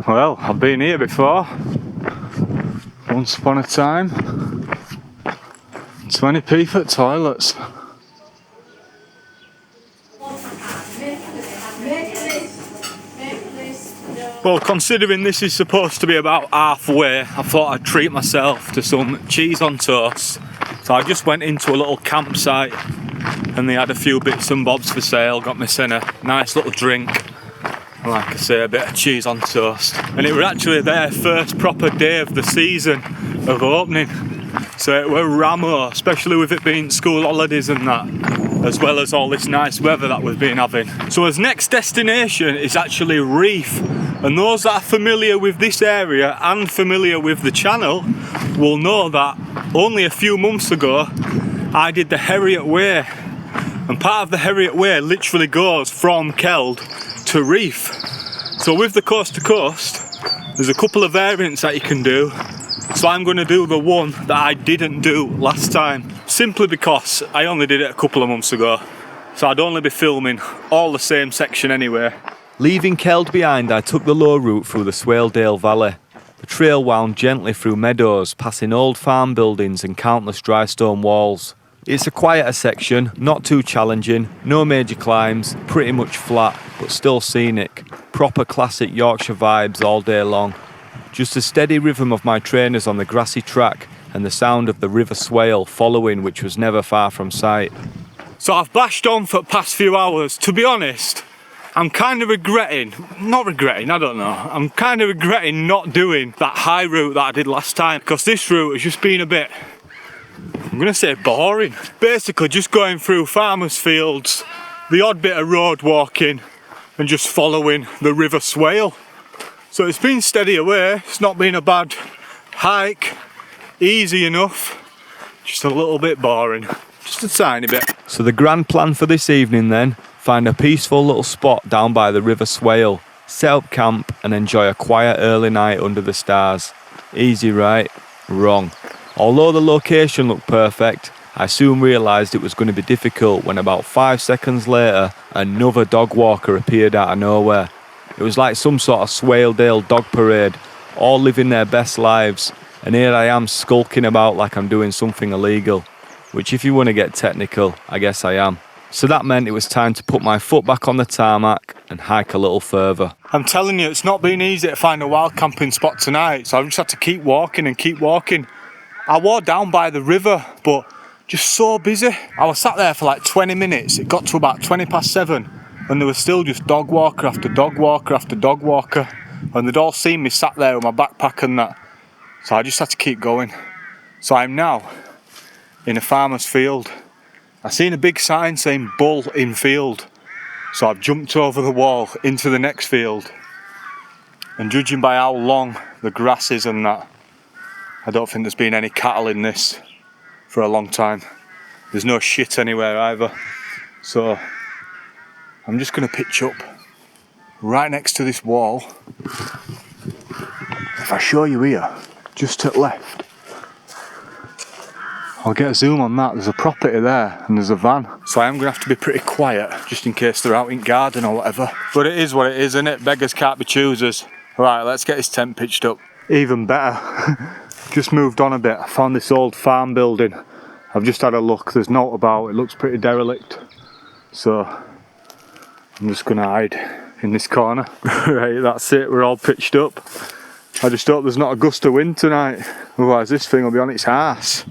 Well, I've been here before, once upon a time. 20p for toilets. Well, considering this is supposed to be about halfway, I thought I'd treat myself to some cheese on toast. So I just went into a little campsite and they had a few bits and bobs for sale, got me sent a nice little drink. Like I say, a bit of cheese on toast. And it was actually their first proper day of the season of opening. So it were ramo, especially with it being school holidays and that, as well as all this nice weather that we've been having. So his next destination is actually Reef. And those that are familiar with this area and familiar with the channel will know that only a few months ago I did the Heriot Way. And part of the Heriot Way literally goes from Keld to Reef. So with the coast to coast, there's a couple of variants that you can do. So I'm going to do the one that I didn't do last time, simply because I only did it a couple of months ago. So I'd only be filming all the same section anyway. Leaving Keld behind, I took the low route through the Swaledale Valley. The trail wound gently through meadows, passing old farm buildings and countless dry stone walls. It's a quieter section, not too challenging, no major climbs, pretty much flat, but still scenic. Proper classic Yorkshire vibes all day long. Just the steady rhythm of my trainers on the grassy track and the sound of the River Swale following, which was never far from sight. So I've bashed on for the past few hours. To be honest, I'm kind of regretting not doing that high route that I did last time, because this route has just been a bit, I'm going to say boring. Basically just going through farmers' fields, the odd bit of road walking and just following the River Swale. So it's been steady away, it's not been a bad hike, easy enough, just a little bit boring, just a tiny bit. So the grand plan for this evening then, find a peaceful little spot down by the River Swale, set up camp and enjoy a quiet early night under the stars. Easy right? Wrong. Although the location looked perfect, I soon realised it was going to be difficult when about 5 seconds later, another dog walker appeared out of nowhere. It was like some sort of Swaledale dog parade, all living their best lives, and here I am skulking about like I'm doing something illegal, which if you want to get technical, I guess I am. So that meant it was time to put my foot back on the tarmac and hike a little further. I'm telling you, it's not been easy to find a wild camping spot tonight, so I've just had to keep walking and keep walking. I walked down by the river, but just so busy. I was sat there for like 20 minutes, it got to about 7:20, and there was still just dog walker after dog walker after dog walker. and they'd all seen me sat there with my backpack and that, so I just had to keep going. So I'm now in a farmer's field. I seen a big sign saying bull in field, so I've jumped over the wall into the next field, and judging by how long the grass is and that, I don't think there's been any cattle in this for a long time. There's no shit anywhere either, so I'm just going to pitch up right next to this wall. If I show you here, just to the left, I'll get a zoom on that. There's a property there and there's a van, so I am going to have to be pretty quiet just in case they're out in garden or whatever. But it is what it is, isn't it? Beggars can't be choosers. Right, let's get this tent pitched up. Even better, just moved on a bit. I found this old farm building. I've just had a look, there's naught about, it looks pretty derelict. So I'm just gonna hide in this corner. Right, that's it, we're all pitched up. I just hope there's not a gust of wind tonight, otherwise this thing will be on its arse.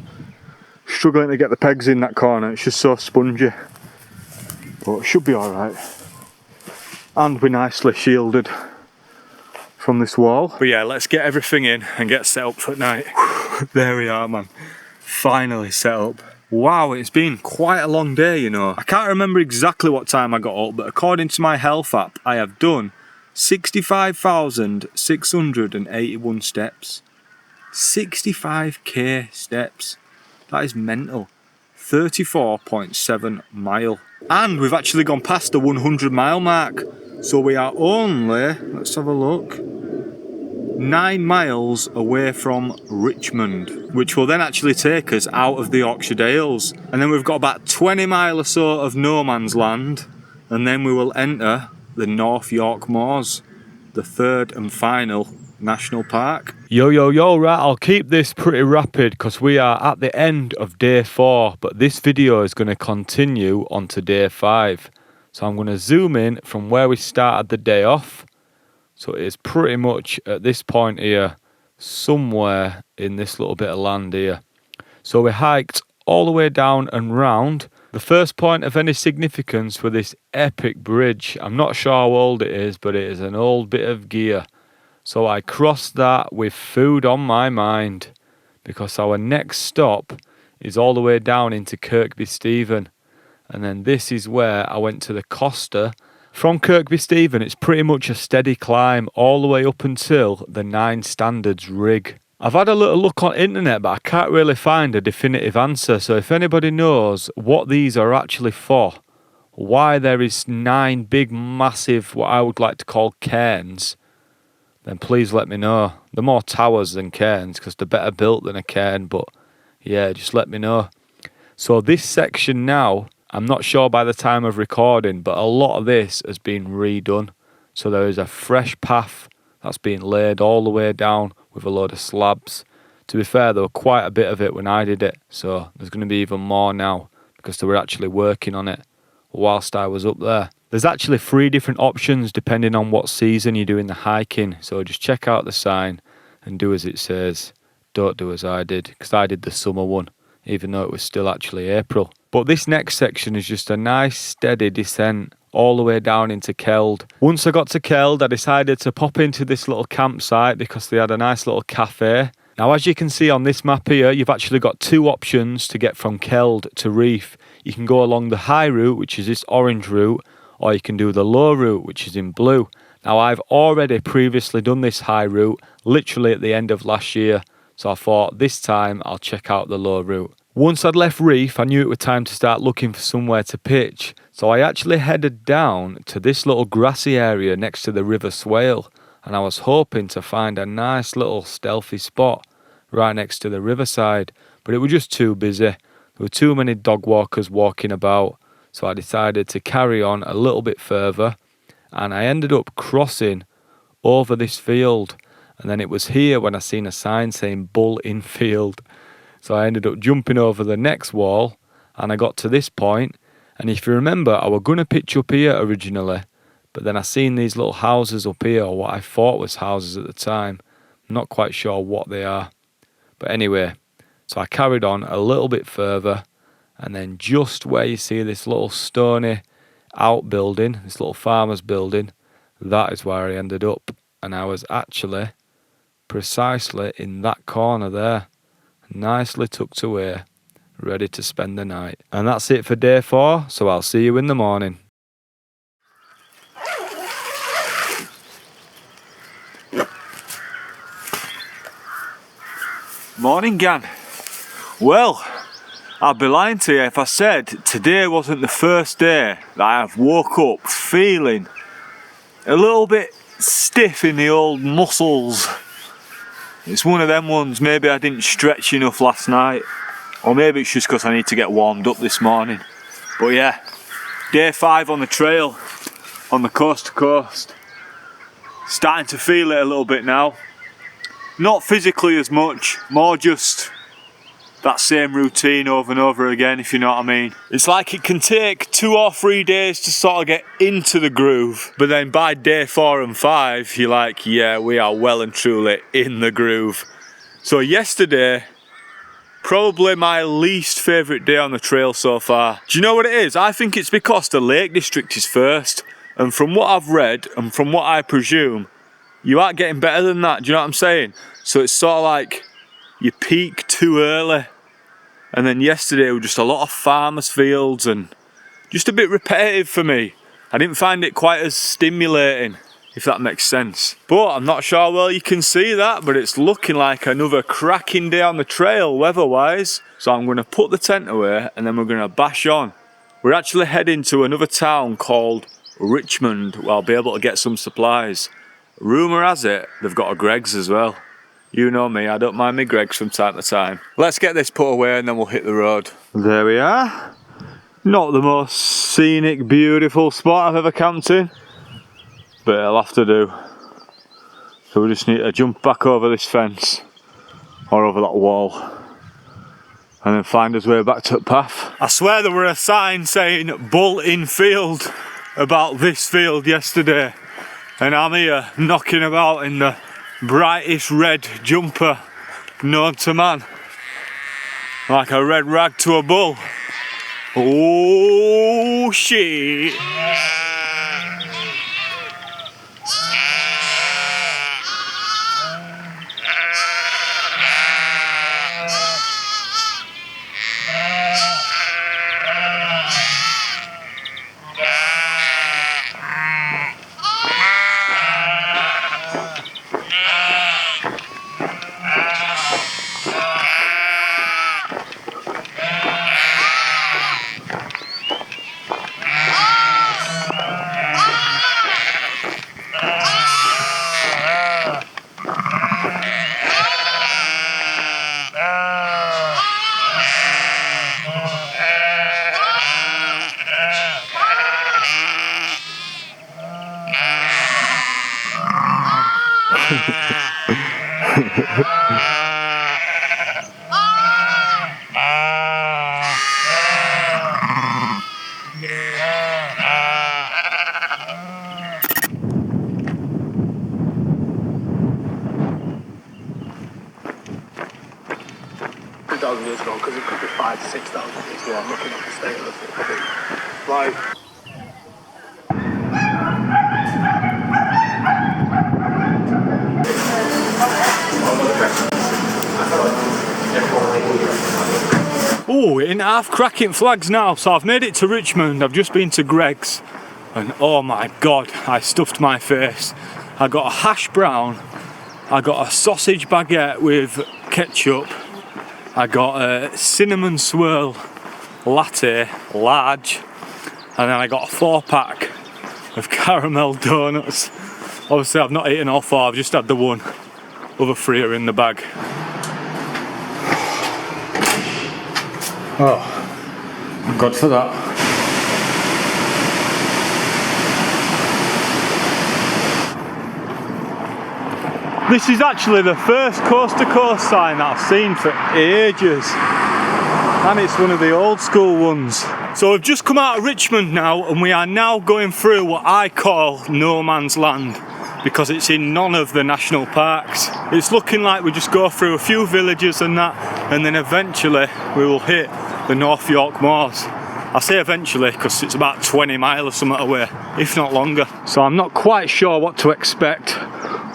Struggling to get the pegs in that corner, it's just so spongy. But it should be alright. And we're nicely shielded from this wall. But yeah, let's get everything in and get set up for night. There we are, man. Finally set up. Wow, it's been quite a long day, you know. I can't remember exactly what time I got up, but according to my health app, I have done 65,681 steps. 65k steps. That is mental. 34.7 mile. And we've actually gone past the 100 mile mark. So we are only, let's have a look, 9 miles away from Richmond, which will then actually take us out of the Yorkshire Dales. And then we've got about 20 mile or so of no man's land, and then we will enter the North York Moors, the third and final national park. Yo, right, I'll keep this pretty rapid because we are at the end of day 4, but this video is going to continue on to day 5. So I'm going to zoom in from where we started the day off. So it is pretty much at this point here, somewhere in this little bit of land here. So we hiked all the way down and round. The first point of any significance for this epic bridge, I'm not sure how old it is, but it is an old bit of gear. So I crossed that with food on my mind, because our next stop is all the way down into Kirkby Stephen. And then this is where I went to the Costa. From Kirkby Stephen, it's pretty much a steady climb all the way up until the 9 Standards rig. I've had a little look on internet, but I can't really find a definitive answer. So if anybody knows what these are actually for, why there is 9 big, massive, what I would like to call cairns, then please let me know. They're more towers than cairns because they're better built than a cairn, but yeah, just let me know. So this section now, I'm not sure by the time of recording, but a lot of this has been redone. So there is a fresh path that's been laid all the way down with a load of slabs. To be fair, there were quite a bit of it when I did it, so there's going to be even more now because they were actually working on it whilst I was up there. There's actually 3 different options depending on what season you're doing the hiking, so just check out the sign and do as it says. Don't do as I did, because I did the summer one, even though it was still actually April. But this next section is just a nice steady descent all the way down into Keld. Once I got to Keld, I decided to pop into this little campsite because they had a nice little cafe. Now, as you can see on this map here, you've actually got 2 options to get from Keld to Reef. You can go along the high route, which is this orange route, or you can do the low route, which is in blue. Now, I've already previously done this high route, literally at the end of last year. So I thought this time I'll check out the low route. Once I'd left Reef, I knew it was time to start looking for somewhere to pitch. So I actually headed down to this little grassy area next to the River Swale. And I was hoping to find a nice little stealthy spot right next to the riverside. But it was just too busy. There were too many dog walkers walking about. So I decided to carry on a little bit further. And I ended up crossing over this field. And then it was here when I seen a sign saying bull in field. So I ended up jumping over the next wall and I got to this point. And if you remember, I was going to pitch up here originally, but then I seen these little houses up here, or what I thought was houses at the time. I'm not quite sure what they are. But anyway, so I carried on a little bit further, and then just where you see this little stony outbuilding, this little farmer's building, that is where I ended up. and I was actually precisely in that corner there, nicely tucked away, ready to spend the night. And that's it for day 4, so I'll see you in the morning. Morning, gang. Well, I'd be lying to you if I said today wasn't the first day that I've woke up feeling a little bit stiff in the old muscles. It's one of them ones, maybe I didn't stretch enough last night, or maybe it's just because I need to get warmed up this morning. But yeah, day 5 on the trail, on the coast to coast. Starting to feel it a little bit now. Not physically as much, more just that same routine over and over again, if you know what I mean. It's like it can take 2 or 3 days to sort of get into the groove, but then by day 4 and 5, you're like, yeah, we are well and truly in the groove. So yesterday, probably my least favourite day on the trail so far. Do you know what it is? I think it's because the Lake District is first, and from what I've read, and from what I presume, you aren't getting better than that, do you know what I'm saying? So it's sort of like you peak too early. And then yesterday was just a lot of farmers' fields and just a bit repetitive for me. I didn't find it quite as stimulating, if that makes sense. But I'm not sure well you can see that, but it's looking like another cracking day on the trail weather-wise. So I'm going to put the tent away and then we're going to bash on. We're actually heading to another town called Richmond where I'll be able to get some supplies. Rumour has it they've got a Greggs as well. You know me, I don't mind me Greggs from time to time. Let's get this put away and then we'll hit the road. There we are. Not the most scenic, beautiful spot I've ever camped in, but it'll have to do. So we just need to jump back over this fence or over that wall and then find his way back to the path. I swear there were a sign saying bull in field about this field yesterday, and I'm here knocking about in the brightest red jumper known to man, like a red rag to a bull. Oh shit. Years ago, because it could be 5,000 to 6,000 years ago. I'm looking at the state of it. Like, oh, in half cracking flags now. So I've made it to Richmond. I've just been to Greggs, and oh my god, I stuffed my face. I got a hash brown, I got a sausage baguette with ketchup, I got a cinnamon swirl latte, large, and then I got a 4-pack of caramel donuts. Obviously I've not eaten all 4, I've just had the one. Other 3 are in the bag. Oh, God for that. This is actually the first coast to coast sign that I've seen for ages, and it's one of the old school ones. So we've just come out of Richmond now, and we are now going through what I call no man's land, because it's in none of the national parks. It's looking like we just go through a few villages and that, and then eventually we will hit the North York Moors. I say eventually because it's about 20 miles or something away, if not longer. So I'm not quite sure what to expect.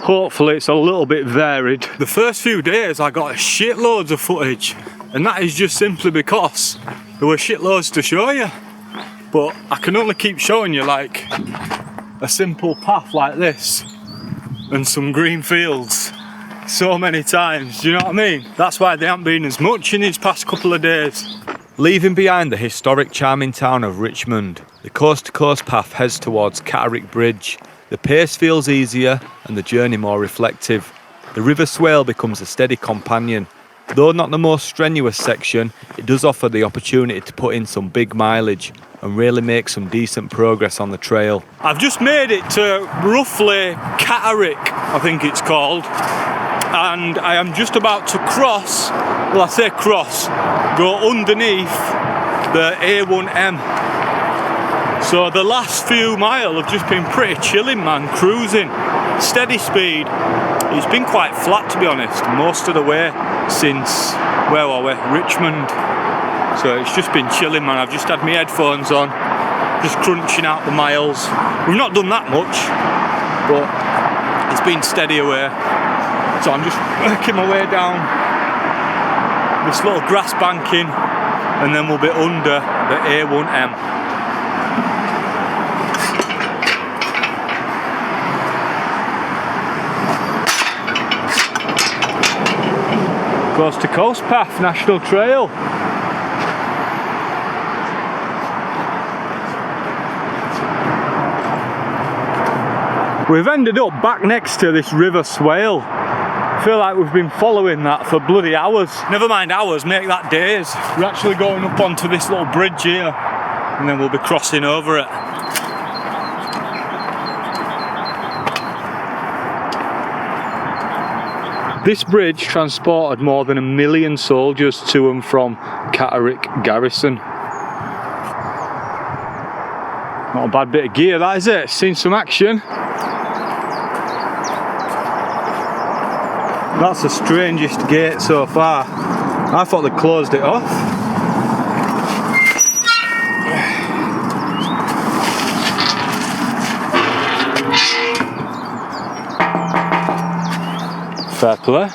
hopefully it's a little bit varied. The first few days I got shitloads of footage, and that is just simply because there were shitloads to show you. But I can only keep showing you like a simple path like this and some green fields so many times, do you know what I mean? That's why there haven't been as much in these past couple of days. Leaving behind the historic charming town of Richmond, the coast-to-coast path heads towards Catterick Bridge. The pace feels easier and the journey more reflective. The River Swale becomes a steady companion. Though not the most strenuous section, it does offer the opportunity to put in some big mileage and really make some decent progress on the trail. I've just made it to roughly Catterick, I think it's called, and I am just about to cross, well I say cross, go underneath the A1M. So the last few miles have just been pretty chilling, man, cruising, steady speed. It's been quite flat, to be honest, most of the way since, where were we, Richmond. So it's just been chilling, man. I've just had my headphones on, just crunching out the miles. We've not done that much, but it's been steady away. So I'm just working my way down this little grass banking, and then we'll be under the A1M. Coast to Coast Path National Trail. We've ended up back next to this River Swale. I feel like we've been following that for bloody hours. Never mind hours, make that days. We're actually going up onto this little bridge here, and then we'll be crossing over it. This bridge transported more than 1 million soldiers to and from Catterick Garrison. Not a bad bit of gear, that is it. Seen some action. That's the strangest gate so far. I thought they closed it off. Fair play.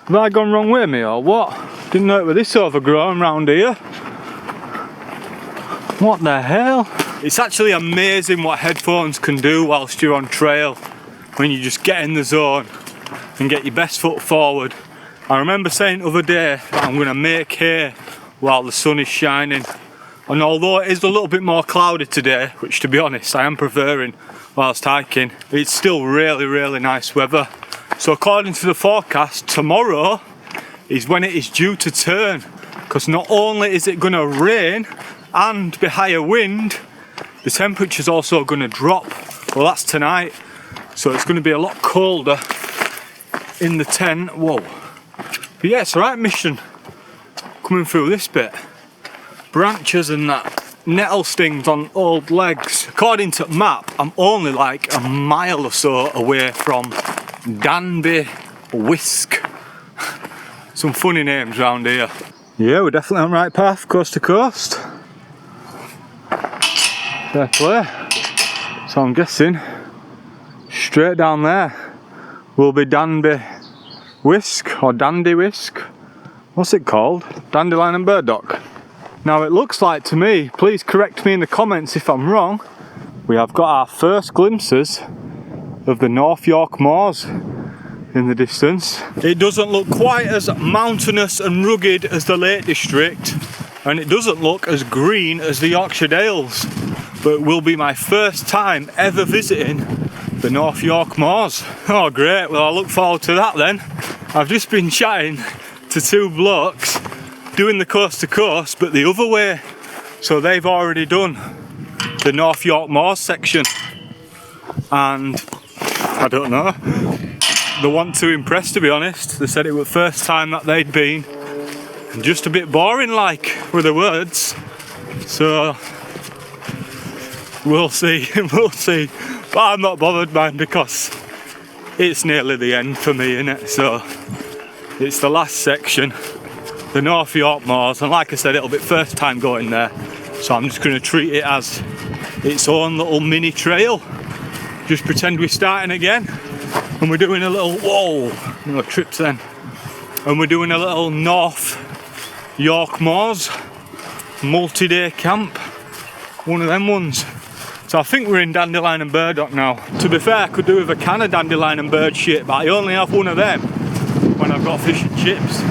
Have I gone wrong way, me, or what? Didn't know it was this overgrown round here. What the hell? It's actually amazing what headphones can do whilst you're on trail, when you just get in the zone and get your best foot forward. I remember saying the other day that I'm going to make hay while the sun is shining, and although it is a little bit more cloudy today, which to be honest I am preferring whilst hiking, it's still really nice weather. So according to the forecast, tomorrow is when it is due to turn, because not only is it going to rain and be higher wind, the temperature's also going to drop. Well, that's tonight, so it's going to be a lot colder in the tent. Whoa. But yeah, it's a right mission coming through this bit. Branches and that, nettle stings on old legs. According to the map, I'm only like a mile or so away from Danby Whisk. Some funny names round here. Yeah, we're definitely on the right path, coast to coast. Fair play. So I'm guessing straight down there will be Danby Whisk or Dandy Whisk. What's it called? Dandelion and Burdock. Now it looks like to me, please correct me in the comments if I'm wrong, we have got our first glimpses of the North York Moors in the distance. It doesn't look quite as mountainous and rugged as the Lake District, and it doesn't look as green as the Yorkshire Dales, but it will be my first time ever visiting the North York Moors. Oh great, well I look forward to that then. I've just been chatting to two blokes doing the coast to coast but the other way, so they've already done the North York Moors section. and I don't know, they want to impress, to be honest. They said it was the first time that they'd been, and just a bit boring like with the words, so we'll see. We'll see, but I'm not bothered, man, because it's nearly the end for me, innit? So it's the last section, the North York Moors, and like I said, it'll be first time going there, so I'm just going to treat it as its own little mini trail. Just pretend we're starting again, and we're doing a little, whoa, no trips then, and we're doing a little North York Moors multi-day camp, one of them ones. So I think we're in dandelion and burdock now. To be fair, I could do with a can of dandelion and bird shit, but I only have one of them when I've got fish and chips.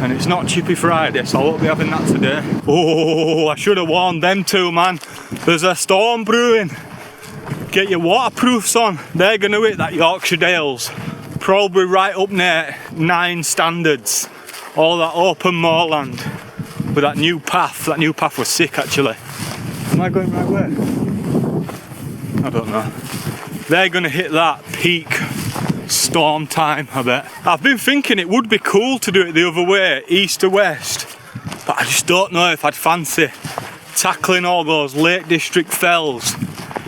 And it's not Chippy Friday, so I won't be having that today. Oh, I should have warned them two, man. There's a storm brewing. Get your waterproofs on. They're going to hit that Yorkshire Dales. Probably right up near 9 standards. All that open moorland. With that new path. That new path was sick, actually. Am I going the right way? I don't know. They're going to hit that peak storm time, I bet. I've been thinking it would be cool to do it the other way, east to west, but I just don't know if I'd fancy tackling all those Lake District fells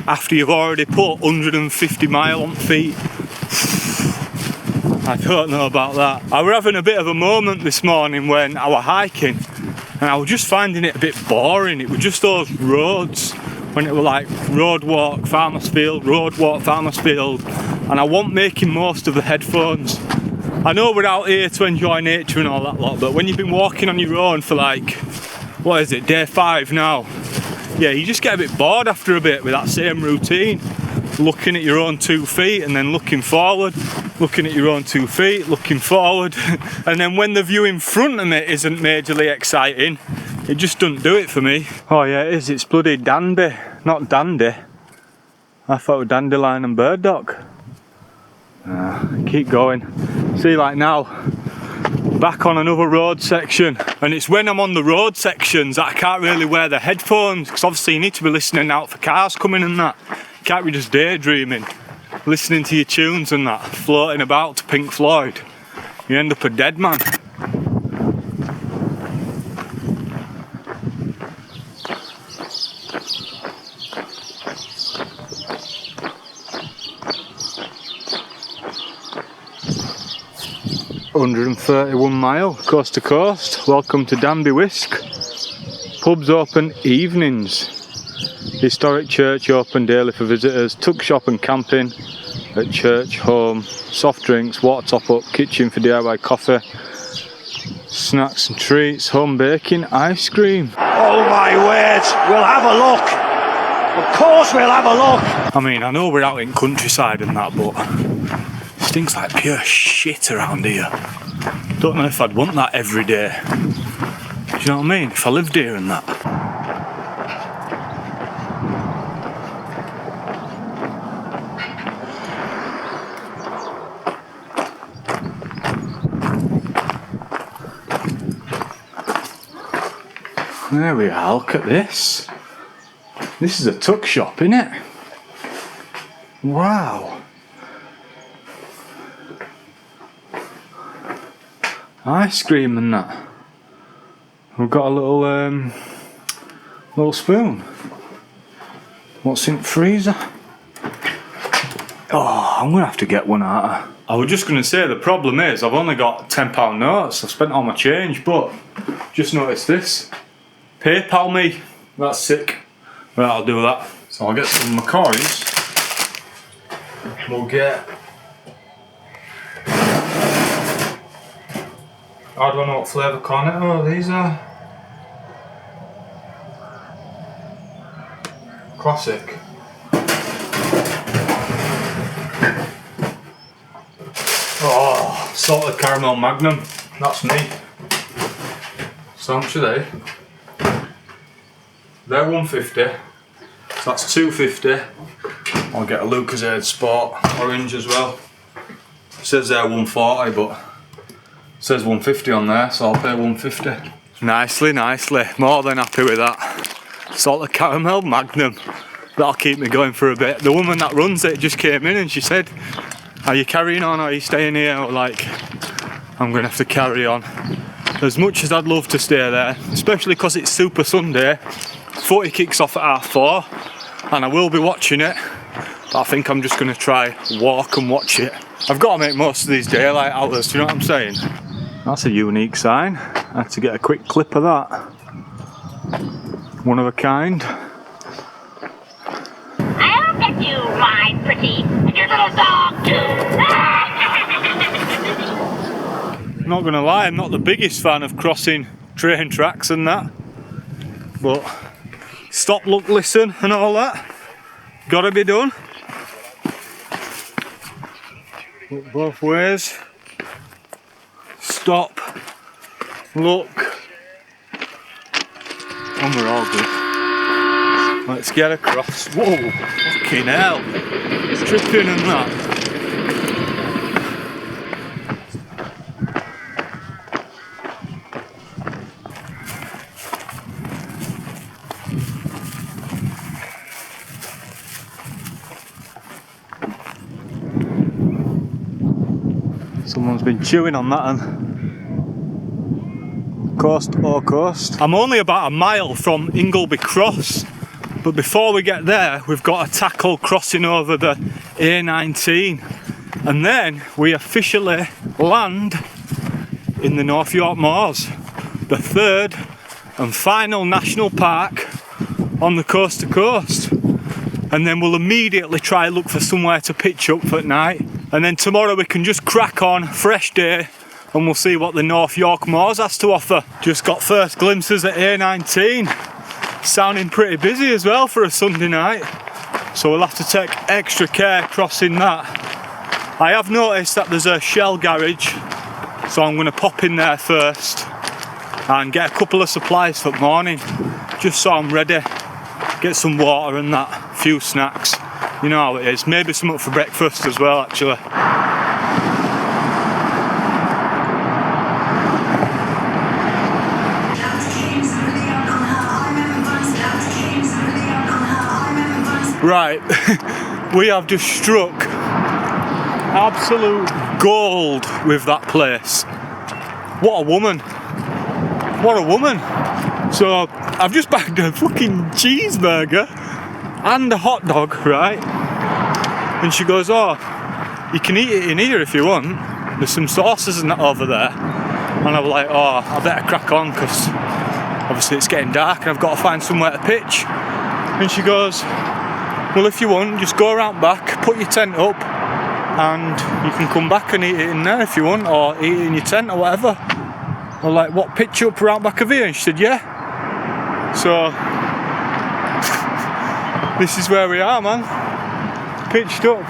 after you've already put 150 mile on feet. I don't know about that. I were having a bit of a moment this morning when I were hiking, and I was just finding it a bit boring. It was just those roads, when it were like road walk, farmer's field, road walk, farmer's field, and I wasn't making most of the headphones. I know we're out here to enjoy nature and all that lot, but when you've been walking on your own for like, what is it, day 5 now, yeah, you just get a bit bored after a bit with that same routine. Looking at your own 2 feet and then looking forward, looking at your own 2 feet, looking forward, and then when the view in front of me isn't majorly exciting, it just doesn't do it for me. Oh yeah, it is. It's bloody Danby, not Dandy. I thought it was dandelion and burdock. Keep going. See, like now, back on another road section, and it's when I'm on the road sections that I can't really wear the headphones, because obviously you need to be listening out for cars coming and that. You can't be just daydreaming, listening to your tunes and that, floating about to Pink Floyd. You end up a dead man. ...131 mile, coast to coast. Welcome to Danby MISC. Pubs open evenings. Historic church open daily for visitors. Tuck shop and camping at church, home. Soft drinks, water top up, kitchen for DIY coffee. Snacks and treats, home baking, ice cream. Oh my word, we'll have a look. Of course we'll have a look. I mean, I know we're out in countryside and that, but it stinks like pure shit around here. Don't know if I'd want that every day. Do you know what I mean? If I lived here and that. There we are, look at this. This is a tuck shop, isn't it? Wow. Ice cream and that. We've got a little spoon. What's in the freezer? Oh, I'm gonna have to get one out. I was just gonna say, the problem is I've only got £10 notes. I've spent all my change, but just noticed this. PayPal me. That's sick. Right, I'll do that. So I'll get some McCoys. We'll get... I don't know what flavour cornetto these are. Classic. Oh, salted caramel magnum. That's me. So how much are they? They're 150. So that's 250. I'll get a Lucasade Sport orange as well. It says they're 140, but it says 150 on there, so I'll pay 150. Nicely, nicely. More than happy with that. Salted caramel magnum. that'll keep me going for a bit. The woman that runs it just came in and she said, are you carrying on or are you staying here? I was like, I'm gonna have to carry on. As much as I'd love to stay there, especially because it's Super Sunday, footy kicks off at 4:30 and I will be watching it, but I think I'm just gonna try walk and watch it. I've got to make most of these daylight hours, do you know what I'm saying? That's a unique sign. I had to get a quick clip of that. One of a kind. I'll get you, my pretty, and your little dog too. Not gonna lie, I'm not the biggest fan of crossing train tracks and that, but stop, look, listen and all that, gotta be done. Look both ways, stop, look, and we're all good. Let's get across. Whoa, fucking hell, tripping and that. Someone's been chewing on that one. Coast or coast. I'm only about a mile from Ingleby Cross, but before we get there we've got to tackle crossing over the A19 and then we officially land in the North York Moors, the third and final national park on the coast to coast. And then we'll immediately try look for somewhere to pitch up for night. And then tomorrow we can just crack on, fresh day, and we'll see what the North York Moors has to offer. Just got first glimpses at A19. Sounding pretty busy as well for a Sunday night. So we'll have to take extra care crossing that. I have noticed that there's a Shell garage, so I'm going to pop in there first and get a couple of supplies for the morning, just so I'm ready. Get some water and that, a few snacks. You know how it is. Maybe something for breakfast as well, actually. Right, we have just struck absolute gold with that place. What a woman. What a woman. So, I've just bagged a fucking cheeseburger and a hot dog, right? And she goes, oh, you can eat it in here if you want. There's some sauces and that over there. And I was like, oh, I better crack on because obviously it's getting dark and I've got to find somewhere to pitch. And she goes, well, if you want, just go around back, put your tent up, and you can come back and eat it in there if you want, or eat it in your tent or whatever. I was like, what, pitch up around back of here? And she said, yeah. So, this is where we are, man. Pitched up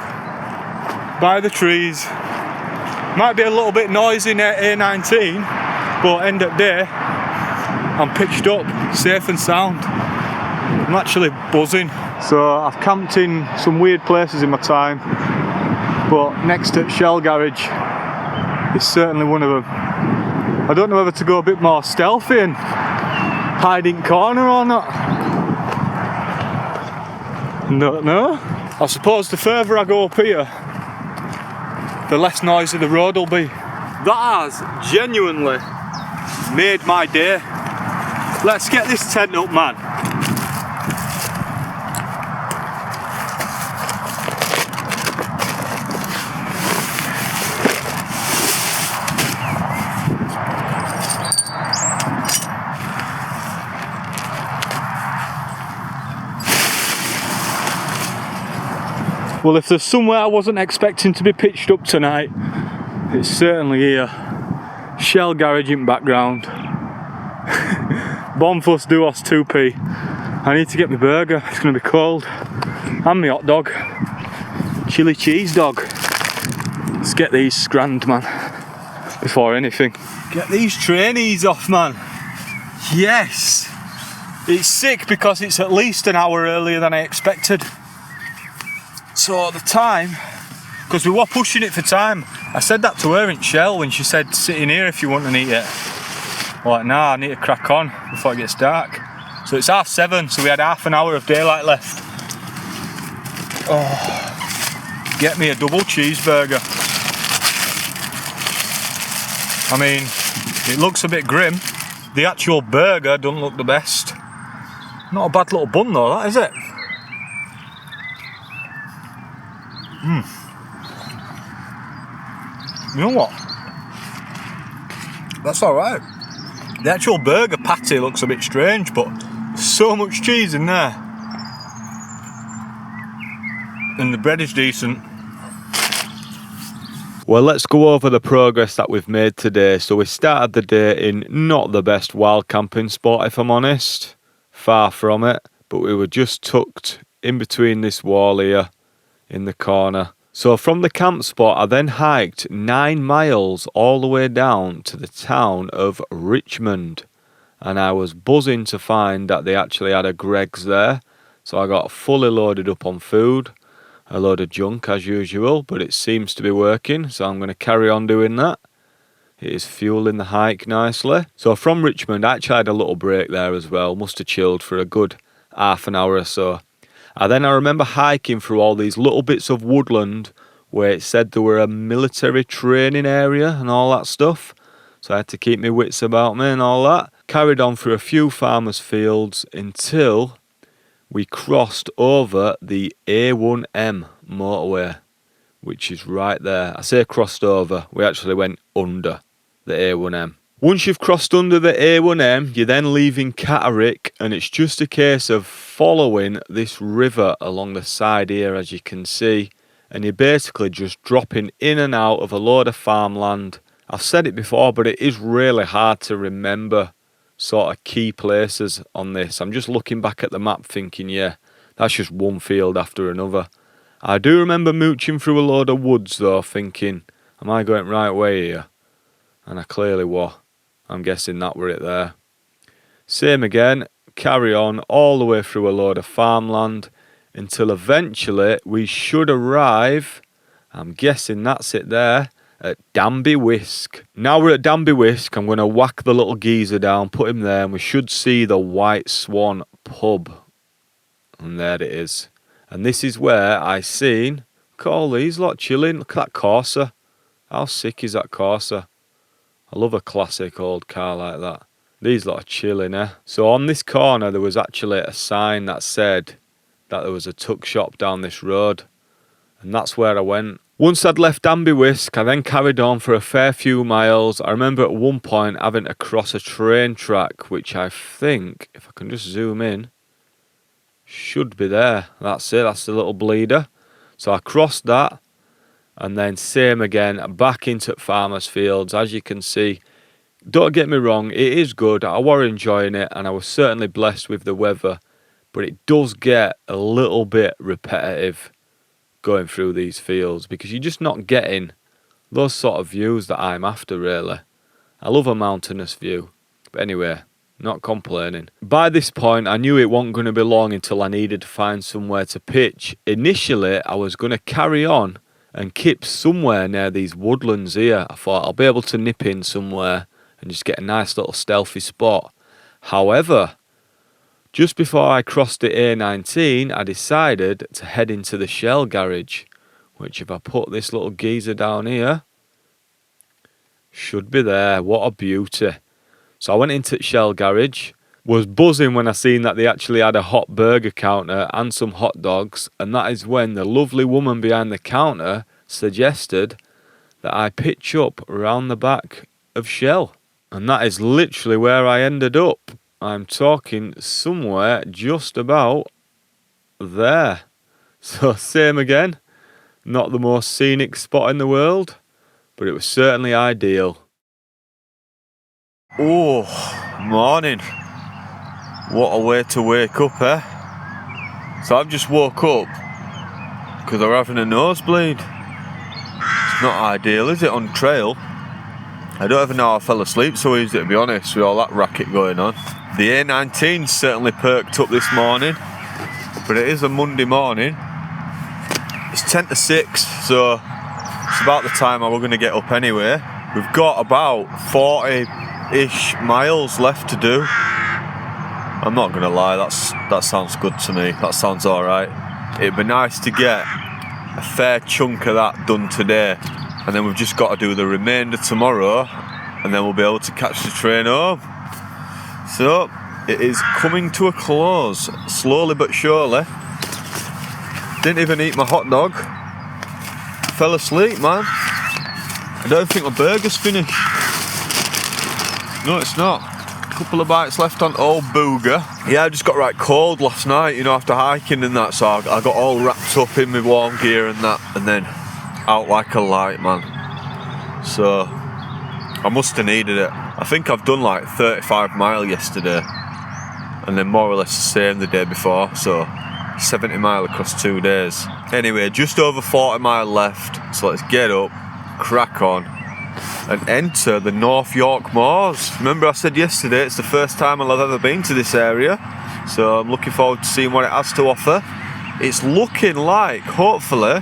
by the trees. Might be a little bit noisy in A19, but end of day, I'm pitched up, safe and sound. I'm actually buzzing. So I've camped in some weird places in my time, but next to Shell Garage is certainly one of them. I don't know whether to go a bit more stealthy and hide in corner or not. Don't know. I suppose the further I go up here, the less noisy the road will be. That has genuinely made my day. Let's get this tent up, man. Well, if there's somewhere I wasn't expecting to be pitched up tonight, it's certainly here. Shell Garage in background. Bonfuss Duos 2p. I need to get my burger, it's going to be cold. And my hot dog. Chili cheese dog. Let's get these scranned, man. Before anything. Get these trainees off, man. Yes! It's sick because it's at least an hour earlier than I expected. So the time, because we were pushing it for time, I said that to her in Shell when she said sit in here if you want to eat it. I'm like, nah, I need to crack on before it gets dark. So it's 7:30, so we had half an hour of daylight left. Oh, get me a double cheeseburger. I mean, it looks a bit grim. The actual burger doesn't look the best. Not a bad little bun though, that is it? You know what? That's alright. The actual burger patty looks a bit strange, but there's so much cheese in there. And the bread is decent. Well, let's go over the progress that we've made today. So we started the day in not the best wild camping spot, if I'm honest. Far from it. But we were just tucked in between this wall here in the corner. So from the camp spot, I then hiked 9 miles all the way down to the town of Richmond. And I was buzzing to find that they actually had a Greggs there. So I got fully loaded up on food. A load of junk as usual, but it seems to be working, so I'm going to carry on doing that. It is fueling the hike nicely. So from Richmond, I actually had a little break there as well. Must have chilled for a good half an hour or so. And then I remember hiking through all these little bits of woodland where it said there were a military training area and all that stuff. So I had to keep my wits about me and all that. Carried on through a few farmers' fields until we crossed over the A1M motorway, which is right there. I say crossed over, we actually went under the A1M. Once you've crossed under the A1M, you're then leaving Catterick, and it's just a case of following this river along the side here, as you can see, and you're basically just dropping in and out of a load of farmland. I've said it before, but it is really hard to remember sort of key places on this. I'm just looking back at the map thinking, yeah, that's just one field after another. I do remember mooching through a load of woods though, thinking, am I going right way here? And I clearly was. I'm guessing that were it there. Same again, carry on all the way through a load of farmland until eventually we should arrive, I'm guessing that's it there, at Danby Whisk. Now we're at Danby Whisk, I'm going to whack the little geezer down, put him there, and we should see the White Swan pub. And there it is. And this is where I seen, look at all these lot chilling, look at that Corsa. How sick is that Corsa? I love a classic old car like that. These lot are chilling, eh? So on this corner there was actually a sign that said that there was a tuck shop down this road. And that's where I went. Once I'd left Danby Whisk, I then carried on for a fair few miles. I remember at one point having to cross a train track, which I think, if I can just zoom in, should be there. That's it, that's the little bleeder. So I crossed that, and then same again, back into farmers' fields. As you can see, don't get me wrong, it is good. I was enjoying it, and I was certainly blessed with the weather, but it does get a little bit repetitive going through these fields because you're just not getting those sort of views that I'm after, really. I love a mountainous view, but anyway, not complaining. By this point, I knew it wasn't going to be long until I needed to find somewhere to pitch. Initially, I was going to carry on and keep somewhere near these woodlands here. I thought I'll be able to nip in somewhere and just get a nice little stealthy spot. However, just before I crossed the A19, I decided to head into the Shell garage, which if I put this little geezer down here, should be there. What a beauty. So I went into the Shell garage, was buzzing when I seen that they actually had a hot burger counter and some hot dogs, and that is when the lovely woman behind the counter suggested that I pitch up around the back of Shell. And that is literally where I ended up. I'm talking somewhere just about there. So same again, not the most scenic spot in the world, but it was certainly ideal. Oh, morning. What a way to wake up, eh? So I've just woke up because I'm having a nosebleed. It's not ideal, is it, on trail? I don't even know how I fell asleep so easy, to be honest, with all that racket going on. The A19 certainly perked up this morning, but it is a Monday morning. It's 10 to 6, so it's about the time I was going to get up anyway. We've got about 40-ish miles left to do. I'm not going to lie, that sounds good to me. That sounds alright. it'd be nice to get a fair chunk of that done today, and then we've just got to do the remainder tomorrow, and then we'll be able to catch the train home. So it is coming to a close, slowly but surely. Didn't even eat my hot dog. Fell asleep, man. I don't think my burger's finished. No, it's not. Couple of bites left on old booger. Yeah, I just got right cold last night, you know, after hiking and that, so I got all wrapped up in my warm gear and that, and then out like a light, man. So I must have needed it. I think I've done like 35 mile yesterday, and then more or less the same the day before, so 70 mile across 2 days. Anyway, just over 40 mile left, so let's get up, crack on, and enter the North York Moors. Remember I said yesterday it's the first time I've ever been to this area, so I'm looking forward to seeing what it has to offer. It's looking like, hopefully,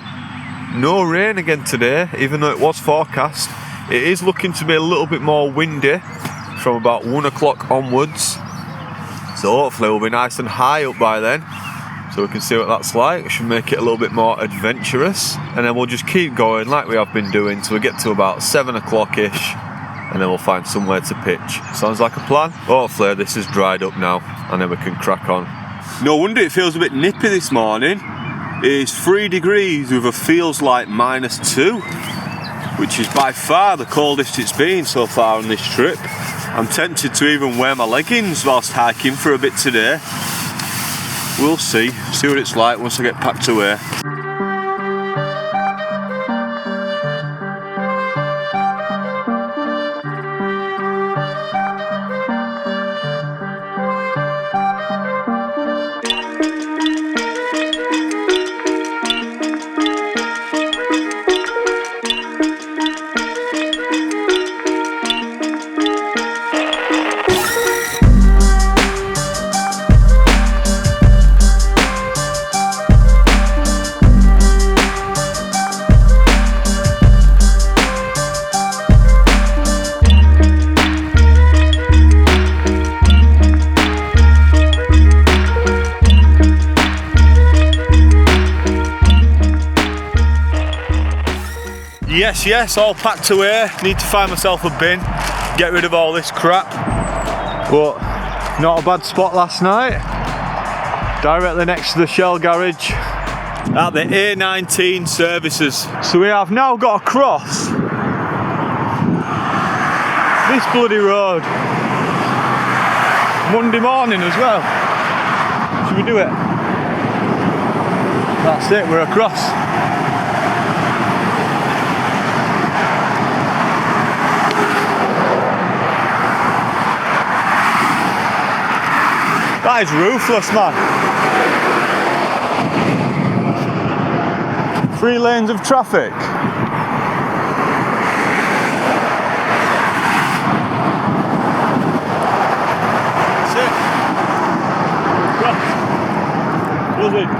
no rain again today, even though it was forecast. It is looking to be a little bit more windy from about 1 o'clock onwards, so hopefully we'll be nice and high up by then, so we can see what that's like. It should make it a little bit more adventurous, and then we'll just keep going like we have been doing till we get to about 7 o'clock-ish, and then we'll find somewhere to pitch. Sounds like a plan. Hopefully this is dried up now, and then we can crack on. No wonder it feels a bit nippy this morning. It's 3 degrees with a feels like -2, which is by far the coldest it's been so far on this trip. I'm tempted to even wear my leggings whilst hiking for a bit today. We'll see what it's like once I get packed away. Yes, all packed away. Need to find myself a bin, get rid of all this crap. But not a bad spot last night. Directly next to the Shell garage at the A19 services. So we have now got to cross this bloody road Monday morning as well. Should we do it? That's it, we're across. That is ruthless, man. 3 lanes of traffic. That's it. Buzzing.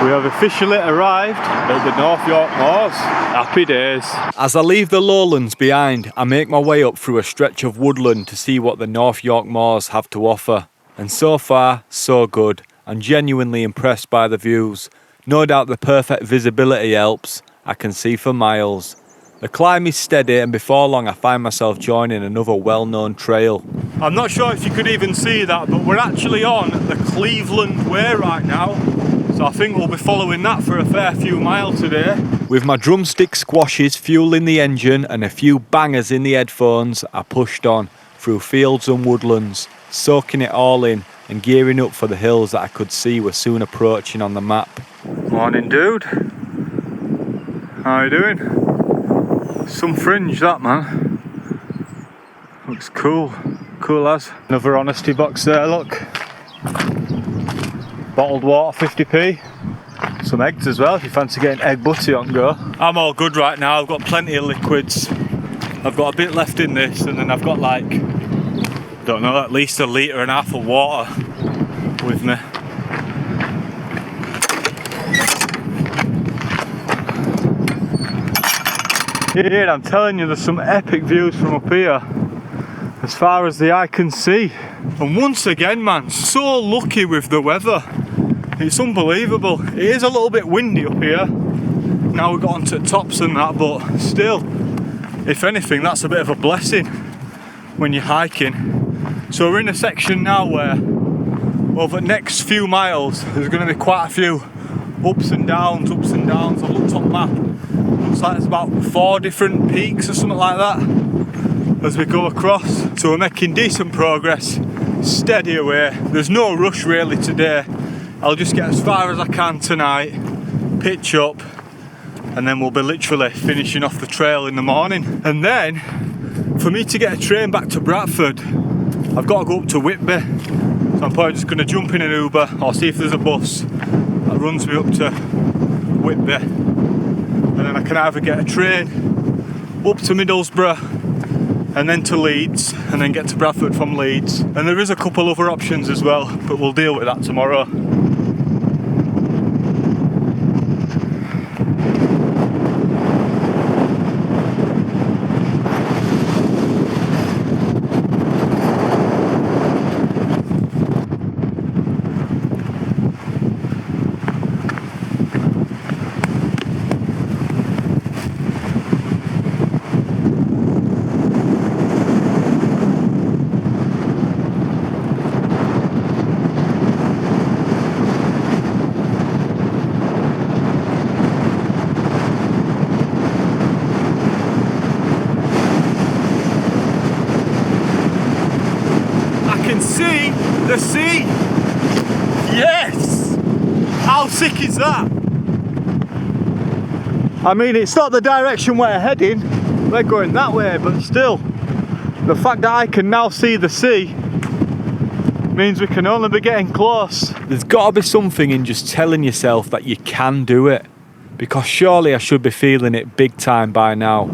We have officially arrived at the North York Moors. Happy days. As I leave the lowlands behind, I make my way up through a stretch of woodland to see what the North York Moors have to offer. And so far, so good. I'm genuinely impressed by the views. No doubt the perfect visibility helps. I can see for miles. The climb is steady, and before long I find myself joining another well-known trail. I'm not sure if you could even see that, but we're actually on the Cleveland Way right now. So I think we'll be following that for a fair few miles today. With my drumstick squashes fueling the engine and a few bangers in the headphones, I pushed on through fields and woodlands, soaking it all in and gearing up for the hills that I could see were soon approaching on the map. Morning, dude. How you doing? Some fringe, that, man. Looks cool. Cool as. Another honesty box there, look. Bottled water, 50p. Some eggs as well, if you fancy getting egg butty on go. I'm all good right now, I've got plenty of liquids. I've got a bit left in this, and then I've got like, don't know, at least 1.5 litres of water with me. Yeah, I'm telling you, there's some epic views from up here. as far as the eye can see. And once again, man, so lucky with the weather. It's unbelievable. It is a little bit windy up here. Now we've got onto tops and that, but still, if anything, that's a bit of a blessing when you're hiking. So we're in a section now where over the next few miles there's going to be quite a few ups and downs. I've looked on the map, looks like there's about 4 different peaks or something like that as we go across. So we're making decent progress, steady away. There's no rush really today. I'll just get as far as I can tonight, pitch up, and then we'll be literally finishing off the trail in the morning. And then for me to get a train back to Bradford, I've got to go up to Whitby. So I'm probably just going to jump in an Uber or see if there's a bus that runs me up to Whitby, and then I can either get a train up to Middlesbrough and then to Leeds, and then get to Bradford from Leeds. And there is a couple other options as well, but we'll deal with that tomorrow. See the sea. Yes! How sick is that? I mean, it's not the direction we're heading, we're going that way, but still, the fact that I can now see the sea means we can only be getting close. There's got to be something in just telling yourself that you can do it, because surely I should be feeling it big time by now.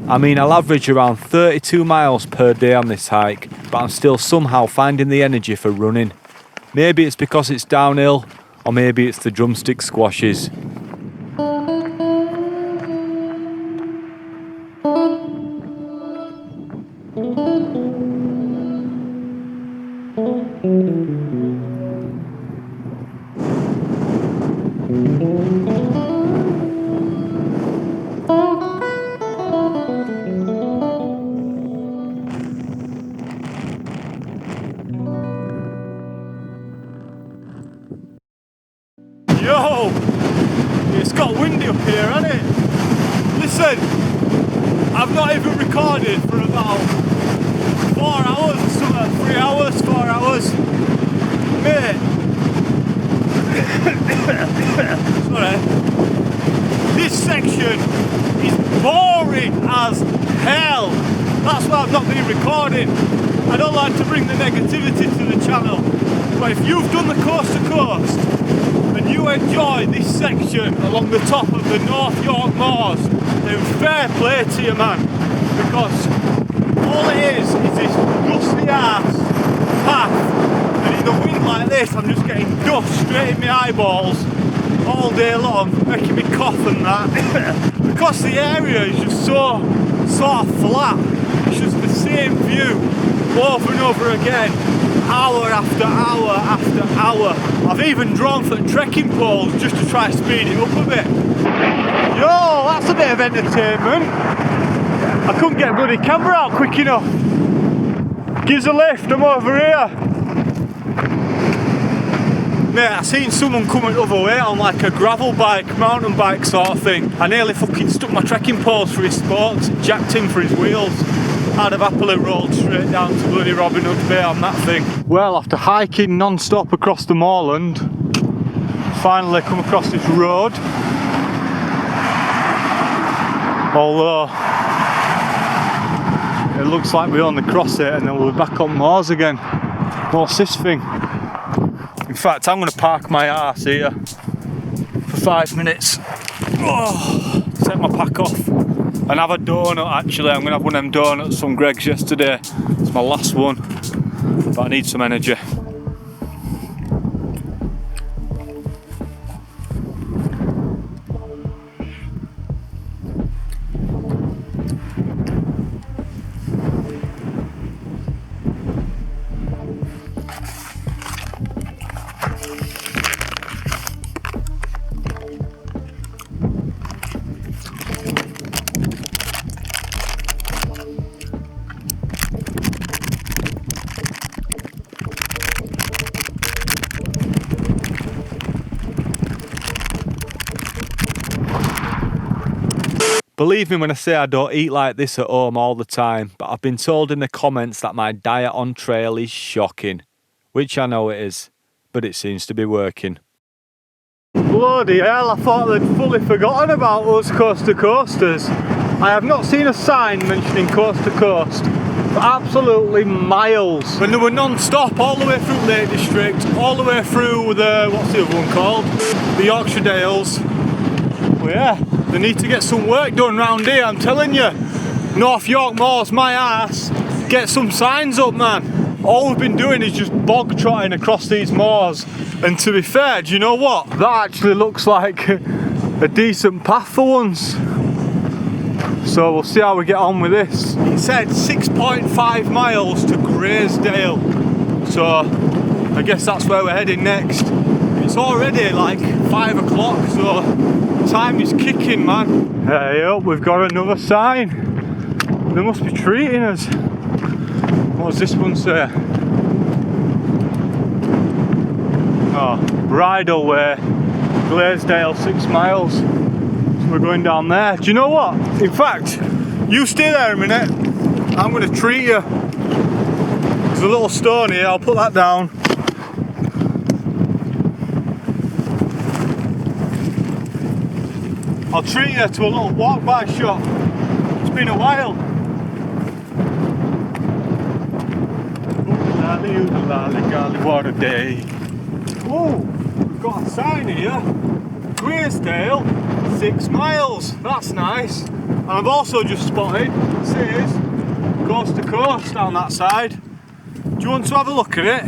I mean, I'll average around 32 miles per day on this hike, but I'm still somehow finding the energy for running. Maybe it's because it's downhill, or maybe it's the drumstick squashes. Yo! It's got windy up here, hasn't it? Listen, I've not even recorded for about 4 hours or something, 3 hours, 4 hours. Mate! Sorry. This section is boring as hell. That's why I've not been recording. I don't like to bring the negativity to the channel. But if you've done the coast to coast, and you enjoy this section along the top of the North York Moors, then fair play to you, man, because all it is this dusty ass path, and in the wind like this I'm just getting dust straight in my eyeballs all day long, making me cough and that because the area is just so sort of flat. It's just the same view over and over again, hour after hour after hour. I've even drawn for trekking poles just to try to speed it up a bit. Yo, that's a bit of entertainment. I couldn't get a bloody camera out quick enough. Gives a lift, I'm over here. Mate, I seen someone coming the other way on like a gravel bike, mountain bike sort of thing. I nearly fucking stuck my trekking poles for his spokes, jacked him for his wheels. I'd have happily rolled straight down to bloody Robin Hood Bay on that thing. Well, after hiking non-stop across the moorland, finally come across this road. Although it looks like we only cross it and then we'll be back on moors again. What's this thing? In fact, I'm going to park my arse here for 5 minutes. Oh, take my pack off and have a donut. Actually, I'm going to have one of them donuts from Greg's yesterday. It's my last one, but I need some energy. Believe me when I say I don't eat like this at home all the time, but I've been told in the comments that my diet on trail is shocking. Which I know it is, but it seems to be working. Bloody hell, I thought they'd fully forgotten about us coast to coasters. I have not seen a sign mentioning coast to coast for absolutely miles. When they were non-stop all the way through Lake District, all the way through the, what's the other one called? The Yorkshire Dales. Well, yeah, they need to get some work done round here, I'm telling you. North York Moors, my ass. Get some signs up, man. All we've been doing is just bog trotting across these moors. And to be fair, do you know what? That actually looks like a decent path for once. So we'll see how we get on with this. It said 6.5 miles to Graysdale. So I guess that's where we're heading next. It's already like 5 o'clock, so time is kicking, man. Hey up, we've got another sign. They must be treating us. What does this one say? Oh, Bridle Way, Glaisdale, 6 miles. So we're going down there. Do you know what? In fact, you stay there a minute. I'm going to treat you. There's a little stone here, I'll put that down. I'll treat you to a little walk-by shop. It's been a while. What a day. Oh, we've got a sign here. Graysdale, 6 miles. That's nice. And I've also just spotted, it says coast to coast down that side. Do you want to have a look at it?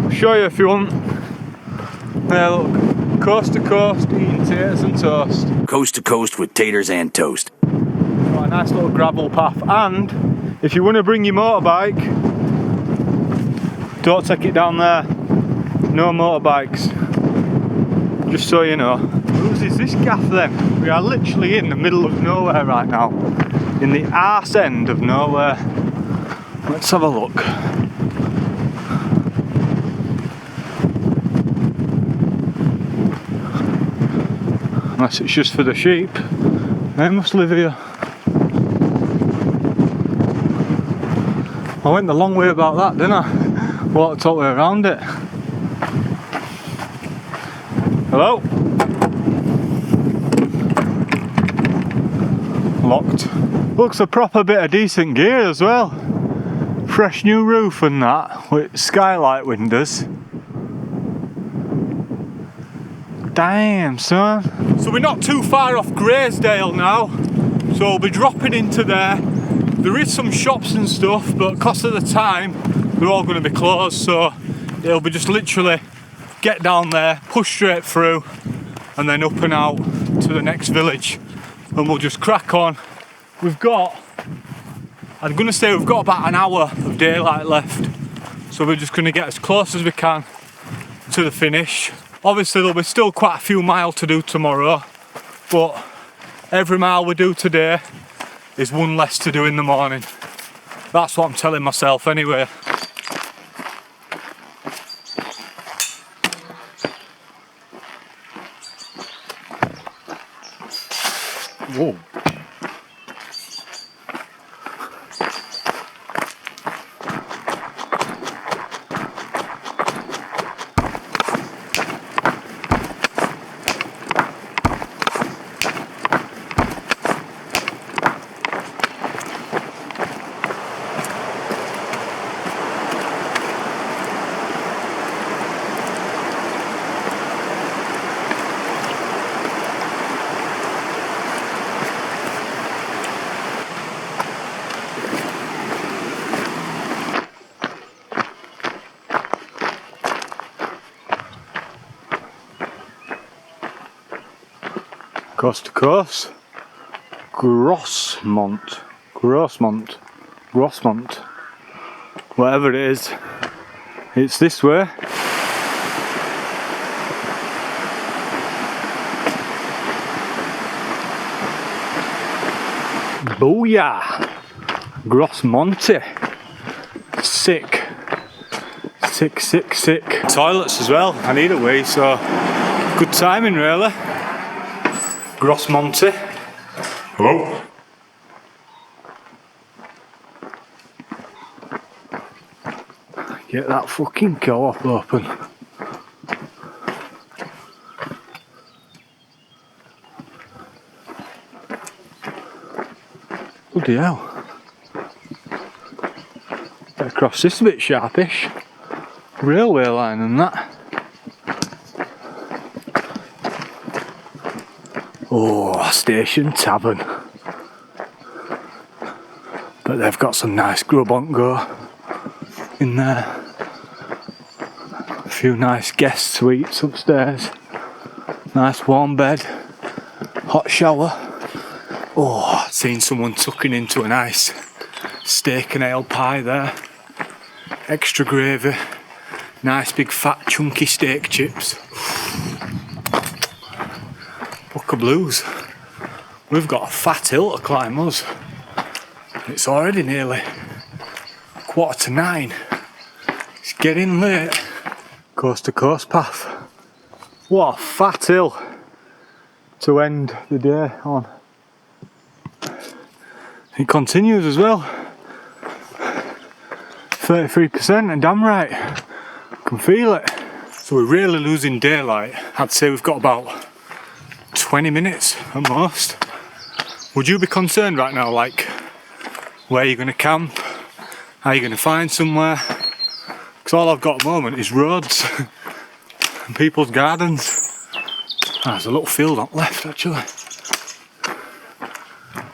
I'll show you if you want. There, look. Coast to coast, eating taters and toast. Coast to coast with taters and toast. Got a nice little gravel path, and if you want to bring your motorbike, don't take it down there. No motorbikes. Just so you know. Whose is this gaff then? We are literally in the middle of nowhere right now. In the arse end of nowhere. Let's have a look. Unless it's just for the sheep. They must live here. I went the long way about that, didn't I? Walked all the way around it. Hello? Locked. Looks a proper bit of decent gear as well. Fresh new roof and that, with skylight windows. Damn, son. So we're not too far off Graysdale now, so we'll be dropping into there. There is some shops and stuff, but because of the time, they're all going to be closed, so it'll be just literally get down there, push straight through, and then up and out to the next village, and we'll just crack on. We've got, I'm going to say we've got about an hour of daylight left, so we're just going to get as close as we can to the finish. Obviously there'll be still quite a few miles to do tomorrow, but every mile we do today is one less to do in the morning. That's what I'm telling myself anyway. Whoa. Coast to coast, Grossmont, whatever it is, it's this way. Booyah! Grossmonte. Sick. Toilets as well. I need a wee, so good timing really. Grossmonte. Hello? Get that fucking co-op open. Bloody hell. Get across this a bit sharpish. Railway line and that. Oh, Station Tavern. But they've got some nice grub on go in there. A few nice guest suites upstairs. Nice warm bed. Hot shower. Oh, I've seen someone tucking into a nice steak and ale pie there. Extra gravy. Nice big fat chunky steak chips. Book of blues. We've got a fat hill to climb us. It's already nearly 9:15. It's getting late. Coast to coast path. What a fat hill to end the day on. It continues as well. 33% and damn right. Can feel it. So we're really losing daylight. I'd say we've got about 20 minutes at most. Would you be concerned right now, like where you're going to camp? How you're going to find somewhere? Because all I've got at the moment is roads and people's gardens. There's a little field on left actually.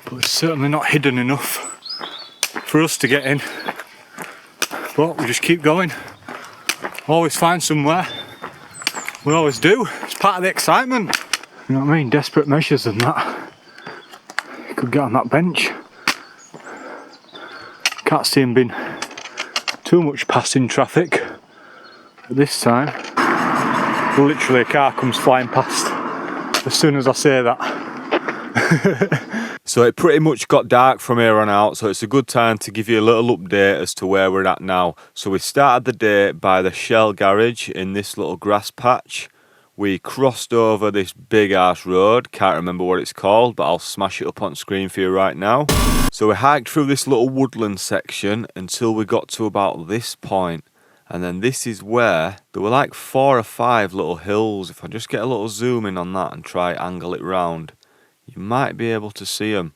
But it's certainly not hidden enough for us to get in. But we just keep going. Always find somewhere. We always do. It's part of the excitement. You know what I mean? Desperate measures and that. You could get on that bench. Can't see him being too much passing traffic at this time. Literally a car comes flying past as soon as I say that. So it pretty much got dark from here on out, so it's a good time to give you a little update as to where we're at now. So we started the day by the Shell garage in this little grass patch. We crossed over this big ass road, can't remember what it's called, but I'll smash it up on screen for you right now. So we hiked through this little woodland section until we got to about this point. And then this is where there were like 4 or 5 little hills. If I just get a little zoom in on that and try angle it round, you might be able to see them.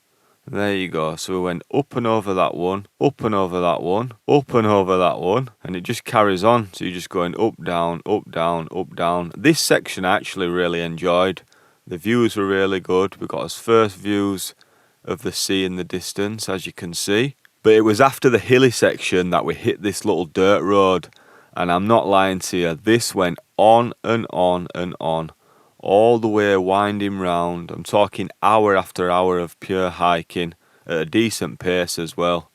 There you go. So we went up and over that one, up and over that one, up and over that one, and it just carries on. So you're just going up, down, up, down, up, down. This section I actually really enjoyed. The views were really good. We got our first views of the sea in the distance, as you can see. But it was after the hilly section that we hit this little dirt road. And I'm not lying to you, this went on and on and on. All the way winding round. I'm talking hour after hour of pure hiking at a decent pace as well.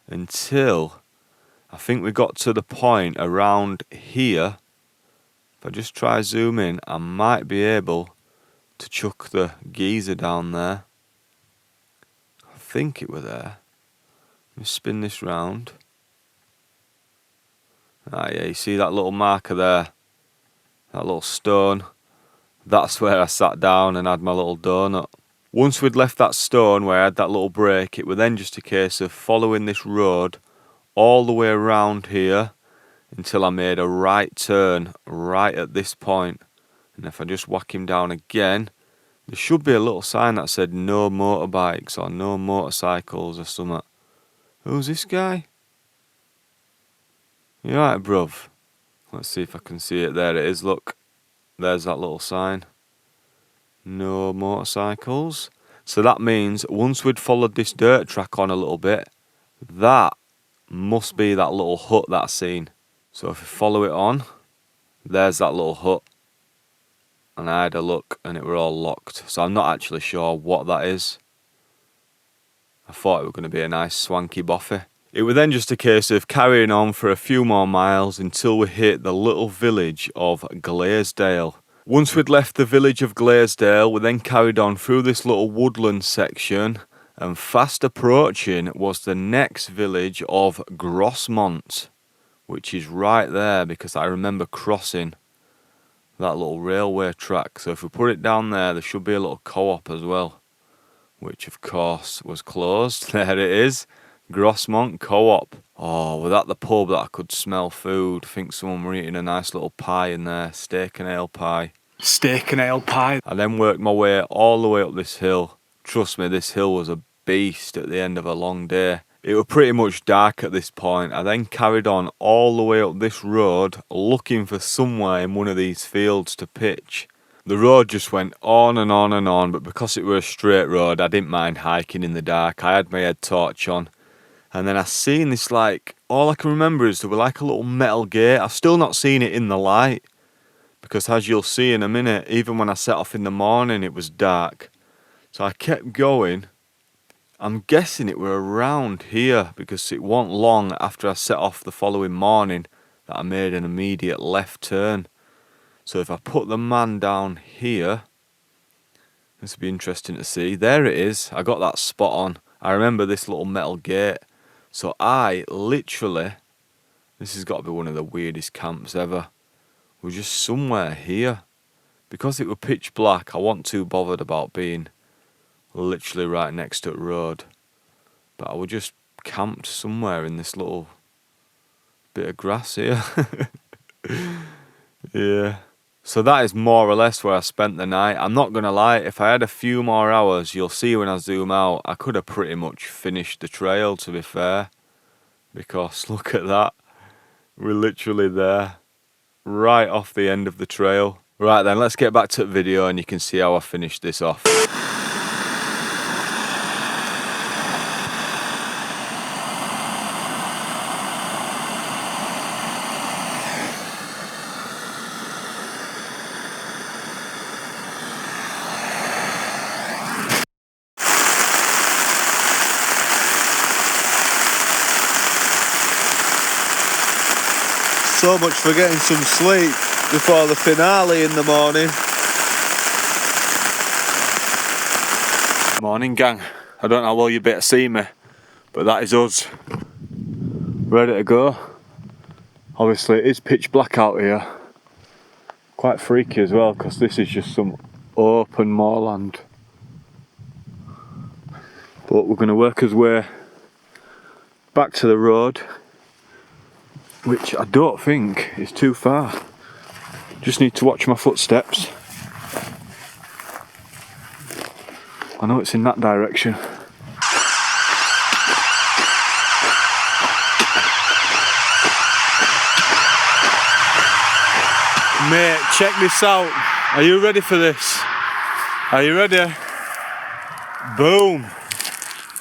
Until I think we got to the point around here. If I just try zoom in, I might be able to chuck the geezer down there. I think it were there. Let me spin this round. Ah yeah, you see that little marker there? That little stone? That's where I sat down and had my little donut. Once we'd left that stone where I had that little break, it was then just a case of following this road all the way around here until I made a right turn right at this point. And if I just whack him down again, there should be a little sign that said no motorbikes or no motorcycles or something. Who's this guy? You alright, bruv? Let's see if I can see it. There it is, look. There's that little sign. No motorcycles. So that means once we'd followed this dirt track on a little bit, that must be that little hut that I seen. So if we follow it on, there's that little hut. And I had a look and it were all locked. So I'm not actually sure what that is. I thought it was going to be a nice swanky boffy. It was then just a case of carrying on for a few more miles until we hit the little village of Glaisdale. Once we'd left the village of Glaisdale, we then carried on through this little woodland section, and fast approaching was the next village of Grossmont, which is right there because I remember crossing that little railway track. So if we put it down there, there should be a little co-op as well, which of course was closed. There it is, Grossmont Co-op. Oh, was that the pub that I could smell food? I think someone were eating a nice little pie in there, steak and ale pie. Steak and ale pie. I then worked my way all the way up this hill. Trust me, this hill was a beast at the end of a long day. It was pretty much dark at this point. I then carried on all the way up this road looking for somewhere in one of these fields to pitch. The road just went on and on and on, but because it was a straight road, I didn't mind hiking in the dark. I had my head torch on. And then I seen this, like, all I can remember is there was like a little metal gate. I've still not seen it in the light, because as you'll see in a minute, even when I set off in the morning, it was dark. So I kept going. I'm guessing it were around here, because it wasn't long after I set off the following morning that I made an immediate left turn. So if I put the man down here, this will be interesting to see. There it is. I got that spot on. I remember this little metal gate. So I literally, this has got to be one of the weirdest camps ever. We're just somewhere here. Because it was pitch black, I wasn't too bothered about being literally right next to the road. But I was just camped somewhere in this little bit of grass here. Yeah. So that is more or less where I spent the night. I'm not going to lie, if I had a few more hours, you'll see when I zoom out, I could have pretty much finished the trail, to be fair. Because look at that. We're literally there. Right off the end of the trail. Right then, let's get back to the video and you can see how I finished this off. So much for getting some sleep before the finale in the morning. Morning gang. I don't know how well you better see me, but that is us. Ready to go. Obviously it is pitch black out here. Quite freaky as well, because this is just some open moorland. But we're going to work our way back to the road, which I don't think is too far. Just need to watch my footsteps. I know it's in that direction. Mate, check this out. Are you ready for this? Are you ready? Boom.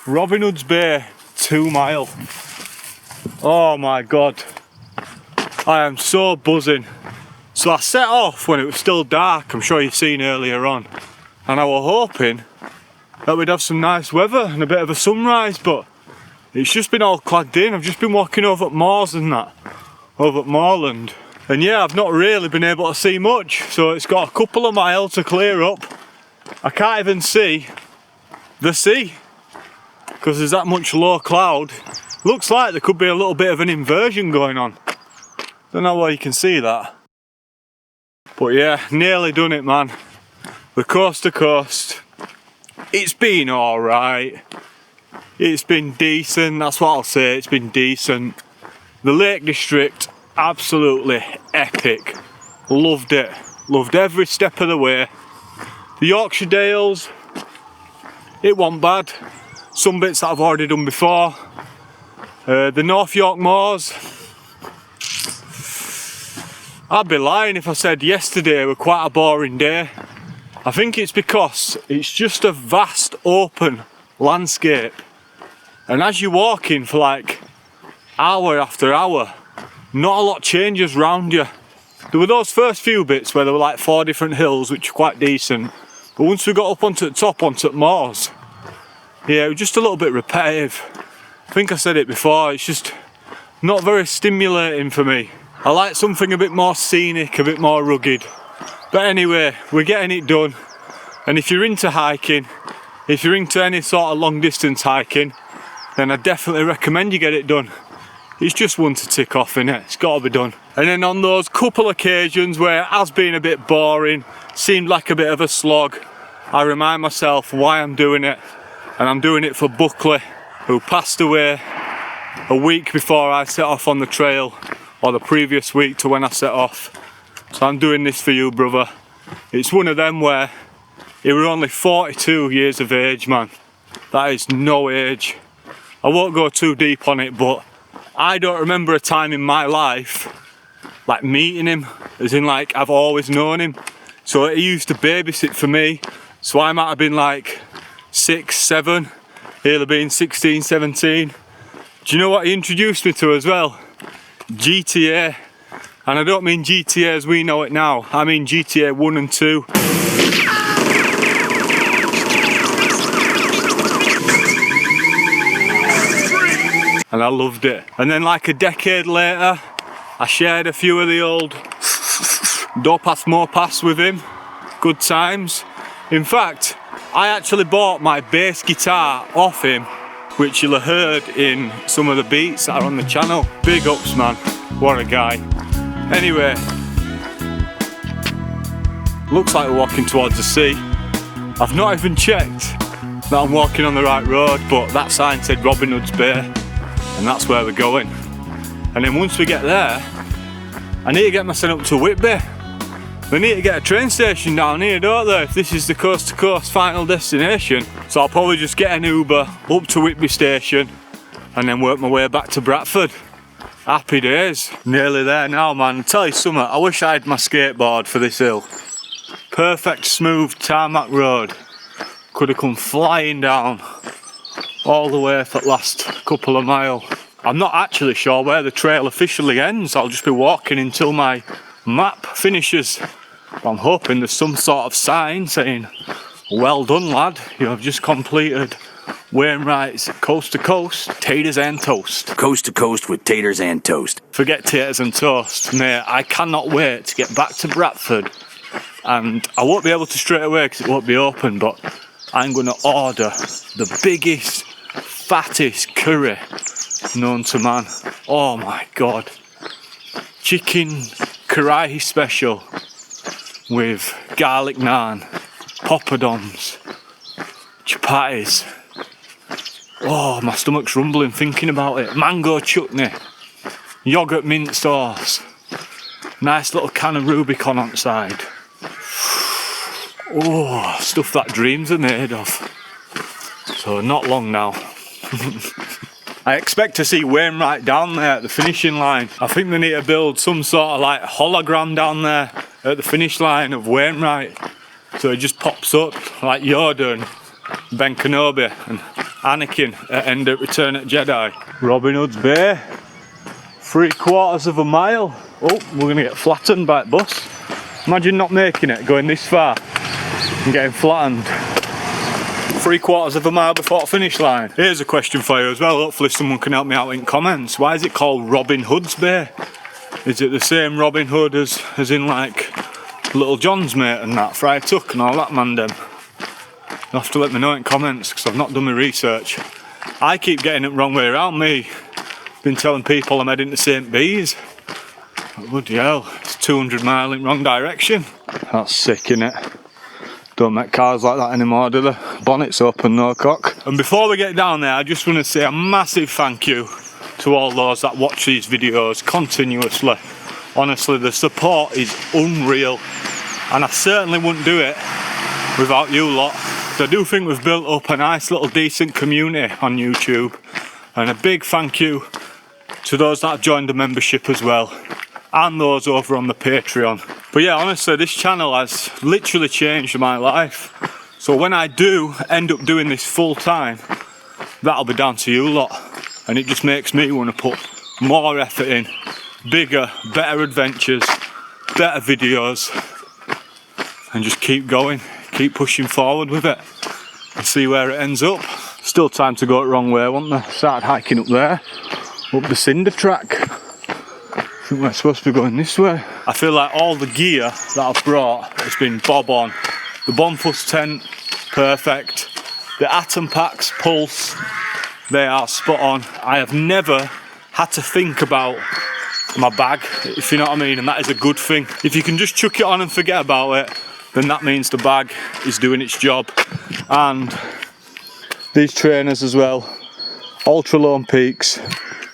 Robin Hood's Bay, 2 mile. Oh my God. I am so buzzing. So I set off when it was still dark, I'm sure you've seen earlier on. And I was hoping that we'd have some nice weather and a bit of a sunrise, but it's just been all clagged in. I've just been walking over at moors and that, over at moorland. And yeah, I've not really been able to see much. So it's got a couple of miles to clear up. I can't even see the sea, because there's that much low cloud. Looks like there could be a little bit of an inversion going on. Don't know why you can see that. But yeah, nearly done it, man. The coast to coast. It's been alright. It's been decent, that's what I'll say, it's been decent. The Lake District, absolutely epic. Loved it. Loved every step of the way. The Yorkshire Dales, it wasn't bad. Some bits that I've already done before. The North York Moors, I'd be lying if I said yesterday was quite a boring day. I think it's because it's just a vast open landscape, and as you're walking for like hour after hour, not a lot changes around you. There were those first few bits where there were like 4 different hills, which were quite decent, but once we got up onto the top, onto the moors, yeah, it was just a little bit repetitive. I think I said it before, it's just not very stimulating for me. I like something a bit more scenic, a bit more rugged. But anyway, we're getting it done. And if you're into hiking, if you're into any sort of long distance hiking, then I definitely recommend you get it done. it's just one to tick off, innit? It's got to be done. And then on those couple occasions where it has been a bit boring, seemed like a bit of a slog, I remind myself why I'm doing it. And I'm doing it for Buckley, who passed away a week before I set off on the trail, or the previous week to when I set off. So I'm doing this for you, brother. It's one of them where he was only 42 years of age, man. That is no age. I won't go too deep on it, but I don't remember a time in my life like meeting him, as in like I've always known him. So he used to babysit for me, so I might have been like 6, 7, he'll have been 16, 17. Do you know what he introduced me to as well? GTA. And I don't mean GTA as we know it now, I mean GTA 1 and 2. And I loved it. And then like a decade later, I shared a few of the old Dopass Mopass with him. Good times. In fact, I actually bought my bass guitar off him, which you'll have heard in some of the beats that are on the channel. Big ups, man. What a guy. Anyway, looks like we're walking towards the sea. I've not even checked that I'm walking on the right road, but that sign said Robin Hood's Bay, and that's where we're going. And then once we get there, I need to get myself up to Whitby. We need to get a train station down here, don't they, if this is the coast to coast final destination. So I'll probably just get an Uber up to Whitby station and then work my way back to Bradford. Happy days. Nearly there now, man. I'll tell you something, I wish I had my skateboard for this hill. Perfect smooth tarmac road. Could have come flying down all the way for the last couple of miles. I'm not actually sure where the trail officially ends. I'll just be walking until my map finishes. I'm hoping there's some sort of sign saying, well done lad, you have just completed Wainwright's Coast to Coast Taters and Toast. Coast to coast with taters and toast. Forget taters and toast, mate. I cannot wait to get back to Bradford, and I won't be able to straight away because it won't be open, but I'm going to order the biggest, fattest curry known to man. Oh my god. Chicken karahi special with garlic naan, poppadoms, chapatis. Oh, my stomach's rumbling thinking about it. Mango chutney, yoghurt mint sauce, nice little can of Rubicon on the side. Oh, stuff that dreams are made of. So not long now. I expect to see Wainwright down there at the finishing line. I think they need to build some sort of like hologram down there at the finish line of Wainwright. So it just pops up like Yoda and Ben Kenobi and Anakin at end of Return of Jedi. Robin Hood's Bay. 3/4 of a mile. Oh, we're gonna get flattened by a bus. Imagine not making it, going this far and getting flattened. 3/4 of a mile before the finish line. Here's a question for you as well, hopefully someone can help me out in comments. Why is it called Robin Hood's Bay? Is it the same Robin Hood as in like Little John's mate and that, Friar Tuck and all that mandem? You'll have to let me know in comments because I've not done my research. I keep getting it wrong way around me. Been telling people I'm heading to St. Bees. Bloody hell, it's 200 miles in wrong direction. That's sick, innit? Don't make cars like that anymore, do they? Bonnets open, no cock. And before we get down there, I just want to say a massive thank you to all those that watch these videos continuously. Honestly, the support is unreal, and I certainly wouldn't do it without you lot. So I do think we've built up a nice little decent community on YouTube, and a big thank you to those that have joined the membership as well, and those over on the Patreon. But yeah, honestly, this channel has literally changed my life. So when I do end up doing this full time, that'll be down to you lot. And it just makes me want to put more effort in. Bigger, better adventures, better videos. And just keep going, keep pushing forward with it. And see where it ends up. Still time to go the wrong way, wasn't there? Started hiking up there, up the cinder track. I think we're supposed to be going this way. I feel like all the gear that I've brought has been bob on. The Bonfuss tent, perfect. The Atom Packs Pulse, they are spot on. I have never had to think about my bag, if you know what I mean, and that is a good thing. If you can just chuck it on and forget about it, then that means the bag is doing its job. And these trainers as well, ultra low peaks,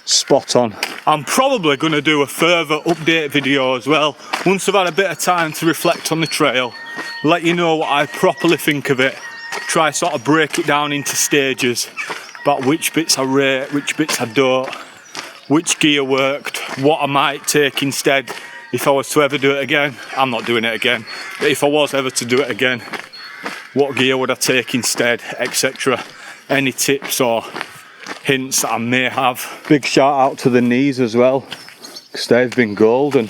spot on. I'm probably going to do a further update video as well once I've had a bit of time to reflect on the trail, let you know what I properly think of it, try sort of break it down into stages about which bits I rate, which bits I don't, which gear worked, what I might take instead if I was to ever do it again. I'm not doing it again, but if I was ever to do it again, what gear would I take instead, etc. Any tips or hints that I may have. Big shout out to the knees as well, because they've been golden.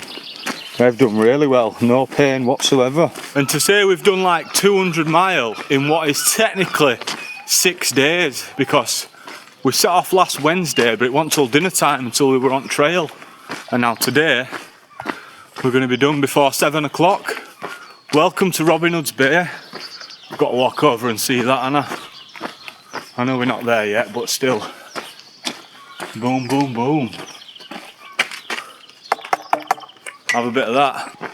They've done really well, no pain whatsoever. And to say we've done like 200 mile in what is technically 6 days, because we set off last Wednesday, but it wasn't till dinner time until we were on trail. And now today, we're going to be done before 7 o'clock. Welcome to Robin Hood's Bay. I've got to walk over and see that, Anna. I know we're not there yet, but still. Boom, boom, boom. Have a bit of that.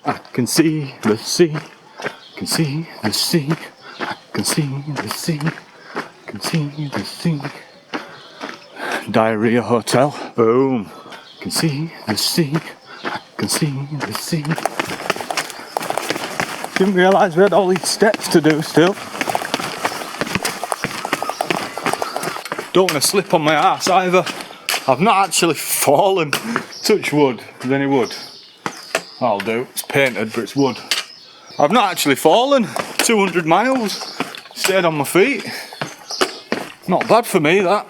I can see the sea. I can see the sea. I can see the sea. I can see the sea. Diarrhea Hotel. Boom. I can see the sea. I can see the sea. Didn't realise we had all these steps to do still. Don't want to slip on my ass either. I've not actually fallen. Touch wood, then it would. That'll do. It's painted, but it's wood. I've not actually fallen. 200 miles. Stayed on my feet. Not bad for me, that.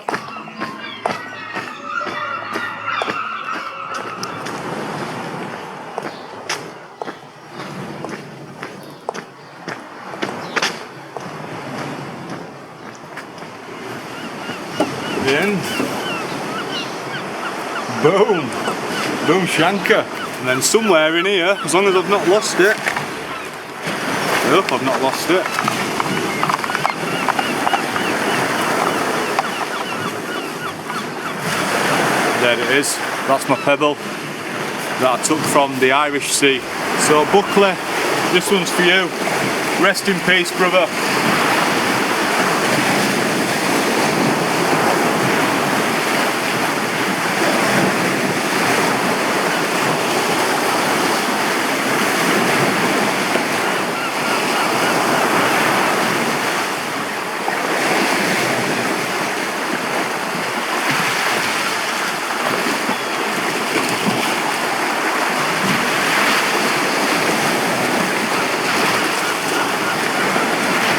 The end. Boom. Boom shanker. And then somewhere in here, as long as I've not lost it. I hope I've not lost it. There it is. That's my pebble that I took from the Irish Sea. So Buckley, this one's for you. Rest in peace, brother.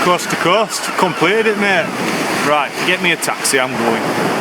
Coast to coast, completed it, mate. Right, get me a taxi, I'm going.